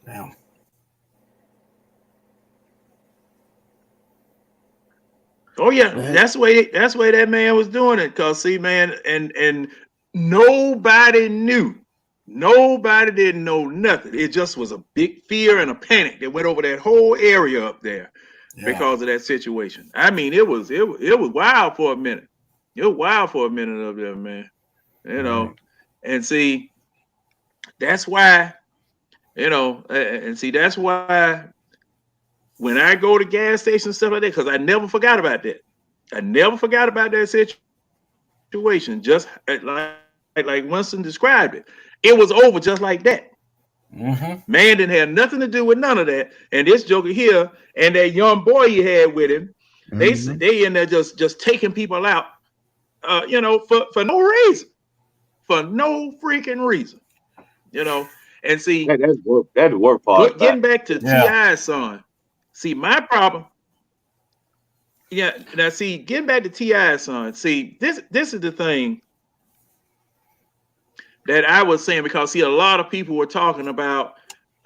Damn. Oh yeah, that's the way that man was doing it. Cause see, man, and nobody knew. Nobody didn't know nothing. It just was a big fear and a panic that went over that whole area up there because of that situation. I mean, it was wild for a minute. It was wild for a minute up there, man. You know, and see, that's why, and see, that's why when I go to gas stations and stuff like that, because I never forgot about that. I never forgot about that situation. Just like Winston described it. It was over just like that. Mm-hmm. Man didn't have nothing to do with none of that. And this joker here and that young boy he had with him, they in there just taking people out, for no reason, for no freaking reason, And see, that's the work part. Getting back to T.I.'s son. See, my problem. Yeah, now see, getting back to T.I.'s son. See, this is the thing that I was saying, because see, a lot of people were talking about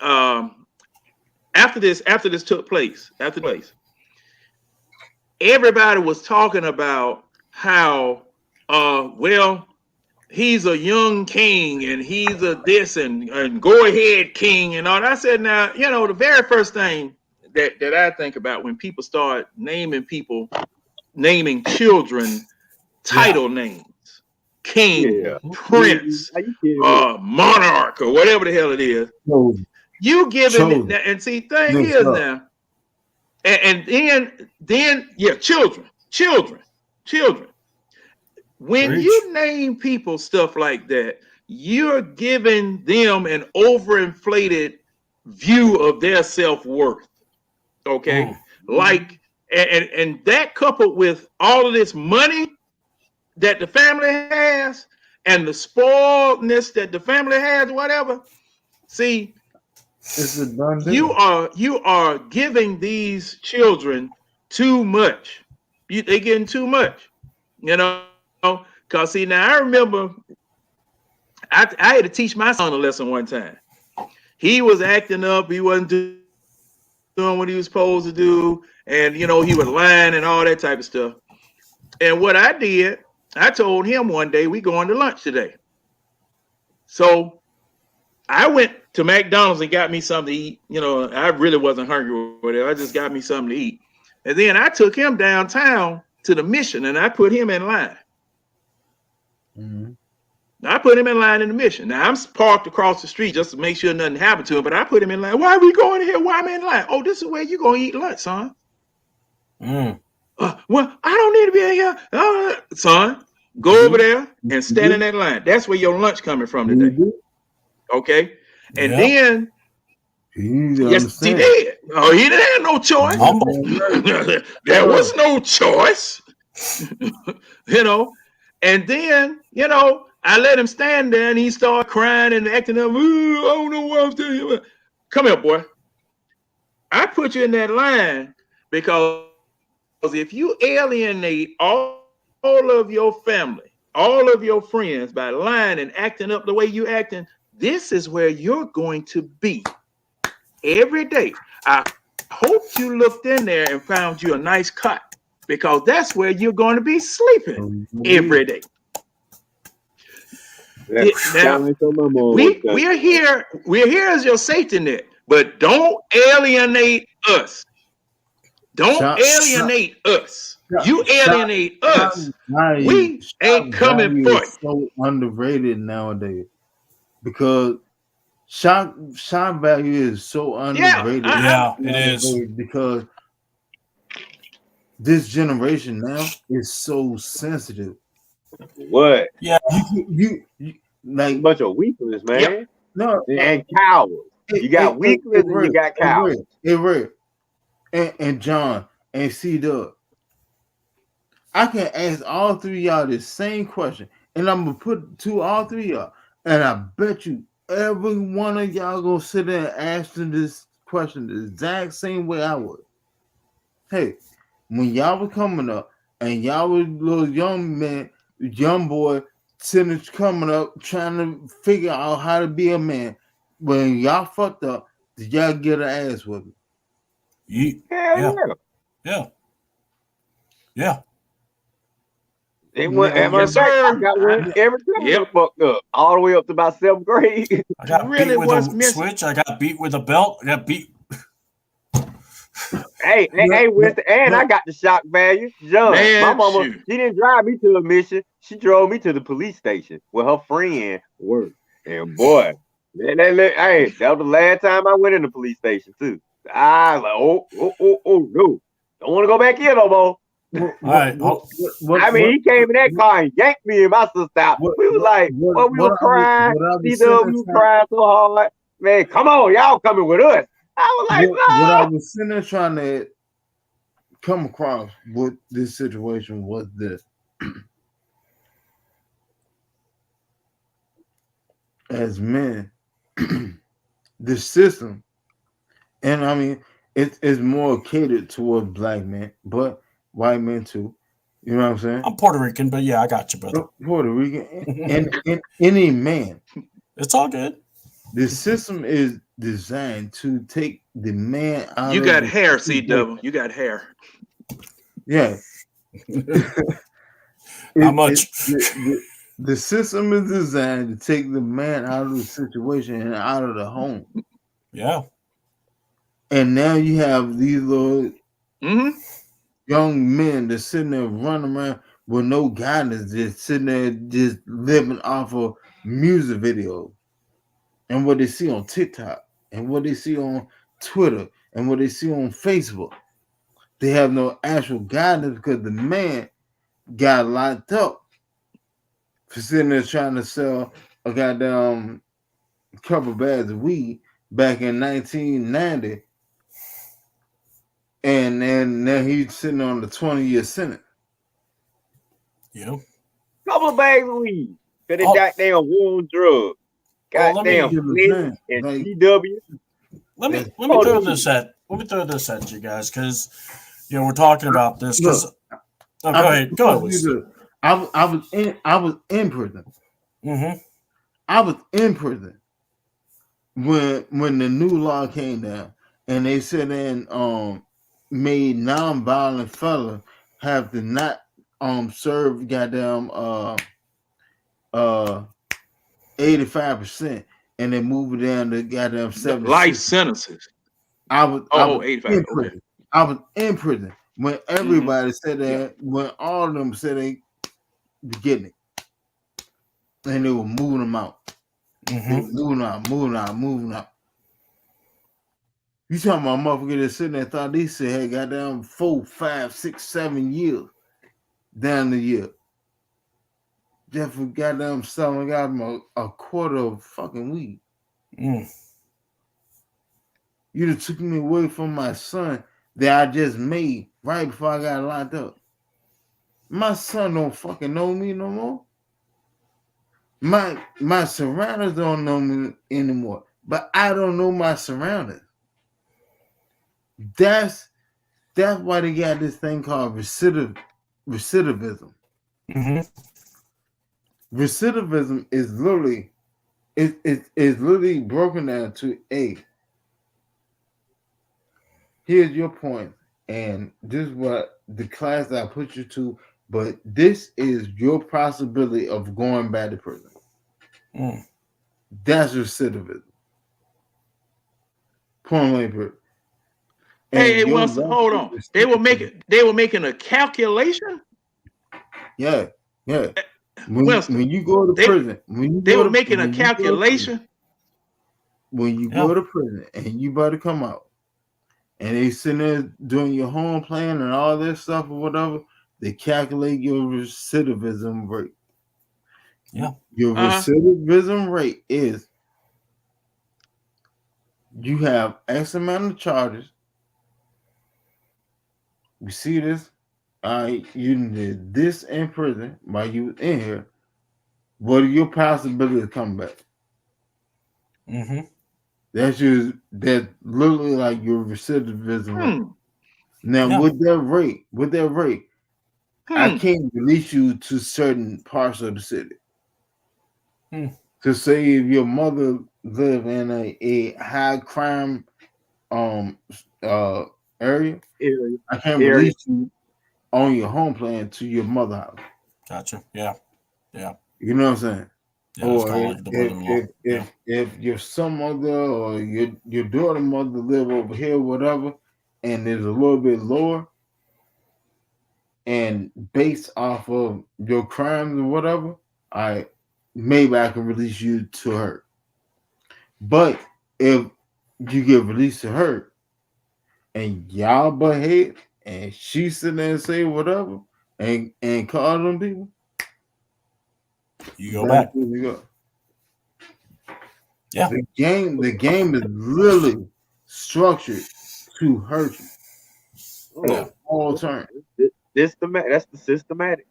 after this took place, everybody was talking about how well, he's a young king and he's a this and go ahead king and all that. I said, now, the very first thing that I think about when people start naming children title names, king, prince, monarch, or whatever the hell it is, you giving it, and see, thing is now, and then children. When you name people stuff like that, you're giving them an overinflated view of their self-worth. Okay. Like, and that coupled with all of this money that the family has and the spoiledness that the family has, whatever. See, you are giving these children too much. They're getting too much, because see, now I remember I had to teach my son a lesson one time. He was acting up. He wasn't doing what he was supposed to do. And, he was lying and all that type of stuff. And what I did, I told him one day, we going to lunch today. So I went to McDonald's and got me something to eat. I really wasn't hungry or whatever. I just got me something to eat. And then I took him downtown to the Mission and I put him in line. I put him in line in the Mission. Now I'm parked across the street just to make sure nothing happened to him, but I put him in line. Why are we going here? Why am I in line? Oh, this is where you're going to eat lunch, son. Well, I don't need to be in here. Son, go over there and stand in that line. That's where your lunch coming from today. Okay? And then, yes, he did. Oh, he didn't have no choice. There was no choice. And then, I let him stand there and he started crying and acting up. I don't know what I'm doing. Come here, boy. I put you in that line because if you alienate all of your family, all of your friends by lying and acting up the way you acting, this is where you're going to be every day. I hope you looked in there and found you a nice cot, because that's where you're going to be sleeping every day. Now, we're here as your safety net, but don't alienate us. Don't alienate us. You alienate us. We ain't coming for you. So underrated nowadays because shock value is so underrated. It is, because this generation now is so sensitive. What? Yeah, you like a bunch of weaklings, man. Yep. No, and cowards. You got weaklings and you got cowards. And John and C-Dub. I can ask all three of y'all the same question, and I'm gonna put to all three of y'all, and I bet you every one of y'all gonna sit there and ask them this question the exact same way I would. Hey, when y'all were coming up and y'all was little young boy sitting coming up trying to figure out how to be a man, when y'all fucked up, did y'all get an ass whipping? Yeah. Yeah. It went, Yes, sir. I got one every time I fucked up, all the way up to about 7th grade. I got Really beat with was a missing. switch. I got beat with a belt. I got beat. Hey, Winston, and I got the shock value. John, my Man, mama, shoot. she didn't drive me to a mission. She drove me to the police station where her friend worked. And boy, hey, that was the last time I went in the police station too. I was like, oh, no. Don't want to go back in no more. All right. I mean, he came in that car and yanked me and my sister out. We was like, we were crying. We were crying so hard. Man, come on, y'all coming with us. I was like, what I was sitting there trying to come across with this situation was this. As men, the system, and I mean, it's more catered towards black men, but white men too. You know what I'm saying? I'm Puerto Rican, but yeah, I got you, brother. Puerto Rican and any man. It's all good. The system is designed to take the man out. You got hair, CW. You got hair. Yeah. How much? The system is designed to take the man out of the situation and out of the home. Yeah. And now you have these little young men that's sitting there running around with no guidance, just sitting there just living off of music videos and what they see on TikTok and what they see on Twitter and what they see on Facebook. They have no actual guidance because the man got locked up for sitting there trying to sell a goddamn couple bags of weed back in 1990. And then now he's sitting on the 20-year sentence. Yeah. Couple of bags of weed. For the goddamn war on drugs. Goddamn Flint and CW. Let me throw this at you guys, because we're talking about this. Because go ahead. I was in prison. Mm-hmm. I was in prison when the new law came down, and they said made non-violent fellas have to not serve goddamn 85%, and they moved it down to goddamn 70. Life sentences. I was 85. in prison. I was in prison when everybody said that. When all of them said they were getting it, and they were moving them out. Mm-hmm. They were moving out. You talking about motherfucker that sitting there thought they said had goddamn 4, 5, 6, 7 years down the year. Just for goddamn selling goddamn a quarter of fucking weed. You just took me away from my son that I just made right before I got locked up. My son don't fucking know me no more. My surroundings don't know me anymore, but I don't know my surroundings. That's why they got this thing called recidivism. Mm-hmm. Recidivism is literally literally broken down to here's your point, and this is what the class I put you to, but this is your possibility of going back to prison. That's recidivism. Point blank. Hey, Wilson, hold on. They were making a calculation. Yeah. When you go to prison, they were making a calculation. When you go to prison and you about to come out, and they sitting there doing your home plan and all this stuff or whatever, they calculate your recidivism rate. Yeah. Your recidivism rate is you have X amount of charges. We see this. You did this in prison while you was in here. What are your possibilities of coming back? Mm-hmm. That's literally like your recidivism rate. Now with that rate, I can't release you to certain parts of the city. To say if your mother live in a high crime area, I can't release you on your home plan to your mother house. Gotcha. Yeah. You know what I'm saying? Yeah, or like if your son mother or your daughter mother live over here, whatever, and there's a little bit lower, and based off of your crimes or whatever, maybe I can release you to her. But if you get released to her and y'all behave and she sit there and say whatever and call them people, you go back. You go. Yeah. The game is really structured to hurt you. Oh, All turn. That's the systematic.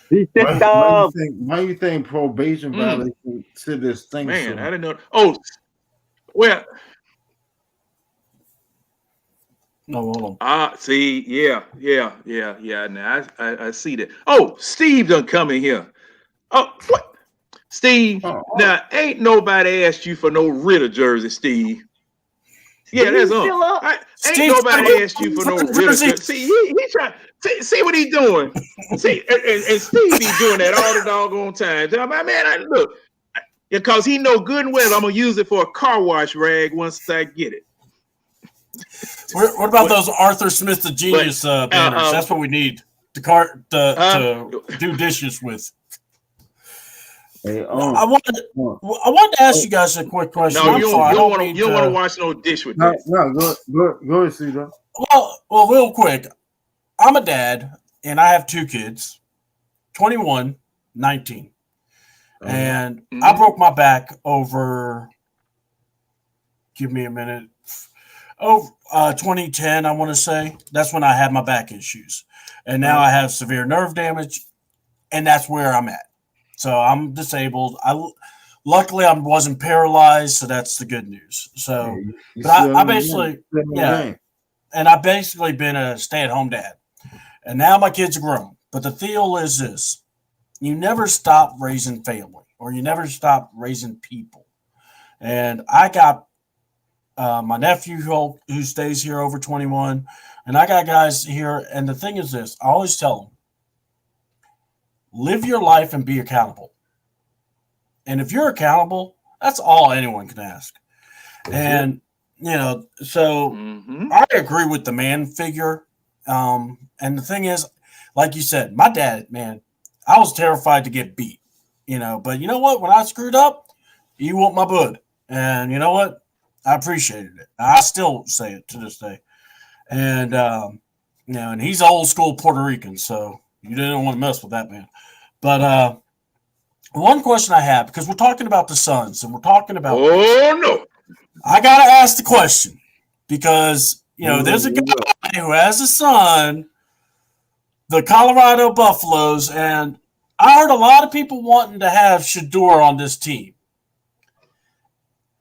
Why you think probation violation to this thing? Man, I didn't know. Oh, well. No, hold on. See, yeah. Now I see that. Oh, Steve done come in here. Oh, what? Steve, now ain't nobody asked you for no Ritter jersey, Steve. Yeah, that's ain't nobody asked you for no Ritter jersey. See, he trying. See what he doing. See, and Steve be doing that all the doggone time. Man, look, because he know good and well I'm gonna use it for a car wash rag once I get it. What about those Arthur Smith the Genius banners? That's what we need. To do dishes with. Hey, I wanted to ask you guys a quick question. No, you don't want to wash no dish with that. Go ahead, Cedar. Well, real quick. I'm a dad, and I have two kids, 21, 19. And I broke my back over, give me a minute, 2010, I want to say. That's when I had my back issues. And now I have severe nerve damage, and that's where I'm at. So I'm disabled. Luckily, I wasn't paralyzed, so that's the good news. So, but I basically, and I've basically been a stay-at-home dad. And now my kids are grown. But the deal is this. You never stop raising family, or you never stop raising people. And I got my nephew who stays here over 21, and I got guys here. And the thing is this. I always tell them, live your life and be accountable. And if you're accountable, that's all anyone can ask. And, so I agree with the man figure. And the thing is, like you said, my dad, man, I was terrified to get beat, but you know what? When I screwed up, he whooped my butt. And you know what? I appreciated it. I still say it to this day. And, and he's old school Puerto Rican, so you didn't want to mess with that man. But one question I have, because we're talking about the Suns and we're talking about. Oh, no. I got to ask the question because, there's a guy who has a son, the Colorado Buffaloes, and I heard a lot of people wanting to have Shedeur on this team.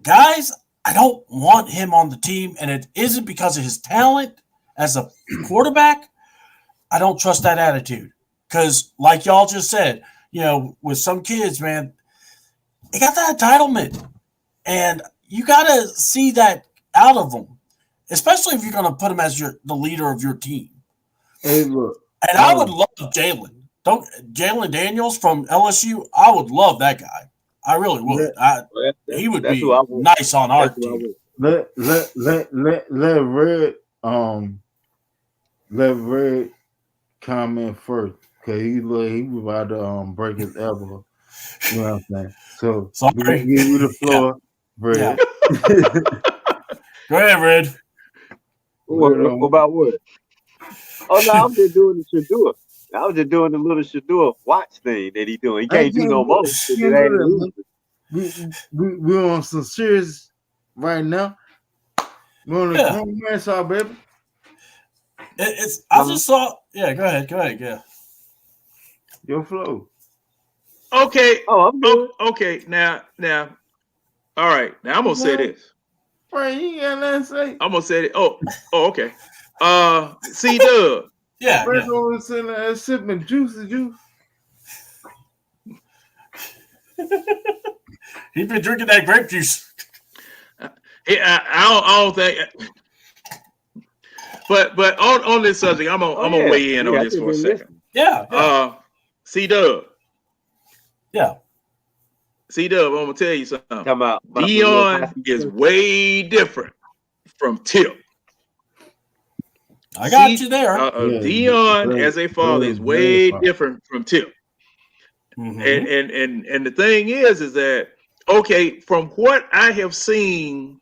Guys, I don't want him on the team, and it isn't because of his talent as a quarterback. I don't trust that attitude because, like y'all just said, with some kids, man, they got that entitlement, and you got to see that out of them, especially if you're going to put him as the leader of your team. Hey, look. And I would love Jalen. Jalen Daniels from LSU, I would love that guy. I really would. He would be nice on our team. Let Red comment first because he was about to break his elbow. You know what I'm saying? So we're gonna give you the floor, Red. Yeah. Go ahead, Red. What about what? Oh no, I'm just doing the Shedeur. I was just doing the little Shedeur watch thing that he doing. He can't do no more. We're on some serious right now. We're on the grown man side, baby. I just saw. Yeah, go ahead. Yeah. Your flow. Okay. Oh, I'm good. Okay. Now. All right. Now I'm gonna say this. Right, you got nothing to say. I'm gonna say it. Oh, okay. C-Dub. Yeah. Red was sitting there sipping juicy juice. He's been drinking that grape juice. I don't think. but on this subject, I'm gonna weigh in on this for a second. Yeah. C-Dub. Yeah. C-Dub, I'm gonna tell you something. About Dion is way different from Tip. I got you there. Dion as a father is way different from Tip. Mm-hmm. And the thing is that okay, from what I have seen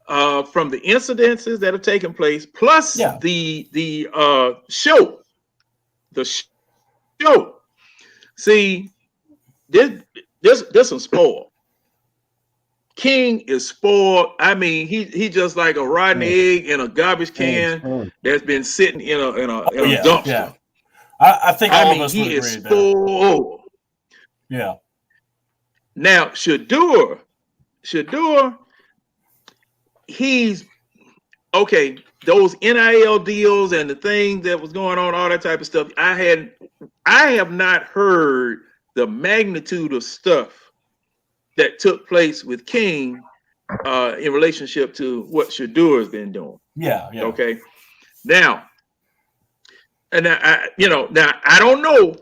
from the incidences that have taken place, plus the show. See, this some spoiled. King is spoiled. I mean, he just like a rotten egg in a garbage can that's been sitting in a dumpster. Yeah. I think all of us would he agree is spoiled. Yeah. Now, Shadur, he's okay. Those NIL deals and the things that was going on, all that type of stuff. I have not heard the magnitude of stuff that took place with King in relationship to what Shadur has been doing. Yeah. Okay. Now, and I don't know,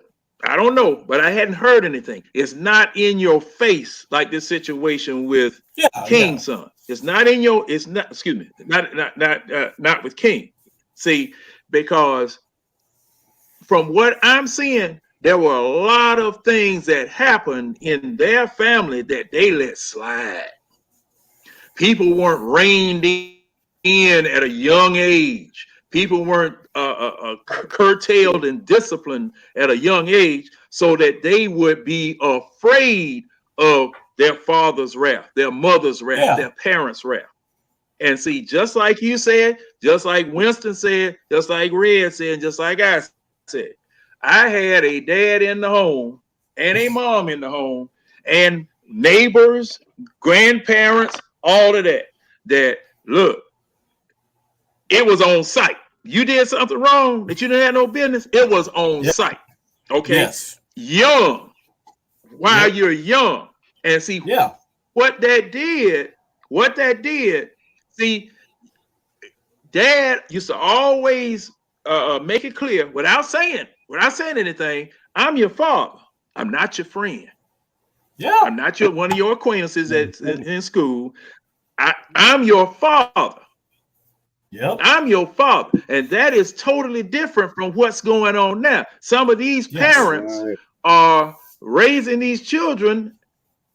but I hadn't heard anything. It's not in your face like this situation with King's son. It's not in your. It's not. Excuse me. Not with King. See, because from what I'm seeing, there were a lot of things that happened in their family that they let slide. People weren't reined in at a young age. People weren't curtailed and disciplined at a young age so that they would be afraid of their father's wrath, their mother's wrath, their parents' wrath. And see, just like you said, just like Winston said, just like Red said, just like I said, I had a dad in the home and a mom in the home and neighbors, grandparents, all of that. That look, it was on site. You did something wrong that you didn't have no business. It was on site. Okay. Yes. Young. While you're young. And see what that did. See, Dad used to always make it clear without saying anything, I'm your father. I'm not your friend. Yeah. I'm not one of your acquaintances in school. I'm your father. Yep. I'm your father. And that is totally different from what's going on now. Some of these parents are raising these children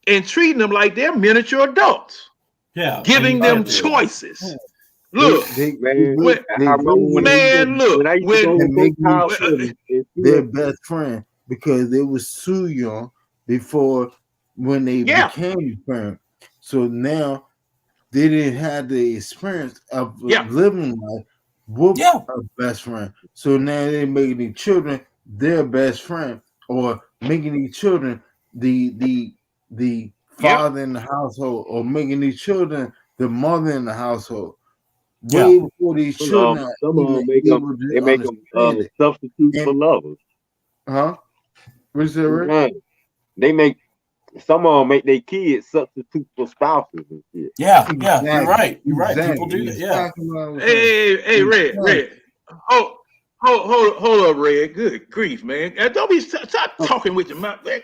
and treating them like they're miniature adults. Yeah. Giving them choices. Look, look, their best friend because they was too young before when they became parents. So now they didn't have the experience of living life with a best friend. So now they're making the children their best friend or making these children the father in the household or making these children the mother in the household. Way before these children, some of them make them substitutes for lovers. Huh? What is that, Rick? Some of them make their kids substitutes for spouses and shit. Yeah, you're right. You're right. People do that. Yeah. Hey, Red. Hold up, Red. Good grief, man. Don't stop talking with your mouth, man.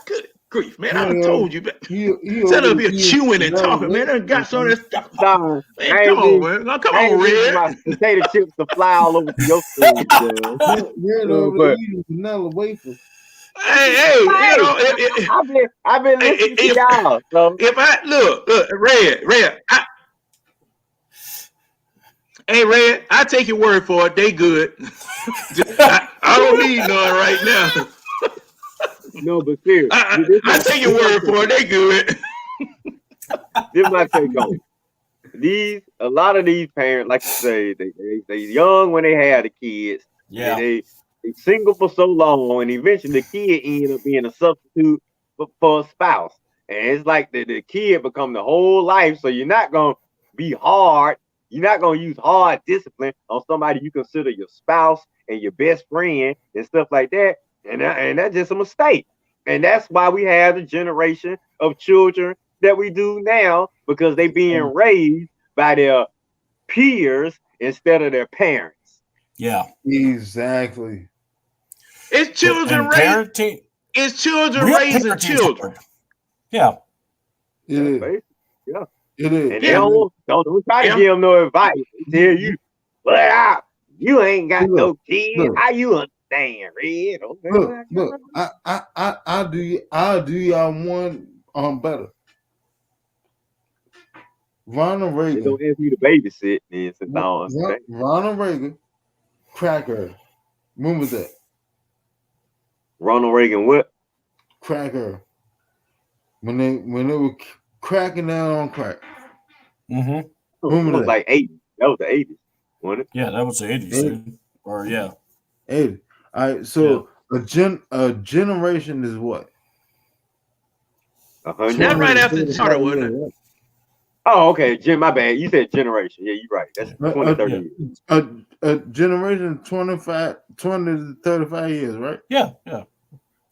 Good grief, man. I told you, man. Instead of here chewing and talking, man. I got some of that stuff. Man, come on, man. Now, come on, Red. My potato chips to fly all over your food, You're over eating vanilla wafers. Hey, I've been listening to y'all. So. If I look, Red, Red, I take your word for it. They good. I don't need none right now. No, but seriously, I take your word for it. They good. This is my take on it. A lot of these parents, like you say, they young when they had the kids. Yeah. They single for so long, and eventually the kid ended up being a substitute for a spouse. And it's like the kid become the whole life. So you're not gonna be hard. You're not gonna use hard discipline on somebody you consider your spouse and your best friend and stuff like that. And that's just a mistake. And that's why we have the generation of children that we do now, because they being raised by their peers instead of their parents. Yeah, exactly. It's children and raising. parenting. It's children Real raising parenting's children. hard. Yeah, It is. Basically. Yeah. It is. And they Yeah. don't try to Yeah. give them no advice. They tell you, well, you ain't got no kids. look. How you understand, Red? Okay, Look. I'll do y'all one better. Ronald They Reagan. don't ask me to babysit then since I don't understand. Ronald Reagan, cracker. When was that? Ronald Reagan what? Cracker. When they were cracking down on crack. mm-hmm. It was like 80s. That was the 80s, wasn't it? Yeah, that was the 80s. Or yeah. 80. All right, so a generation is what? 100. Not right after the charter, wasn't it? Right? Oh, okay. Jim, my bad. You said generation. Yeah, you're right. That's 20, 30 years. A generation 20 to 35 years, right? Yeah.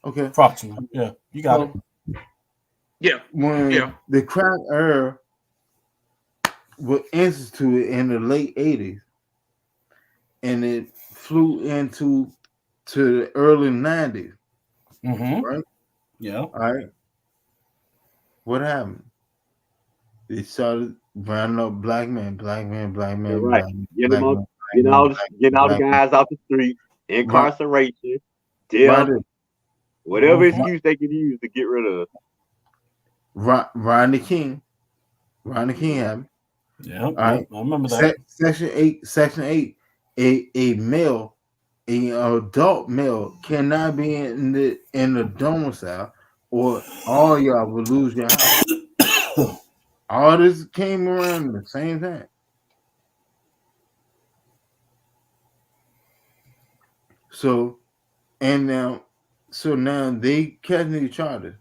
Okay. Approximately. Yeah, you got it. Yeah. When the crack era was instituted in the late 80s and it flew into the early 90s, right? Yeah. All right. What happened? They started rounding up black men. Right. Getting all the guys off the street, incarceration, death, whatever excuse they could use to get rid of. Rodney King happened. Yeah, right. I remember that. Section 8, a male, an adult male cannot be in the domicile, or all y'all will lose your house. All this came around at the same time. So now they catch each other,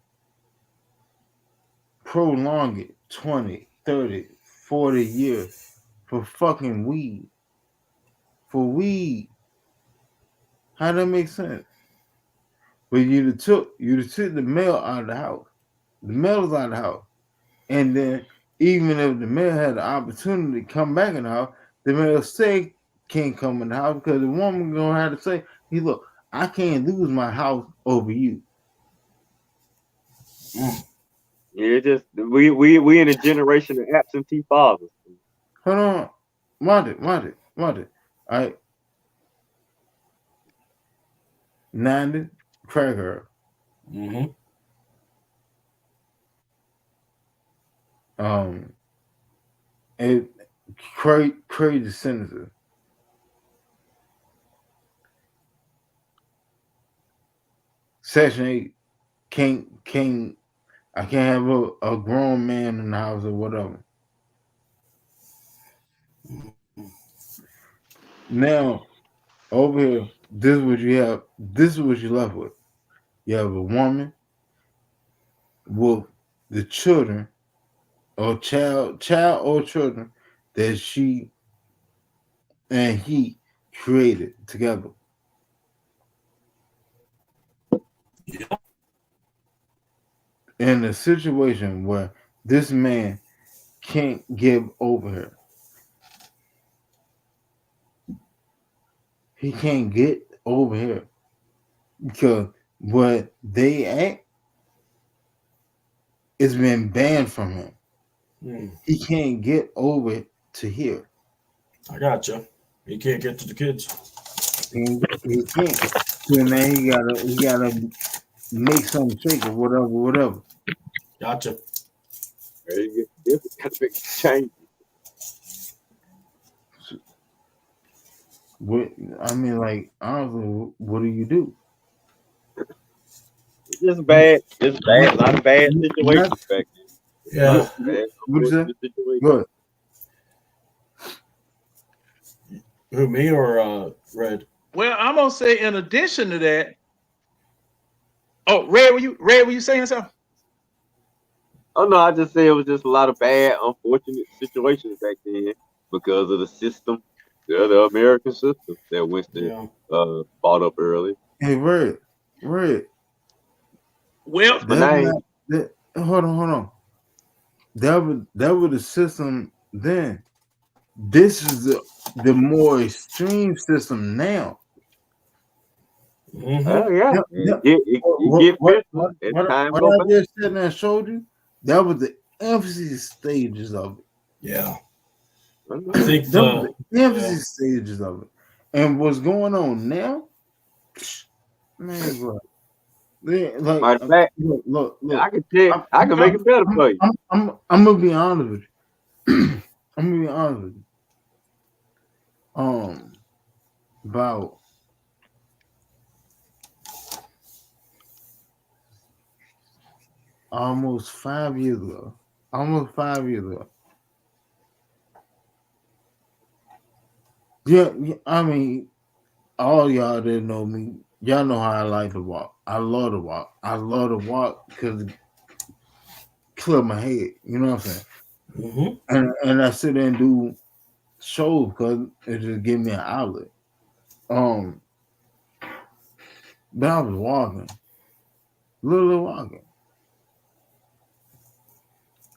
prolong it 20, 30, 40 years for fucking weed. For weed. How that make sense? But you'd have took the male out of the house. The male's out of the house. And then even if the male had the opportunity to come back in the house, the male still can't come in the house because the woman gonna have to say, "Hey, look, I can't lose my house over you." Yeah, just we in a generation of absentee fathers. Hold on, want it. All right, 90 cracker. And crazy sentences. Section 8 I can't have a grown man in the house or whatever. Now, over here, this is what you have. This is what you're left with. You have a woman with the children or child or children that she and he created together. Yeah. In a situation where this man can't give over her. He can't get over here because what they act has been banned from him. He can't get over to here. I got you. He can't get to the kids. He can't. So now he gotta make something shake or whatever. Gotcha. Very good. Gotta make change. What I mean, like, honestly, what do you do? It's just bad. It's bad. A lot of bad situations back then. Yeah. What you say? Good. Who, me or Red? Well, I'm gonna say in addition to that. Oh, Red, were you saying something? Oh no, I just say it was just a lot of bad, unfortunate situations back then because of the system, the American system that Winston brought up earlier. Hey, Red. Well, hold on. That was the system then. this is the more extreme system now. Oh yeah, it get physical as time What go I by. just said and showed you, that was the emphasis stages of it. Yeah. I Mhm. think Them were the emphasis stages of it. And what's going on now, man, bro. Like, Matter of fact, look. I can tell, I can make it better for you. I'm gonna be honest with you. I'm gonna be honest with you. About almost 5 years ago. Almost 5 years ago. Yeah, I mean, all y'all that know me, y'all know how I like to walk. I love to walk. I love to walk because it clear my head. You know what I'm saying? Mm-hmm. And I sit there and do shows because it just give me an outlet. But I was walking, literally walking,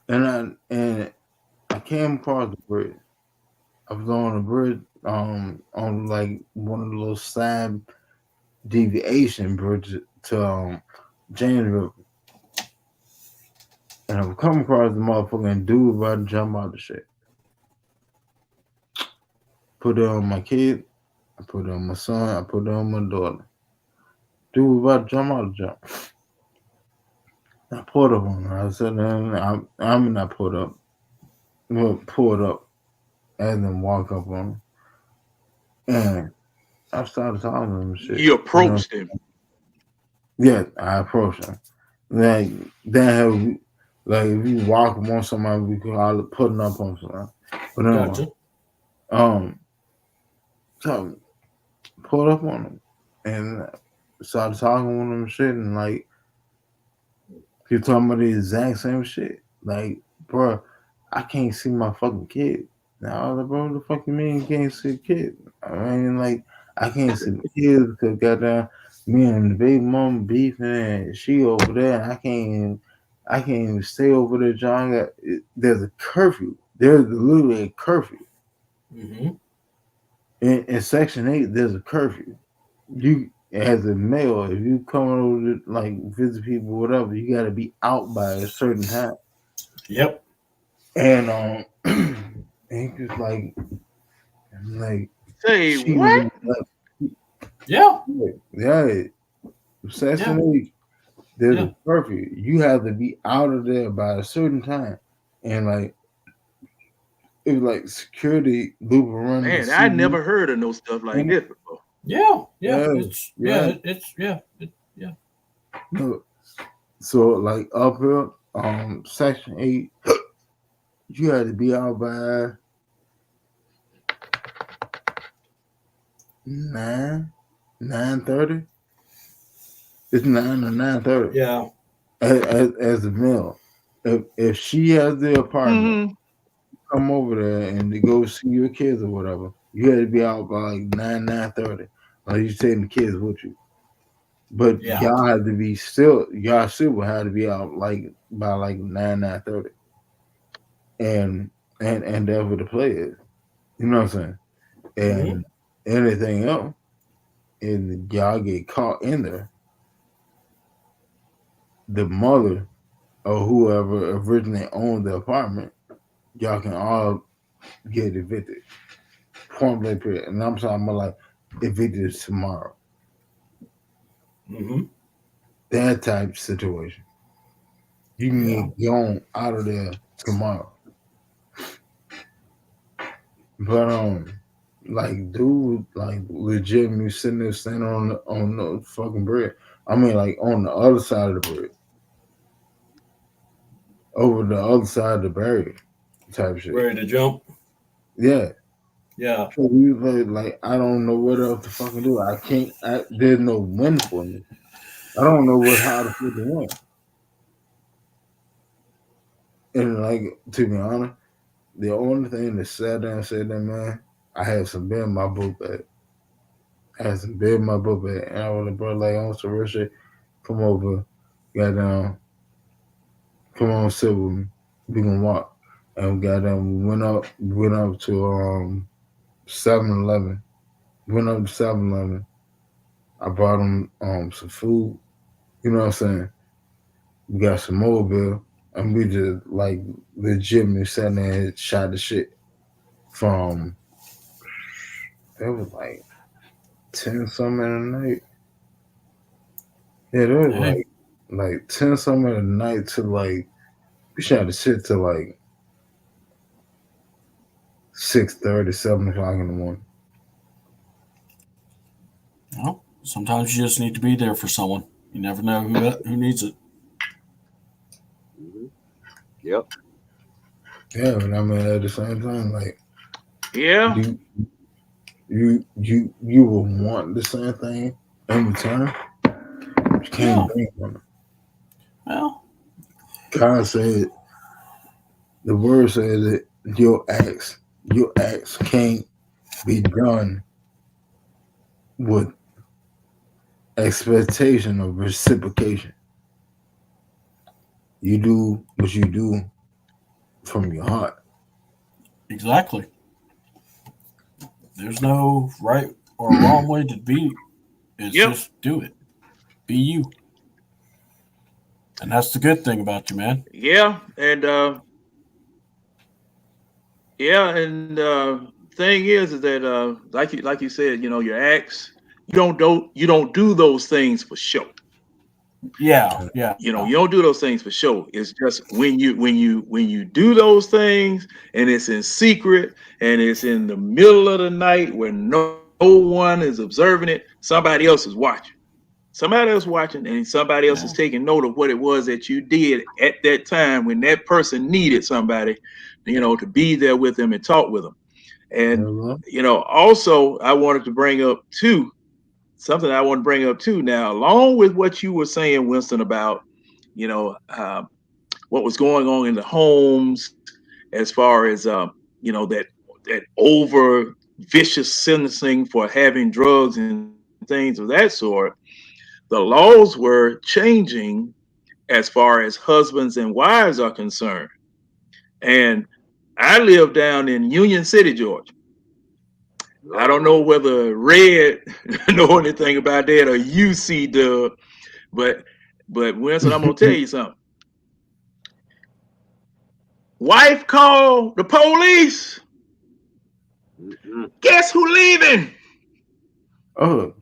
and I came across the bridge. I was on a bridge, on like one of the little side deviation bridges to James River. And I've come across the motherfucking dude about to jump out the shit. Put it on my kid, I put it on my son, I put it on my daughter. Dude about to jump out the jump. I pulled up on her. I said, I'm not pulled up. Well, pulled up and then walk up on him. And I started talking to him and shit. You approached him. Yeah, I approached him. Like, then have like if you walk up on somebody, we call it putting up on somebody. But anyway, Gotcha. So pulled up on him and started talking with him and shit, and like he was talking about the exact same shit. Like, bro, I can't see my fucking kid. Now I was like, bro, what the fuck you mean you can't see a kid? I mean, like, I can't see the kids because goddamn me and the baby mama beefing and she over there and I can't even stay over there, John. There's a curfew. There's literally a curfew. Mm-hmm. In Section 8, there's a curfew. You, as a male, if you come over to like visit people, whatever, you got to be out by a certain time. Yep. And and he was like Say she what? was Yeah. yeah. Section 8, there's a curfew. You have to be out of there by a certain time, and like it was like security loop around. Man, I never heard of no stuff like this before. Yeah. No. So like up here, Section 8, you had to be out by 9:30. It's 9 or 9:30. Yeah. As a male, if she has the apartment, come over there and to go see your kids or whatever, you had to be out by like 9:30. Like you taking the kids with you. But y'all had to be y'all still would have to be out like by like 9:30. And that's what the play is. You know what I'm saying? And anything else, and y'all get caught in there, the mother or whoever originally owned the apartment, y'all can all get evicted. Point blank period. And I'm talking about like evicted tomorrow. Mm-hmm. That type of situation. You can get gone out of there tomorrow. But like dude, like legitimately sitting there standing on the fucking bridge. I mean, like on the other side of the bridge, over the other side of the barrier, type shit. Ready to jump? Yeah. Yeah. So we like I don't know what else to fucking do. I can't. There's no win for me. I don't know how to fucking win. And like to be honest, the only thing that sat down and said that, man, I had some beer in my book bag. I had some beer in my book bag, and I was like, bro, like on some real shit, come over, got down, come on, sit with me, we gonna walk. and we went up to 7-Eleven. Went up to 7-Eleven. I brought him some food. You know what I'm saying? We got some mobile, and we just like legitimately sat there and shot the shit from. It was like 10 something in the night. Yeah, it was like 10 something in the night to like we shot the shit to like 6:30, 7 o'clock in the morning. Well, sometimes you just need to be there for someone. You never know who needs it. Yep. Yeah, but I mean at the same time, like Yeah. you will want the same thing in return. You can't bring them. Well, God said the word says that your acts can't be done with expectation of reciprocation. You do what you do from your heart. exactly. There's no right or wrong way to be. It's Yep. just do it. Be you. And that's the good thing about you, man. Yeah. And thing is that like you said, your acts, you don't do those things for show. Yeah. You don't do those things for show. It's just when you do those things and it's in secret and it's in the middle of the night where no one is observing it, somebody else is watching. Somebody else watching, and somebody else is taking note of what it was that you did at that time when that person needed somebody, to be there with them and talk with them. And also I wanted to bring up too something I want to bring up too now, along with what you were saying, Winston, about what was going on in the homes as far as that over vicious sentencing for having drugs and things of that sort. The laws were changing as far as husbands and wives are concerned. And I live down in Union City, Georgia. I don't know whether Red know anything about that or you see Dub, but Winston, I'm gonna tell you something. Wife called the police. Guess who leaving? Oh,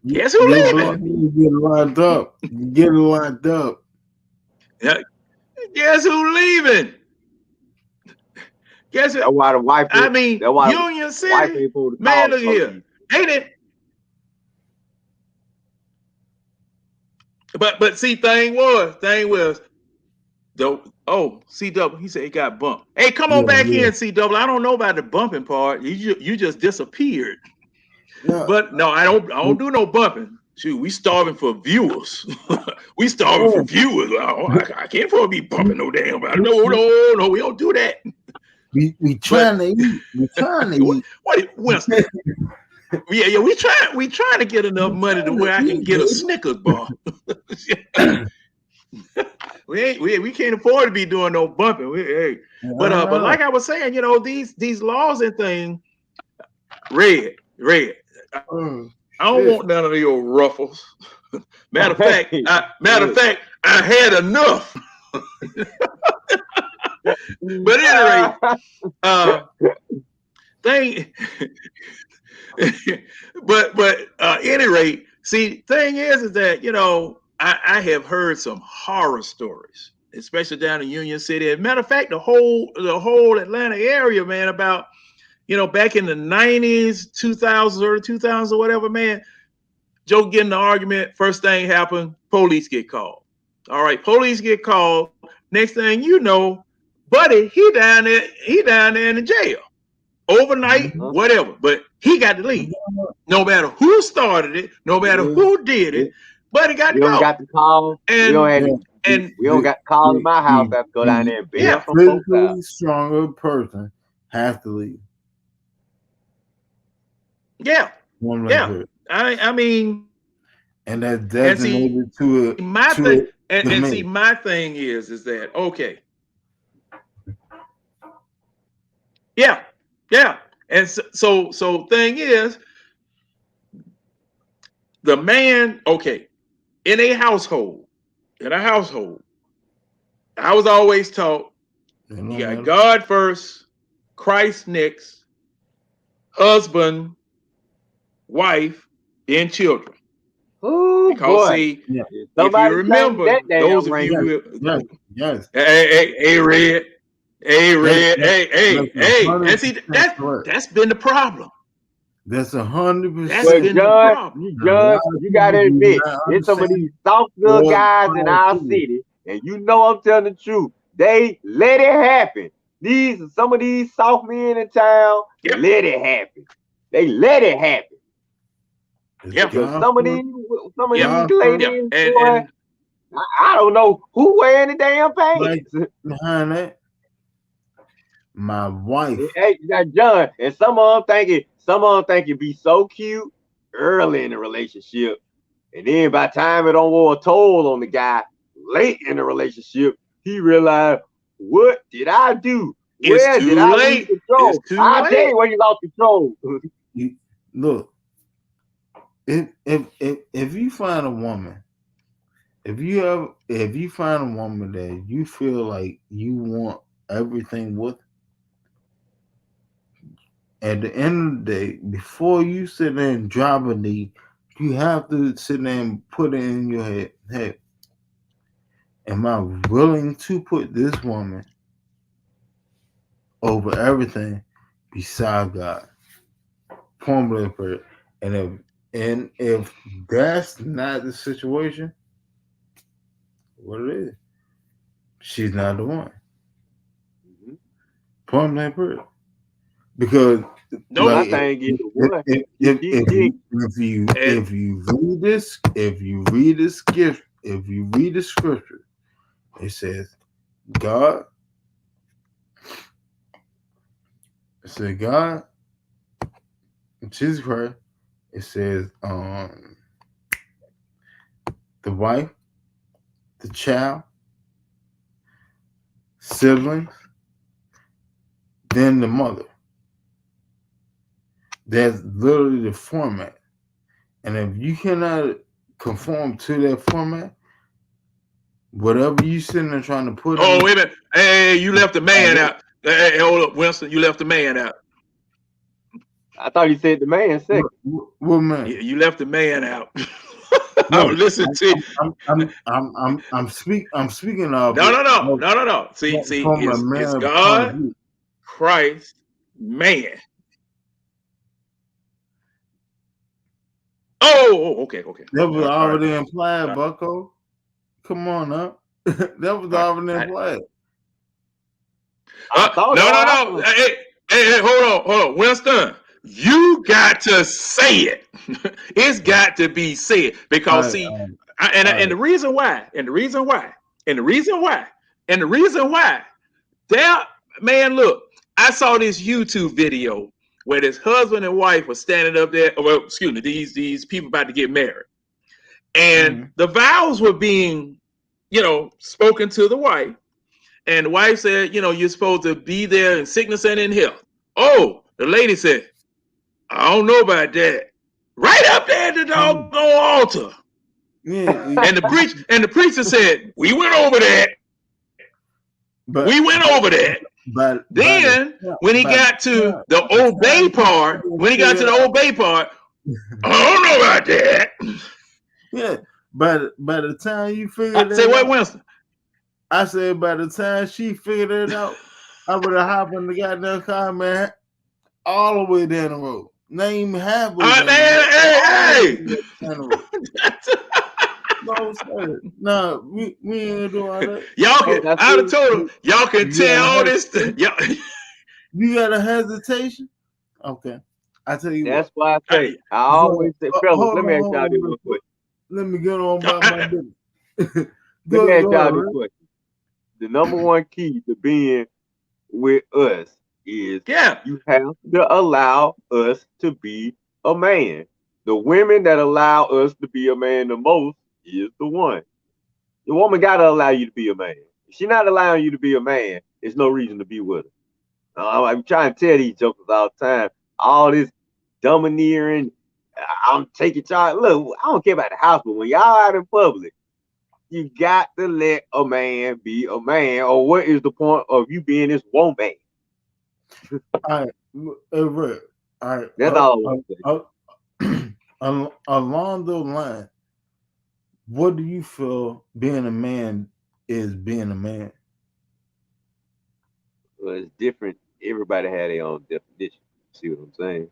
guess who leaving? You get locked up. You get locked up. Yeah. Guess who leaving? Guess That's why the wife. I mean, that's why Union City. Wife ain't supposed to Man, call look here. Ain't it? But see, thing was, though. Oh, C-Double, he said he got bumped. Hey, come on back here, C-Double. I don't know about the bumping part. You just disappeared. Yeah. But no, I don't do no bumping. Shoot, we starving for viewers. We starving for viewers. I can't afford to be bumping no damn about it. No, we don't do that. We trying to eat. We trying to eat. What Winston? Yeah, we trying to get enough money to where I can get a Snickers bar. we can't afford to be doing no bumping. But like I was saying, these laws and things, Red. I don't want none of your ruffles. Matter of fact, I had enough. But at any rate, any rate, see, thing is that I have heard some horror stories, especially down in Union City. As a matter of fact, the whole Atlanta area, man, about back in the 90s, 2000s, early 2000s or whatever, man, Joe get in the argument, first thing happened, police get called. All right, police get called. Next thing you know, buddy, he down there in the jail. Overnight, whatever. But he got to leave. No matter who started it, no matter who did it, buddy got to go. You don't got to call. And we don't got to call to my house. I have to go down there and bail some folks out. Stronger person has to leave. Yeah. I mean, and that's designated to it. My thing, and see, my thing is that okay. Yeah, yeah. And so thing is, the man, okay, in a household, I was always taught you got God first, Christ next, husband, wife, then children. Oh Because boy. see, Yeah. if you Somebody change remember, that those damn of ring. Yes. hey, Red, hey, and see That's correct. that's been the problem. That's 100%. That's But been the John, problem. A lot of you people gotta do admit, not there's some of understand these soft little or guys in follow our through. city, and you know I'm telling the truth. They let it happen. Some of these soft men in town Yep. let it happen. They let it happen. Yeah. Because some of these ladies, And boy, I don't know who wearing the damn Like pants. behind that, my wife. Hey, you got John, and some of them think it be so cute early in the relationship, and then by the time it don't war a toll on the guy late in the relationship, he realized, what did I do? It's Where did too I lose late. control? It's too I'll tell late. you where you lost control. Look, if you find a woman, if you find a woman that you feel like you want everything with, at the end of the day, before you sit there and drop a knee, you have to sit there and put it in your head. Hey, am I willing to put this woman over everything beside God? Formula for it. And if that's not the situation, what it is, she's not the one. Point blank period. Because No, like, if you read the scripture, it says God. It says God, Jesus Christ. It says the wife, the child, siblings, then the mother. That's literally the format. And if you cannot conform to that format, whatever you sitting there trying to put in. Oh, wait a minute. Hey, you left the man out. Hey, hold up, Winston. You left the man out. I thought you said the man second. What man? You left the man out. No, listen to you. I'm speaking of No. See, it's God, Christ, man. Oh, okay. That was already right. implied, Bucko. Come on up. That was already implied. No. Hey, hold on. Winston, you got to say it. It's got to be said because and the reason why, that man, look, I saw this YouTube video where this husband and wife were standing up there. Well, excuse me, these people about to get married, and the vows were being, spoken to the wife. And the wife said, you're supposed to be there in sickness and in health. Oh, the lady said, I don't know about that. Right up there at the doggone altar. And the preacher said, we went over that. But when he got to the obey part, I don't know about that. Yeah, but by the time you figured it out, say what, Winston? I said by the time she figured it out, I would have hopped in the goddamn car, man, all the way down the road. Not even halfway down the road. No, sir. No, we ain't doing all that. Y'all can, I have told him, y'all can tell all this. You got a hesitation? Okay. I tell you that's why I say, I always say, fellas, let me ask y'all this real quick. Let me get on about my business. Let me ask y'all this question. The number one key to being with us is you have to allow us to be a man. The women that allow us to be a man the most is the one. The woman got to allow you to be a man. If she's not allowing you to be a man, there's no reason to be with her. I'm trying to tell these jokers all the time. All this domineering, I'm taking charge. Look, I don't care about the house, but when y'all out in public, you got to let a man be a man. Or what is the point of you being this woman? All right, all right. That's all I want to say. Along those lines, what do you feel being a man is being a man? Well, it's different. Everybody had their own definition. See what I'm saying?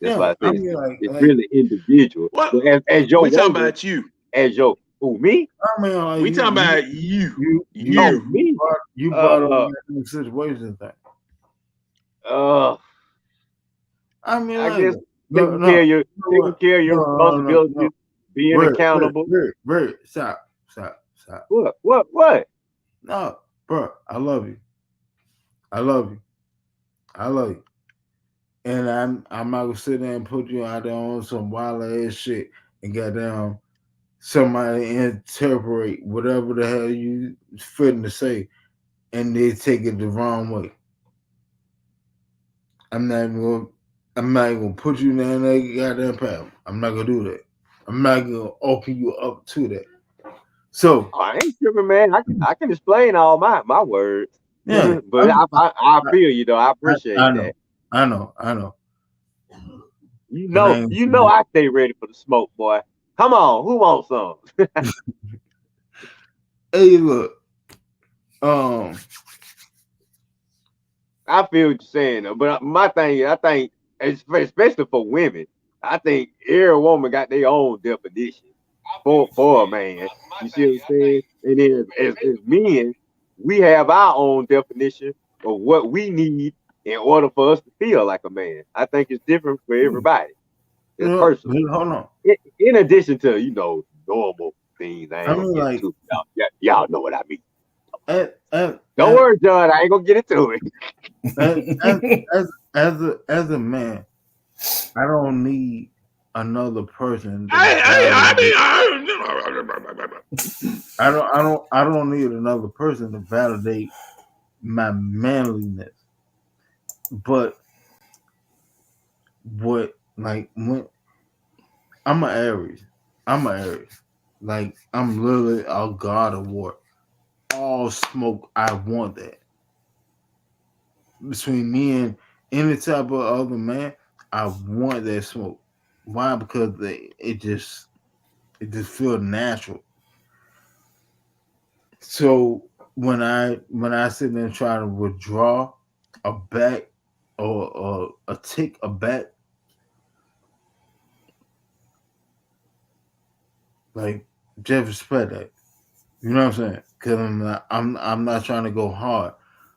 That's why I say it's really individual. What? But as your we talking woman, about you. as your me? I mean, like, We talking about you. Oh, me? You brought up in situations that. I mean, I like, guess taking care of your responsibilities, being accountable. Bert, stop. What? No, bro, I love you. And I'm not gonna sit there and put you out there on some wild ass shit and goddamn somebody interpret whatever the hell you fitting to say and they take it the wrong way. I'm not gonna put you down that goddamn path. I'm not gonna do that. I'm not gonna open you up to that. So I ain't tripping, man. I can explain all my words. Yeah, but I feel you though. I appreciate that. I know. You know I stay ready for the smoke, boy. Come on, who wants some? Hey, look. I feel what you're saying though, but my thing is, I think, especially for women, I think every woman got their own definition for a man. You see what I'm saying? And then as men, we have our own definition of what we need in order for us to feel like a man. I think it's different for everybody. It's personal. Hold on. In addition to normal things, I ain't like, to. Y'all know what I mean. Don't worry, John. I ain't gonna get into it. As a man, I don't need another person. I don't need another person to validate my manliness. But when I'm an Aries. Like I'm literally a god of war. All smoke, I want that. Between me and any type of other man, I want that smoke. Why? Because it just feels natural. So when I sit there and try to withdraw a back or a tick a back, like just respect that. You know what I'm saying? Because I'm not trying to go hard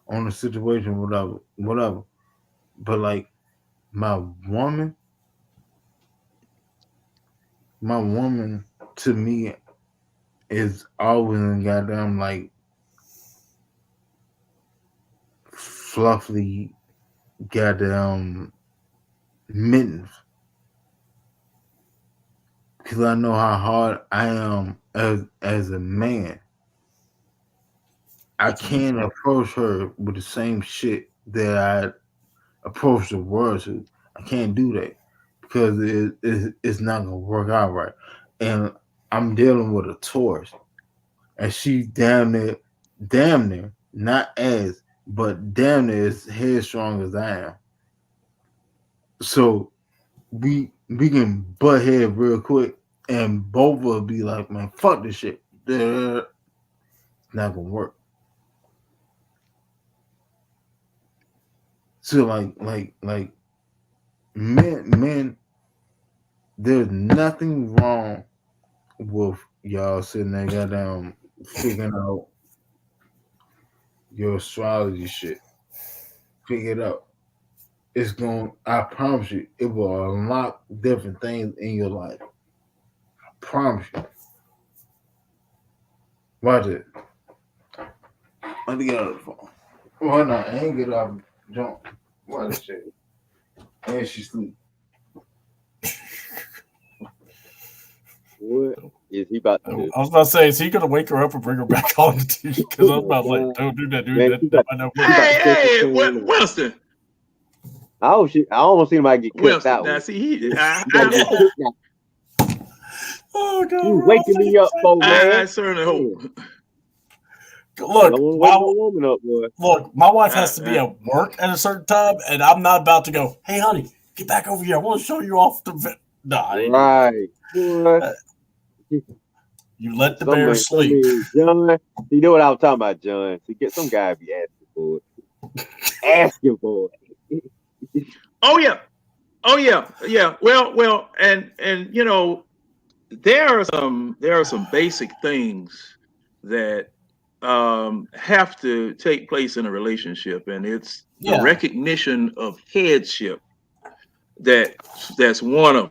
on the situation, whatever. But like my woman to me is always in goddamn like fluffy goddamn mittens. Because I know how hard I am as a man. I can't approach her with the same shit that I approach the world to. I can't do that because it's not gonna work out right. And I'm dealing with a Taurus, and she's damn near, not as, but damn near as headstrong as I am. So we can butt head real quick, and both will be like, "Man, fuck this shit." It's not gonna work. So like men, there's nothing wrong with y'all sitting there goddamn figuring out your astrology shit. Figure it out. It's going, I promise you, it will unlock different things in your life. I promise you. Watch it. Let me get out of the phone. Why not? I ain't get off. Jump. Watch this shit. And she sleep. What? Is he about to do? I was about to say, is he going to wake her up and bring her back on the TV? Because I was about to like, don't do that, dude. Hey, Winston. I almost seen him get kicked out. Now, see, oh, God. You waking me up, folks, man. I certainly hope. Look, my wife has to be at work at a certain time, and I'm not about to go, hey, honey, get back over here. I want to show you off the... Right. You let the bear sleep. John, you know what I was talking about, John. So get some guy be asking for it. Asking for it. Oh yeah. Well, and you know, there are some basic things that have to take place in a relationship, and it's the recognition of headship. That's one of them.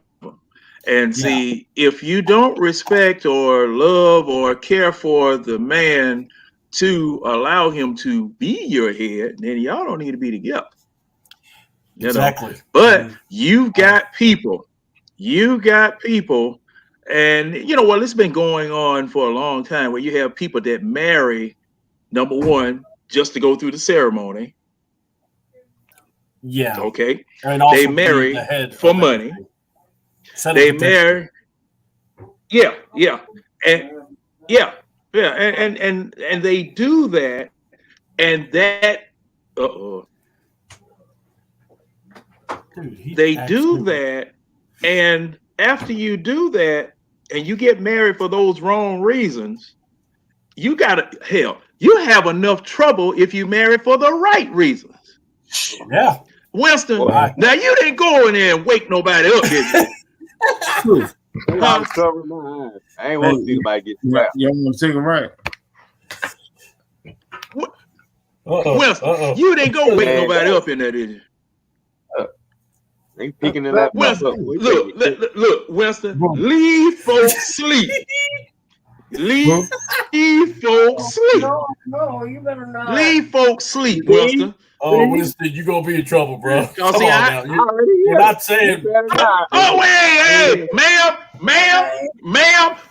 And see, if you don't respect or love or care for the man to allow him to be your head, then y'all don't need to be together. You exactly. know? But you've got people, and you know, well, it's been going on for a long time where you have people that marry, number one, just to go through the ceremony. Yeah. Okay. And they marry for money. They marry. Yeah. And they do that, and that. They do that, and after you do that, and you get married for those wrong reasons, you have enough trouble if you marry for the right reasons. Yeah. Winston, now you didn't go in there and wake nobody up, did you? I'm covering my eyes. I ain't want to see anybody get trapped. You don't want to take them right. Winston, you didn't go wake nobody up in there, did you? They picking it up. Winston, look, Winston, leave folks sleep. Leave folks sleep. No, you better not. Leave folks sleep, Winston. Oh, Winston, you're going to be in trouble, bro. Come on now. You're not saying. Oh, hey, ma'am,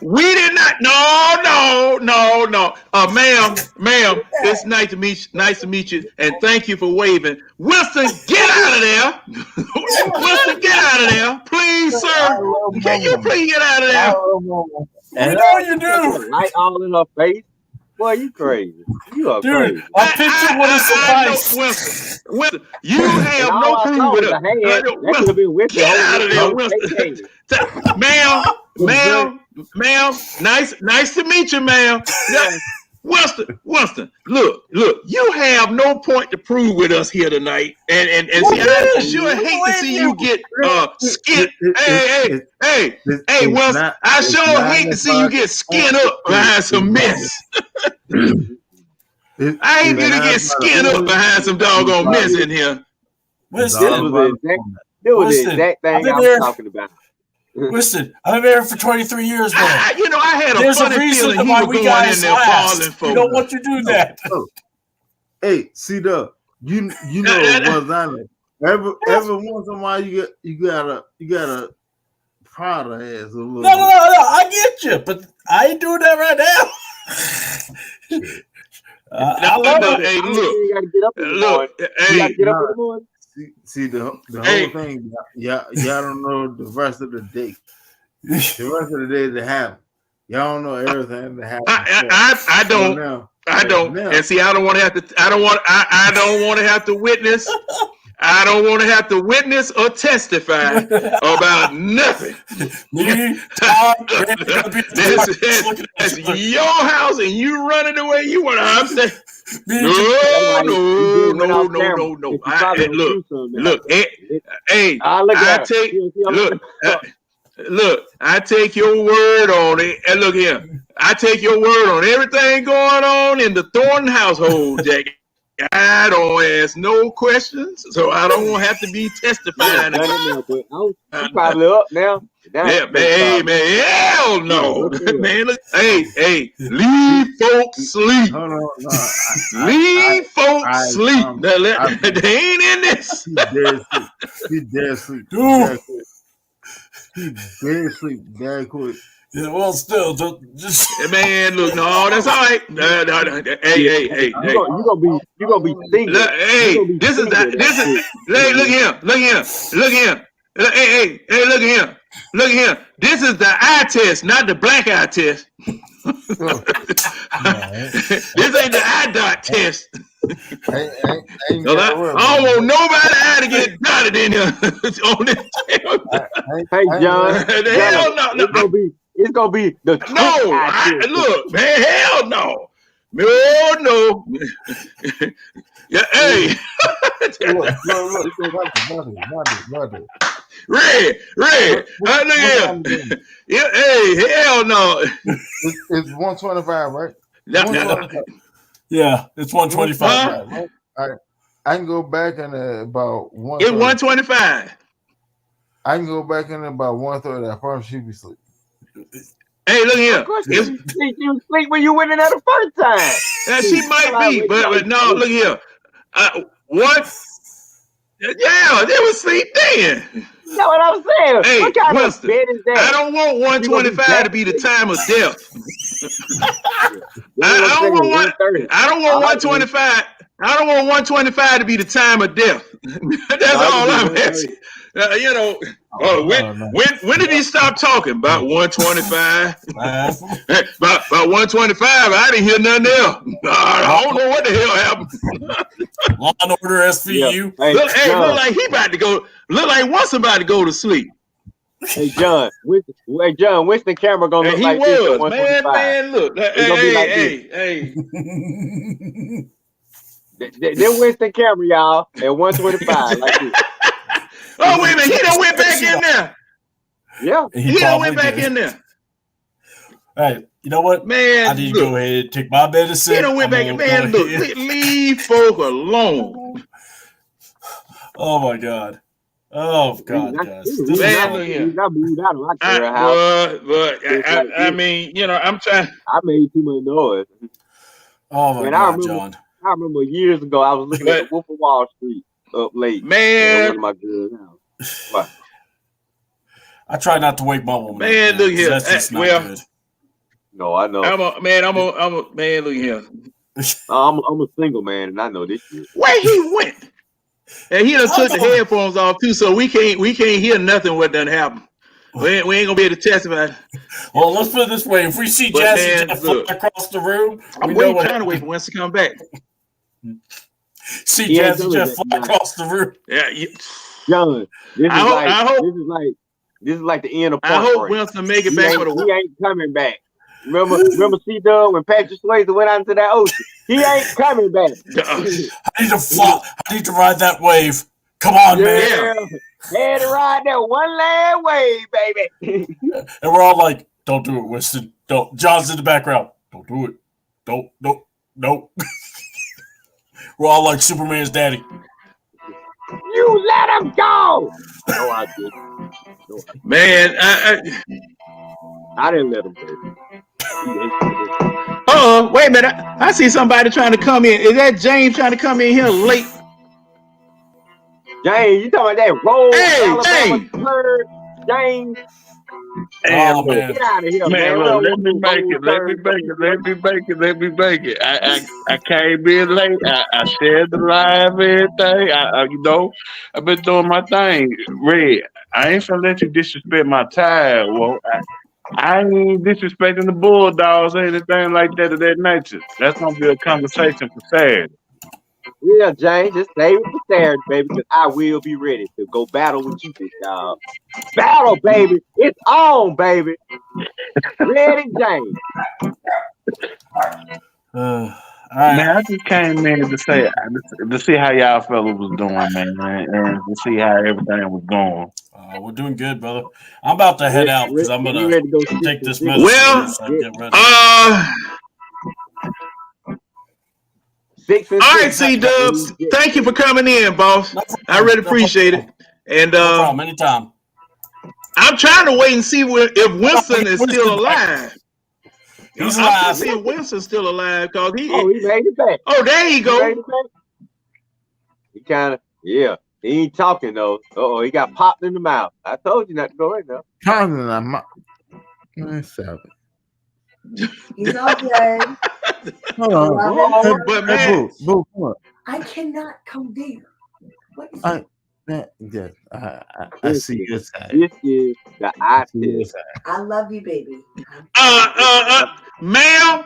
we did not. No. Ma'am, it's nice to meet you, and thank you for waving. Winston, get out of there. Winston, get out of there. Please, sir. Can you please get out of there? You know you do. Light all in her face. Boy, you crazy. You are crazy. I picture what is suffice. Winston, you have no proof with it. Get out of there, Winston. Ma'am, nice to meet you, ma'am. Winston, look, you have no point to prove with us here tonight. And see, I sure hate to see you get skinned. Hey, Winston, I sure hate to see you get skinned up behind some mess. I hate you to get skinned up behind some doggone mess in here. Winston, it was the exact thing I was talking about. Listen, I've been married for 23 years, man. I had a funny feeling he was going in there falling for. You don't want to do that. Hey, see you know it was honest. Every once in a while you gotta prod her ass a little. No, I get you, but I ain't doing that right now. I love it. Hey, you gotta get up in the morning. You gotta get up in the morning. See the whole thing, y'all don't know the rest of the day. The rest of the day that happened. Y'all don't know everything that happened. I don't. I don't. And see, I don't want to have to. I don't want to have to witness. I don't want to have to witness or testify about nothing. That's your house, and you running the way you want. I'm saying, no. Look, I take your word on it. And look here, I take your word on everything going on in the Thornton household, Jack. I don't ask no questions, so I don't have to be testifying. I'm probably up now. Yeah, man, hell no. Man, look, hey, leave folks sleep. No. Leave folks sleep. They ain't in this. She dead sleep. Dude. He barely sleep very quick. Yeah, well, still, just Man, look, no, that's all right. Hey. You gonna be singing. Look, hey, this is hey, look here. Hey, look at him. Look at him. This is the eye test, not the black eye test. This ain't the eye dot test. I don't want nobody eye to get dotted in here on this. Hey, John. Hell no. It's gonna be the look, man. Hell no. No. Yeah, hey. Look. Red. Look at him. Yeah, hey, hell no. It's 125, right? yeah, it's 125. Right? I can go back in about 1. It's 125. I can go back in about 1:30. I promise you be sleep. Hey, look here. Of course you sleep when you went in there the first time. Yeah, she might be, but no, look here. What? Yeah, they was sleep then. You know what I'm saying? Hey, what kind Winston, of bed is that? I don't want 125 to be the time of death. I don't want 125. I don't want 125 to be the time of death. That's all I'm asking. When did he stop talking? About 125. about 125. I didn't hear nothing else. I don't know what the hell happened. Law and Order SVU. Yeah. Look like he about to go. Look like wants somebody to go to sleep. Hey, John. Winston camera gonna look like this at 125. Man, look. Hey. Then Winston camera, y'all, at 125 like this. Oh, wait a minute. He done went back in there. Yeah. He done went back in there. Hey, you know what? Man, I need to go ahead and take my medicine. He done went back in. Man, look. Leave folk alone. Oh, my God. Oh, God, guys. I mean, I'm trying. I made too much noise. Oh, my God, John. I remember years ago, I was looking at the Wolf of Wall Street up late. Man. One of my girls' house. What? I try not to wake my woman. Man, look here. That's just not good. No, I know. I'm a man, look here. I'm a single man, and I know this shit. Where he went? And he done took the headphones off, too, so we can't hear nothing what done happened. We ain't gonna be able to testify. Well, let's put it this way: if we see Jazzy Jeff fly across the room, I'm trying to wait for Winston to come back. See Jazzy Jeff fly across the room. Yeah, John, this is like the end of Park I hope Break. Winston make it back for the. He ain't coming back. Remember C-Dub when Patrick Swayze went out into that ocean? He ain't coming back. I need to fly. I need to ride that wave. Come on, man. Had to ride that one last wave, baby. And we're all like, don't do it, Winston. Don't. John's in the background. Don't do it. Don't. We're all like Superman's daddy. You let him go. No, I didn't. Man, I didn't let him go. Oh, wait a minute. I see somebody trying to come in. Is that James trying to come in here late? James, you talking about that roll? Hey, James. Oh, man. Get out of here, man. Look, let me make it. I came in late. I shared the live, everything. I've been doing my thing. Red, I ain't gonna let you disrespect my time. Well, I ain't disrespecting the Bulldogs or anything like that of that nature. That's gonna be a conversation for Saturday. Yeah, James, just save it for Saturday, baby, because I will be ready to go battle with you, big dog. Battle, baby. It's on, baby. Ready, James. All right. Man, I just came in to see how y'all fellas was doing, man, and to see how everything was going. We're doing good, brother. I'm about to head out because I'm gonna take this medicine. Well, get ready. All right, C-Dubs. Thank you for coming in, boss. I really appreciate it. And no problem. Anytime. I'm trying to wait and see if Winston is still alive. He's I'm alive. see if Winston's still alive because he made it back. Oh, there you go. He kind of, yeah. He ain't talking though. Oh, he got popped in the mouth. I told you not to go in there. Talking in the mouth. He's okay. Hold on. But man, Boo, come on. I cannot come there. What is I see your side. This is the artist. I love you, baby. ma'am. Ma'am.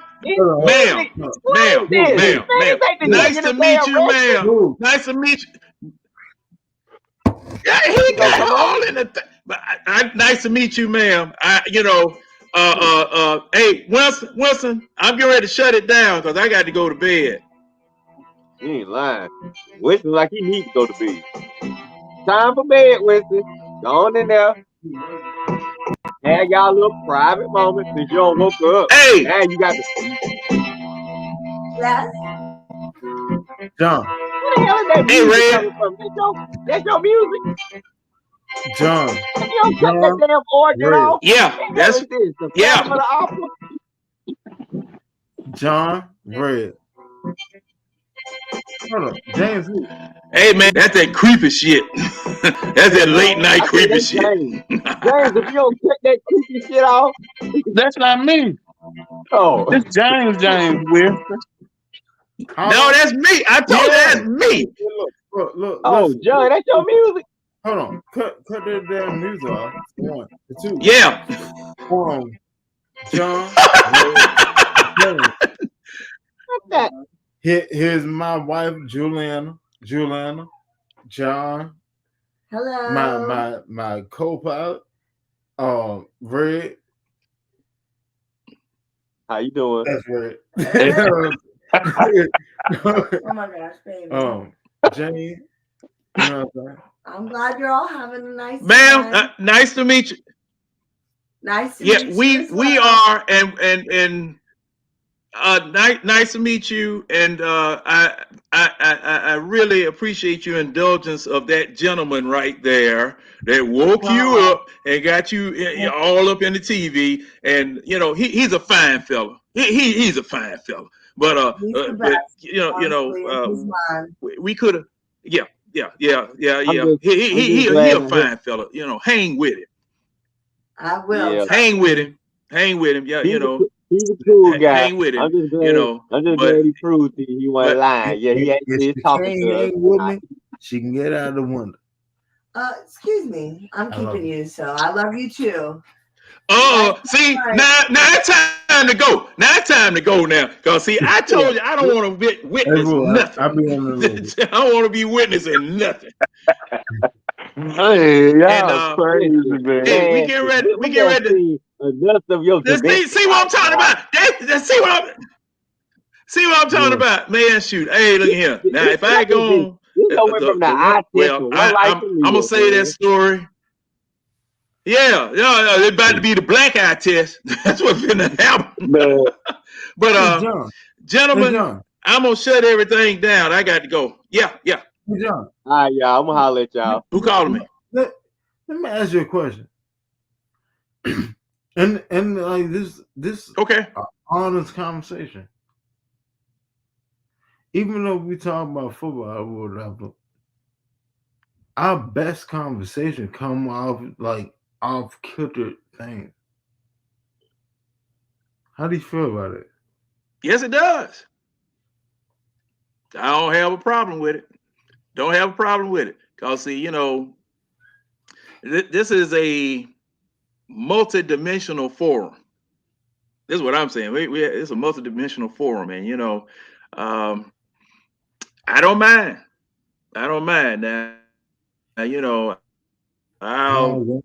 Nice to meet you, ma'am. Nice to meet you. Yeah, he got all in the but nice to meet you, ma'am. Hey, Winston, I'm getting ready to shut it down because I got to go to bed. You ain't lying. Winston like he needs to go to bed. Time for bed, Winston. Go on in there. Have y'all a little private moment since you don't woke up. Hey! Now you got to. Yes. John. Where the hell is that music coming from? That's your music. John. You don't cut that damn organ off. Yeah, that's this. The Phantom of the Opera. John Red. Hold on, James. Hey man, that's that creepy shit. That's that late night creepy shit. James, if you don't cut that creepy shit off, that's not me. Oh, it's James Wilson. No, that's me. I told you that's me. Look. Oh, John, that's your music. Hold on, cut that damn music off. 1, 2. Yeah. John. What's that? Here's my wife, Juliana, John. Hello. My co-pilot, Red. How you doing? That's Red. Oh my gosh, baby. Jenny. You know what I'm saying? I'm glad you're all having a nice ma'am. time. Nice to meet you. Nice to meet you. we are and nice to meet you, and I really appreciate your indulgence of that gentleman right there that woke you up and got you all up in the TV, and he's a fine fella. He's a fine fella, but we could have, yeah. He a fine fella. Hang with him. I will. Hang with him. Yeah, He's a cool guy. Hang with him. I'm just glad he proved to you he wasn't lying. Yeah, he actually is talking to us. She can get out of the window. Excuse me. I'm keeping you, so I love you too. See, now it's time to go. Now it's time to go now. Because, see, I told you I don't want to witness nothing. I don't want to be witnessing nothing. Hey, y'all crazy, man. Hey, we get ready. We get ready to see what I'm talking about. See what I'm talking about, man. Shoot, hey, look at here. Now, if I go, I'm gonna say that story. Yeah, it's about to be the black eye test. That's what's gonna happen. But gentlemen, I'm gonna shut everything down. I got to go. Yeah. Hey, John. All right, y'all. I'm gonna holler at y'all. Who calling me? Let me ask you a question. and like this okay, honest conversation. Even though we talk about football or whatever, our best conversation come off kilter things. How do you feel about it? Yes, it does. I don't have a problem with it. Don't have a problem with it. Because, see, this is a multi-dimensional forum. This is what I'm saying. It's a multi-dimensional forum, and, I don't mind. Now, I'll,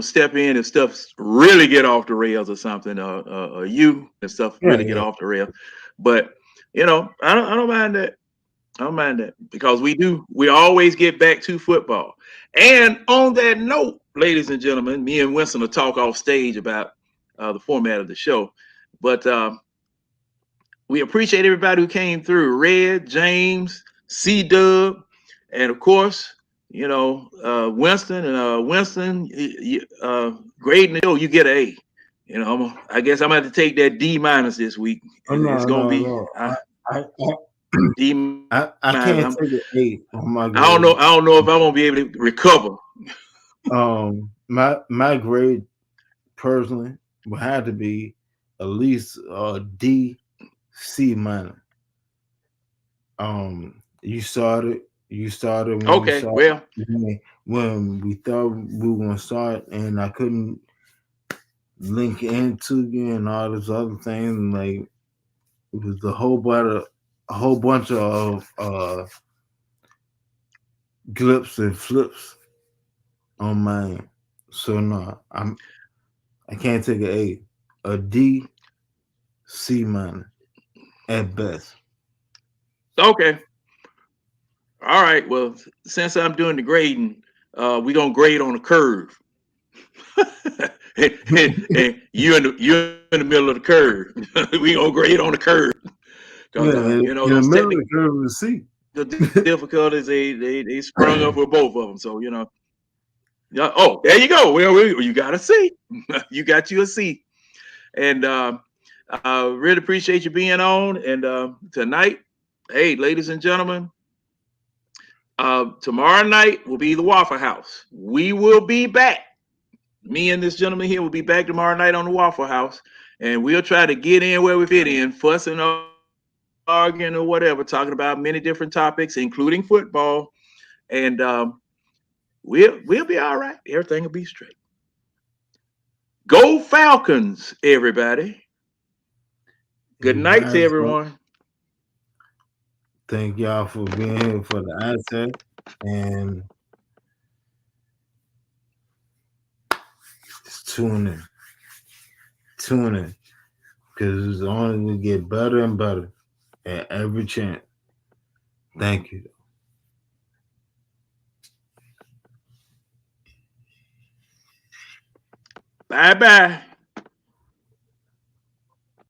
step in if stuff really get off the rails or something, or you and stuff really get off the rails. But, I don't mind that. I don't mind that, because we always get back to football. And on that note, ladies and gentlemen, me and Winston will talk off stage about the format of the show. But we appreciate everybody who came through. Red, James, C-Dub, and of course, Winston. And Winston, grading the show, you get an A. I guess I'm going to have to take that D- this week. It's going to be... I can't take an 8 on my grade. I don't know if I won't be able to recover. My grade personally would have to be at least D, C minus. You started when okay, when we thought we were gonna start, and I couldn't link into you and all this other things. Like it was a whole bunch of glips and flips on mine. So no, I can't take an A D, C minus at best. okay. All right. Well, since I'm doing the grading, we're gonna grade on a curve. and you're in the middle of the curve. We gonna grade on the curve. Because in the those middle of the curve of the C. The difficulties they sprung up with both of them. So oh, there you go. Well, you got a C. You got you a C. And I really appreciate you being on. And tonight, hey, ladies and gentlemen, tomorrow night will be the Waffle House. We will be back. Me and this gentleman here will be back tomorrow night on the Waffle House, and we'll try to get in where we fit in, fussing, arguing, or whatever, talking about many different topics, including football. And we'll be all right. Everything will be straight. Go Falcons, everybody. Good night to everyone. Thank y'all for being here for the answer. And just tune in. Because it's only going to get better and better at every chance. Thank you. Bye-bye.